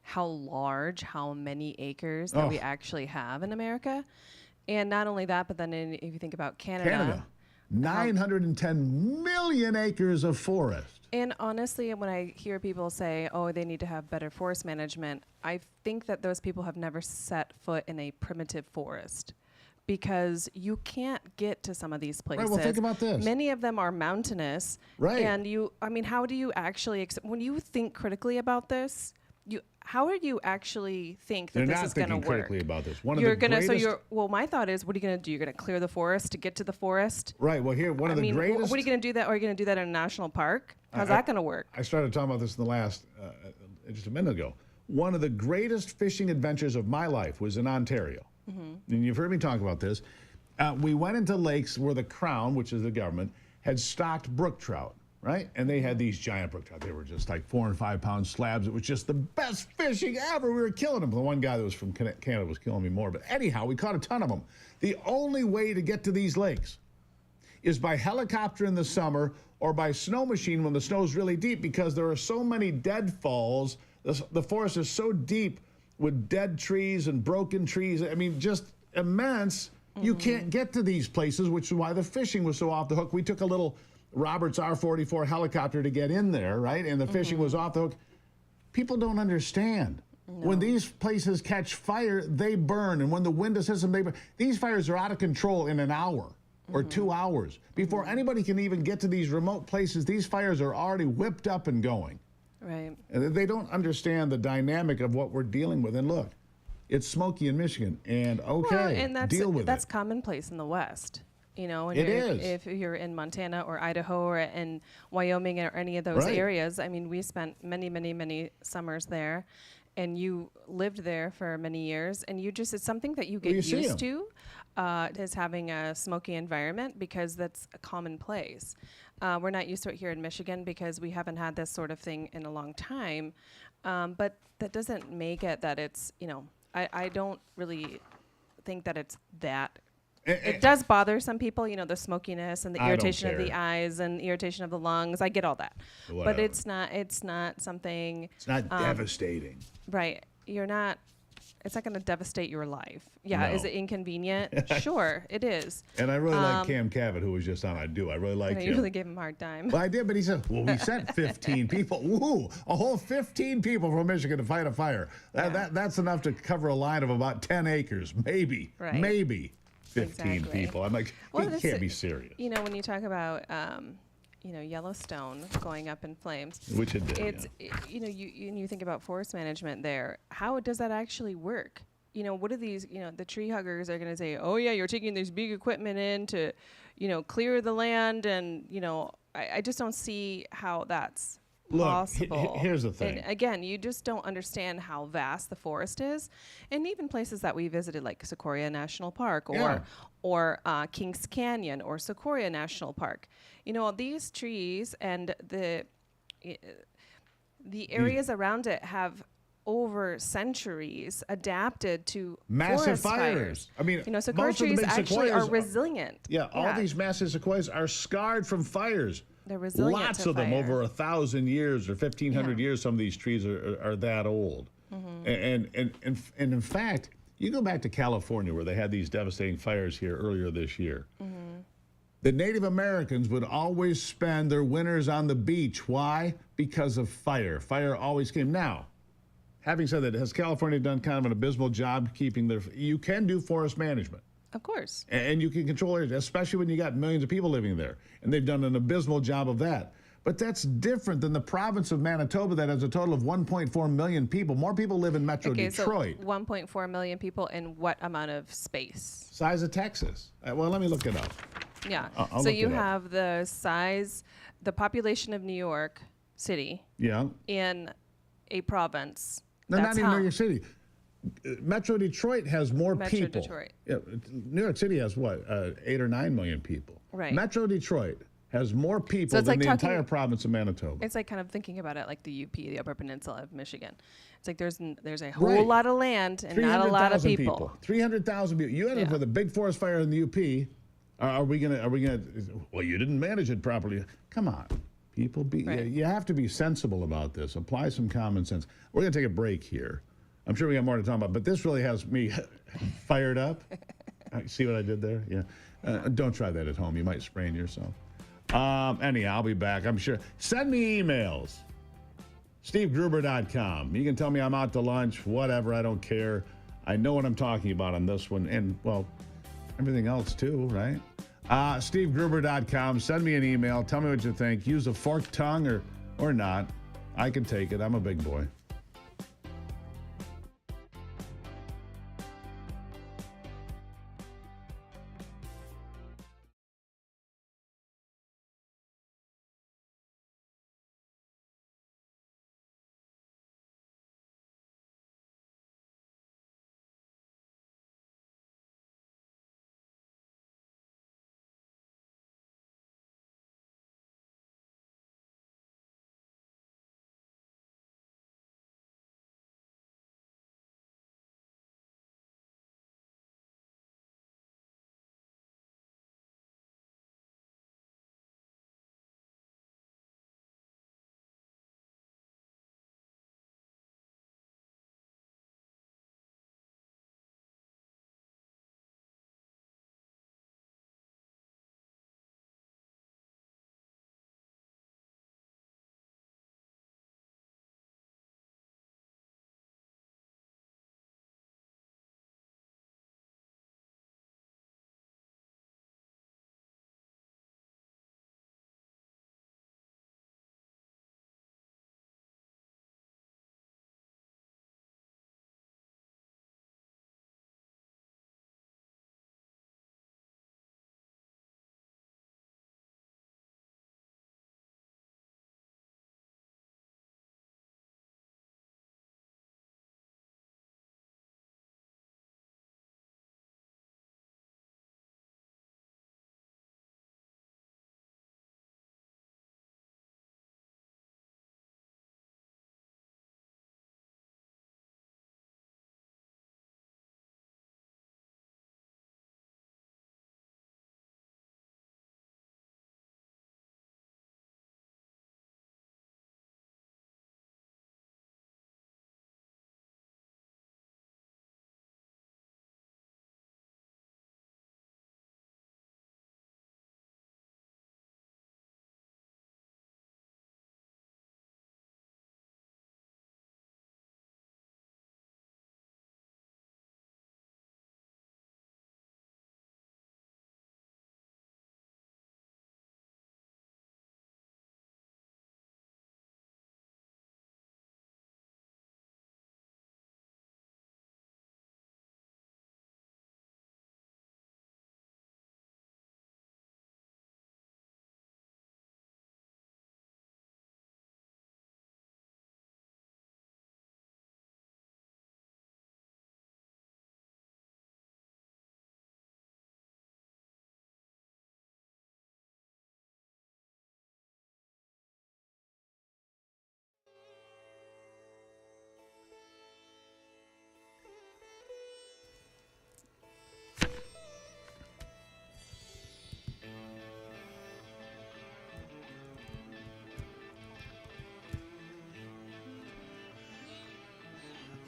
how many acres that we actually have in America. And not only that, but then if you think about Canada. 910 million acres of forest. And honestly, when I hear people say, oh, they need to have better forest management, I think that those people have never set foot in a primitive forest because you can't get to some of these places. Right, well, think about this. Many of them are mountainous. Right. And how do you actually, when you think critically about this, how do you actually think that this is going to work? You're not thinking critically about this. My thought is, what are you going to do? You're going to clear the forest to get to the forest? Right. Well, here, one of the greatest... What are you going to do that? Are you going to do that in a national park? How's that going to work? I started talking about this in the last, just a minute ago. One of the greatest fishing adventures of my life was in Ontario. And you've heard me talk about this. We went into lakes where the Crown, which is the government, had stocked brook trout. Right? And they had these giant brook trout. They were just like 4 and 5 pound slabs. It was just the best fishing ever. We were killing them. The one guy that was from Canada was killing me more. But anyhow, we caught a ton of them. The only way to get to these lakes is by helicopter in the summer or by snow machine when the snow's really deep because there are so many deadfalls. The forest is so deep with dead trees and broken trees. I mean, just immense. You can't get to these places, which is why the fishing was so off the hook. We took a little Robert's R-44 helicopter to get in there, right? And the fishing was off the hook. People don't understand. No. When these places catch fire, they burn. And when the wind hits them, they burn. These fires are out of control in an hour or 2 hours. Before anybody can even get to these remote places, these fires are already whipped up and going. Right. And they don't understand the dynamic of what we're dealing with. And look, it's smoky in Michigan. And deal with it. That's commonplace in the West. If you're in Montana or Idaho or in Wyoming or any of those areas, I mean, we spent many, many, many summers there, and you lived there for many years, and it's something that you get used to, is having a smoky environment because that's a commonplace. We're not used to it here in Michigan because we haven't had this sort of thing in a long time. But that doesn't make it that it's, I don't really think that it's that. It does bother some people, the smokiness and the irritation of the eyes and irritation of the lungs. I get all that. Whatever. But it's not something. It's not devastating. Right. It's not going to devastate your life. Yeah. No. Is it inconvenient? Sure, it is. And I really like Cam Cavett, who was just on. I really like him. You really gave him a hard time. Well, I did, but he said, well, we sent 15 people. Woo! A whole 15 people from Michigan to fight a fire. That's enough to cover a line of about 10 acres. Maybe. Right. Maybe 15 Exactly. people. I'm like, he can't be serious. When you talk about, Yellowstone going up in flames. Which it did, you think about forest management there. How does that actually work? What are these, the tree huggers are going to say, oh, yeah, you're taking this big equipment in to, clear the land. And, I just don't see how that's possible. Here's the thing. And again, you just don't understand how vast the forest is. And even places that we visited, like Sequoia National Park or Kings Canyon or Sequoia National Park, these trees and the areas around it have over centuries adapted to massive forest fires. I mean, sequoia trees actually are resilient. All these massive sequoias are scarred from fires. They're resilient. Lots to of them, fire. over 1,000 years or 1,500 years. Some of these trees are that old. And in fact, you go back to California where they had these devastating fires here earlier this year. The Native Americans would always spend their winters on the beach. Why? Because of fire. Fire always came. Now, having said that, has California done kind of an abysmal job keeping their... You can do forest management. Of course. And you can control it, especially when you got millions of people living there. And they've done an abysmal job of that. But that's different than the province of Manitoba that has a total of 1.4 million people. More people live in Metro Detroit. So 1.4 million people in what amount of space? Size of Texas. Well, let me look it up. Yeah. I'll so look you it up. have the population of New York City in a province. No, not even New York City. Metro Detroit has more people. Metro Detroit. Yeah, New York City has what, 8 or 9 million people. Right. Metro Detroit has more people it's than like the entire province of Manitoba. It's like kind of thinking about it like the UP, the Upper Peninsula of Michigan. It's like there's a whole lot of land and not a lot of people. 300,000 people. You end up with a big forest fire in the UP. Are we gonna? Well, you didn't manage it properly. Come on, people. You have to be sensible about this. Apply some common sense. We're gonna take a break here. I'm sure we got more to talk about, but this really has me fired up. See what I did there? Yeah. Don't try that at home. You might sprain yourself. Anyhow, I'll be back, I'm sure. Send me emails. SteveGruber.com. You can tell me I'm out to lunch, whatever. I don't care. I know what I'm talking about on this one, and, well, everything else too, right? SteveGruber.com. Send me an email. Tell me what you think. Use a forked tongue or not. I can take it. I'm a big boy.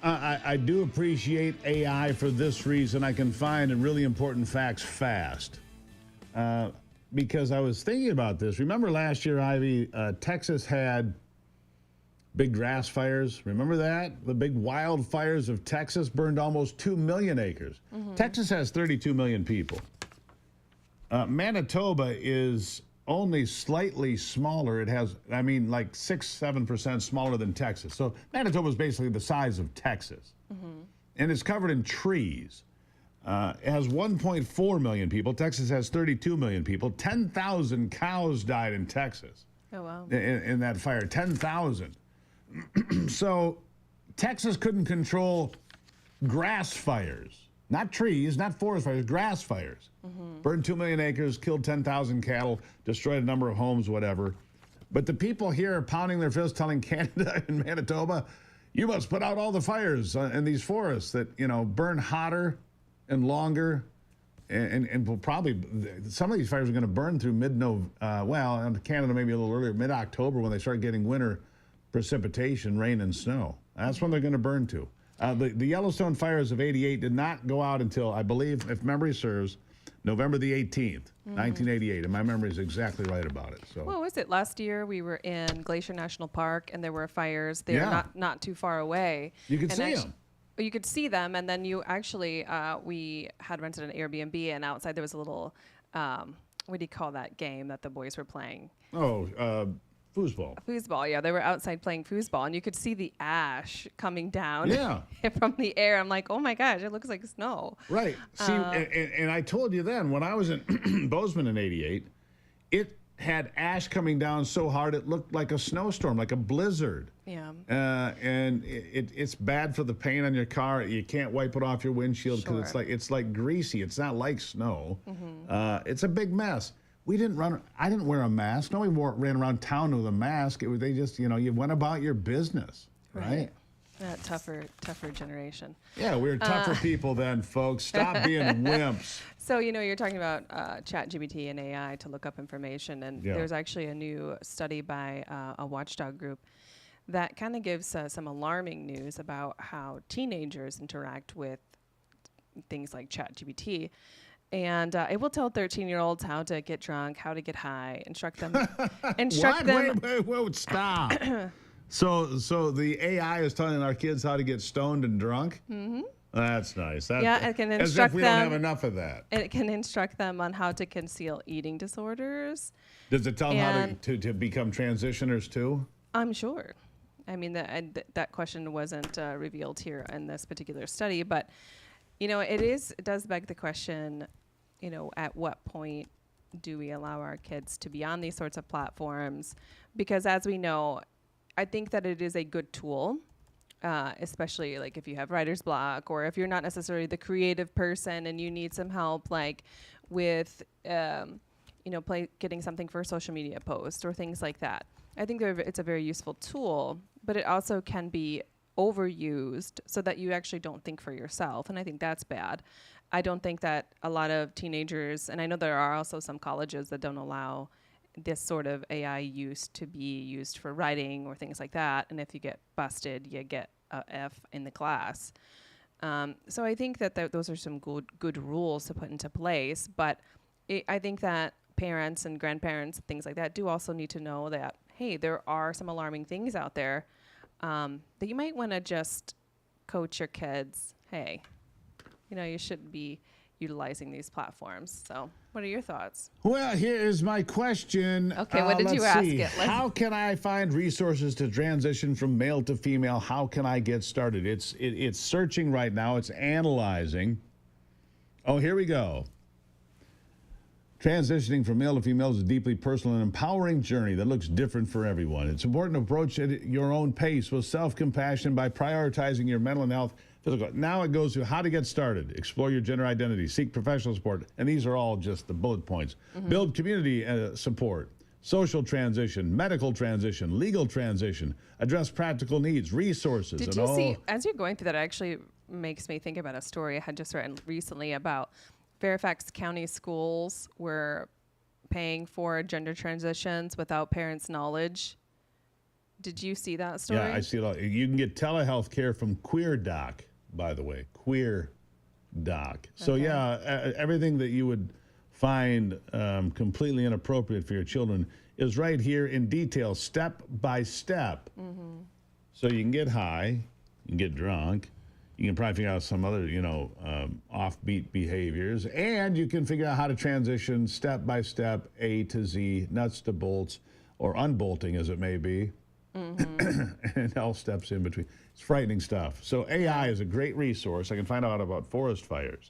I do appreciate AI for this reason. I can find really important facts fast. Because I was thinking about this. Remember last year, Ivy, Texas had big grass fires. Remember that? The big wildfires of Texas burned almost 2 million acres. Mm-hmm. Texas has 32 million people. Manitoba is only slightly smaller. It has, like 6-7% smaller than Texas. So Manitoba is basically the size of Texas. Mm-hmm. And it's covered in trees. It has 1.4 million people. Texas has 32 million people. 10,000 cows died in Texas. Oh, wow. In that fire, 10,000. So Texas couldn't control grass fires. Not trees, not forest fires, grass fires. Mm-hmm. Burned 2 million acres, killed 10,000 cattle, destroyed a number of homes, whatever. But the people here are pounding their fists telling Canada and Manitoba, you must put out all the fires in these forests that, burn hotter and longer. And will probably, some of these fires are going to burn through and Canada maybe a little earlier, mid-October when they start getting winter precipitation, rain and snow. That's when they're going to burn to. The Yellowstone fires of '88 did not go out until, I believe, if memory serves, November the 18th, 1988. And my memory is exactly right about it. So. What was it? Last year we were in Glacier National Park and there were fires there not too far away. You could see them. You could see them, and then you actually, we had rented an Airbnb, and outside there was a little, what do you call that game that the boys were playing? Foosball. Foosball, yeah. They were outside playing foosball, and you could see the ash coming down from the air. I'm like, oh my gosh, it looks like snow. Right. See, and I told you then, when I was in Bozeman in '88, it had ash coming down so hard it looked like a snowstorm, like a blizzard. Yeah. And it's bad for the paint on your car. You can't wipe it off your windshield because it's like greasy. It's not like snow. Mm-hmm. It's a big mess. I didn't wear a mask. Nobody ran around town with a mask. They just, you went about your business, right? That tougher generation. Yeah, we were tougher people then, folks. Stop being wimps. So, you're talking about ChatGPT and AI to look up information. And there's actually a new study by a watchdog group that kind of gives some alarming news about how teenagers interact with things like ChatGPT. And it will tell 13-year-olds how to get drunk, how to get high, instruct them. Wait, stop. So the AI is telling our kids how to get stoned and drunk? Mm-hmm. That's nice. It can instruct them. As if we don't have enough of that. It can instruct them on how to conceal eating disorders. Does it tell them how to become transitioners too? I'm sure. I mean, that question wasn't revealed here in this particular study, but it does beg the question, at what point do we allow our kids to be on these sorts of platforms? Because as we know, I think that it is a good tool, especially like if you have writer's block or if you're not necessarily the creative person and you need some help, like with, getting something for a social media post or things like that. I think it's a very useful tool, but it also can be overused so that you actually don't think for yourself. And I think that's bad. I don't think that a lot of teenagers, and I know there are also some colleges that don't allow this sort of AI use to be used for writing or things like that. And if you get busted, you get a F in the class. So I think that those are some good rules to put into place. But I think that parents and grandparents, things like that, do also need to know that, hey, there are some alarming things out there that you might want to just coach your kids. Hey, you shouldn't be utilizing these platforms. So what are your thoughts? Well, here is my question. Okay, what did you ask it? How can I find resources to transition from male to female? How can I get started? It's searching right now. It's analyzing. Oh, here we go. Transitioning from male to female is a deeply personal and empowering journey that looks different for everyone. It's important to approach it at your own pace with self-compassion by prioritizing your mental and health. Physical. Now it goes to how to get started, explore your gender identity, seek professional support, and these are all just the bullet points. Mm-hmm. Build community support, social transition, medical transition, legal transition, address practical needs, resources. Did you see, as you're going through that, it actually makes me think about a story I had just read recently about Fairfax County schools were paying for gender transitions without parents' knowledge Did you see that story? Yeah, I see it all. You can get telehealth care from Queer Doc, by the way. Queer Doc. So, yeah, everything that you would find completely inappropriate for your children is right here in detail, step by step. So you can get high, you can get drunk, you can probably figure out some other, offbeat behaviors, and you can figure out how to transition step by step, A to Z, nuts to bolts, or unbolting as it may be. And all steps in between. It's frightening stuff. So AI is a great resource. I can find out about forest fires,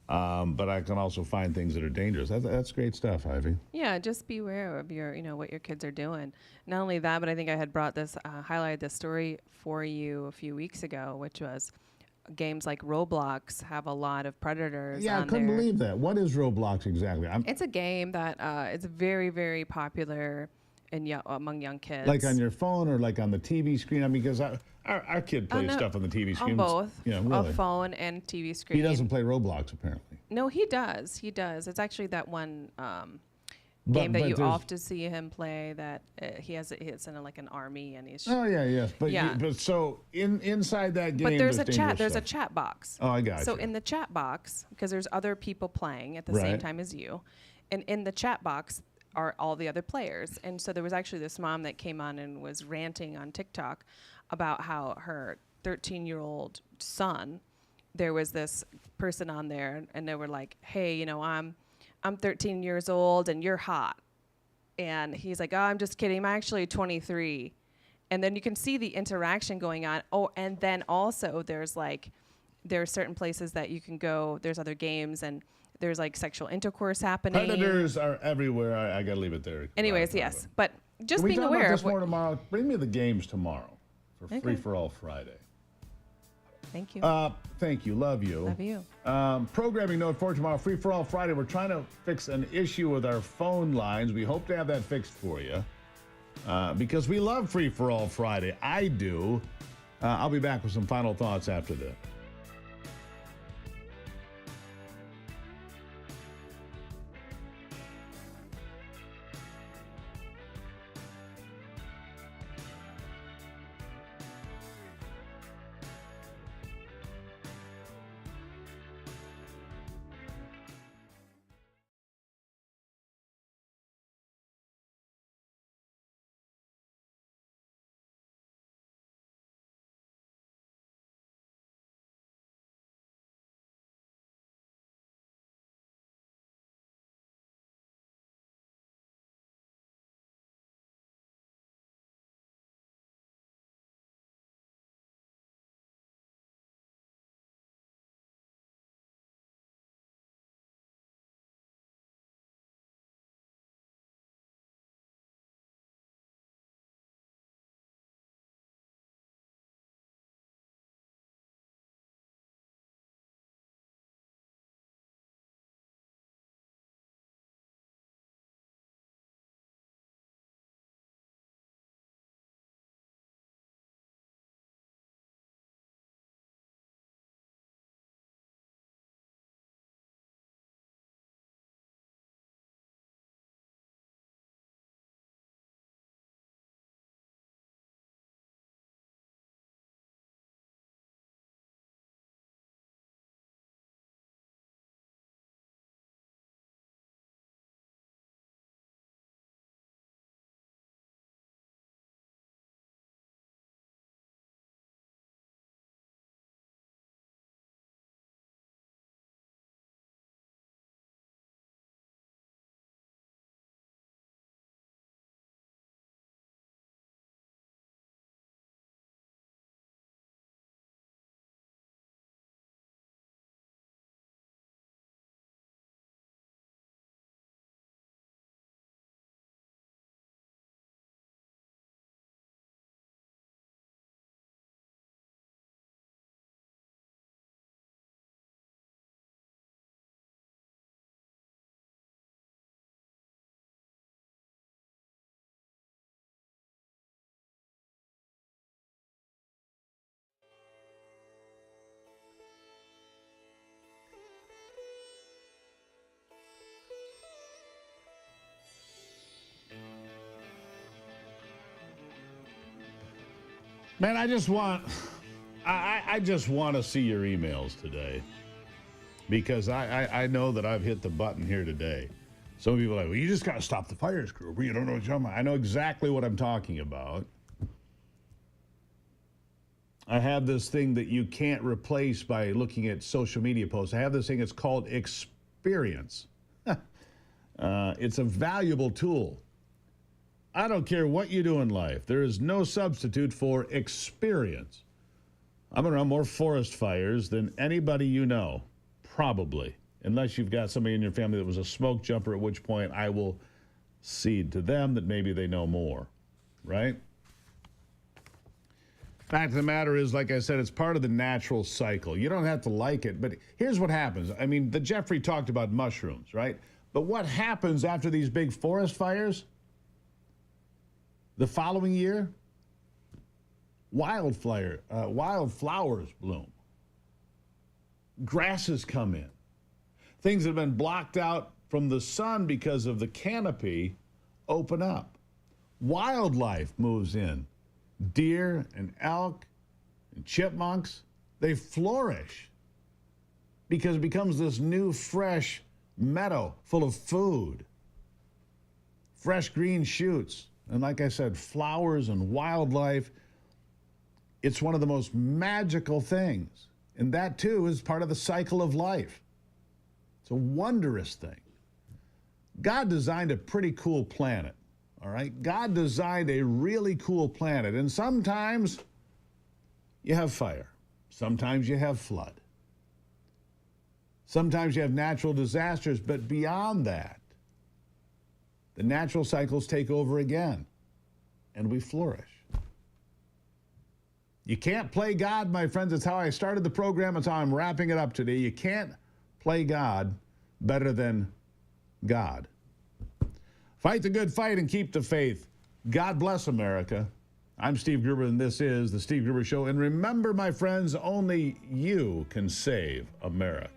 but I can also find things that are dangerous. That's great stuff, Ivy. Yeah, just be aware of your, what your kids are doing. Not only that, but I think I had brought this, highlighted this story for you a few weeks ago, which was games like Roblox have a lot of predators. Yeah, I couldn't believe that. What is Roblox exactly? It's a game that it's very, very popular among young kids. Like on your phone or like on the TV screen? I mean, because our kid plays stuff on the TV screen. On both. Yeah, really. A phone and TV screen. He doesn't play Roblox, apparently. No, he does. He does. It's actually that one game that you often see him play that it's in like an army and he's... Oh, yeah, yes. But, but so inside that game, but there's a chat. There's a chat box. Oh, I got So you. in the chat box, because there's other people playing at the same time as you, and in the chat box are all the other players. And so there was actually this mom that came on and was ranting on TikTok about how her 13-year-old son, there was this person on there and they were like, hey, I'm 13 years old and you're hot. And he's like, oh, I'm just kidding. I'm actually 23. And then you can see the interaction going on. Oh, and then also there are certain places that you can go. There's other games and there's like sexual intercourse happening. Predators are everywhere. I got to leave it there. Anyways, yes. But just being aware aware of of this more tomorrow. Bring me the games tomorrow for Free for All Friday. Thank you. Thank you. Love you. Love you. Programming note for tomorrow, Free for All Friday. We're trying to fix an issue with our phone lines. We hope to have that fixed for you because we love Free for All Friday. I do. I'll be back with some final thoughts after this. Man, I just want to see your emails today, because I know that I've hit the button here today. Some people are like, well, you just got to stop the fires, Gruber. You don't know what you're talking about. I know exactly what I'm talking about. I have this thing that you can't replace by looking at social media posts. I have this thing, it's called experience. It's a valuable tool. I don't care what you do in life. There is no substitute for experience. I'm around more forest fires than anybody you know, probably. Unless you've got somebody in your family that was a smoke jumper, at which point I will cede to them that maybe they know more, right? Fact of the matter is, like I said, it's part of the natural cycle. You don't have to like it, but here's what happens. I mean, the Jeffrey talked about mushrooms, right? But what happens after these big forest fires? The following year, wildflowers bloom. Grasses come in. Things that have been blocked out from the sun because of the canopy open up. Wildlife moves in. Deer and elk and chipmunks, they flourish because it becomes this new fresh meadow full of food, fresh green shoots. And like I said, flowers and wildlife, it's one of the most magical things. And that too is part of the cycle of life. It's a wondrous thing. God designed a pretty cool planet. All right, God designed a really cool planet, and sometimes you have fire. Sometimes you have flood. Sometimes you have natural disasters, but beyond that, the natural cycles take over again, and we flourish. You can't play God, my friends. It's how I started the program. It's how I'm wrapping it up today. You can't play God better than God. Fight the good fight and keep the faith. God bless America. I'm Steve Gruber, and this is The Steve Gruber Show. And remember, my friends, only you can save America.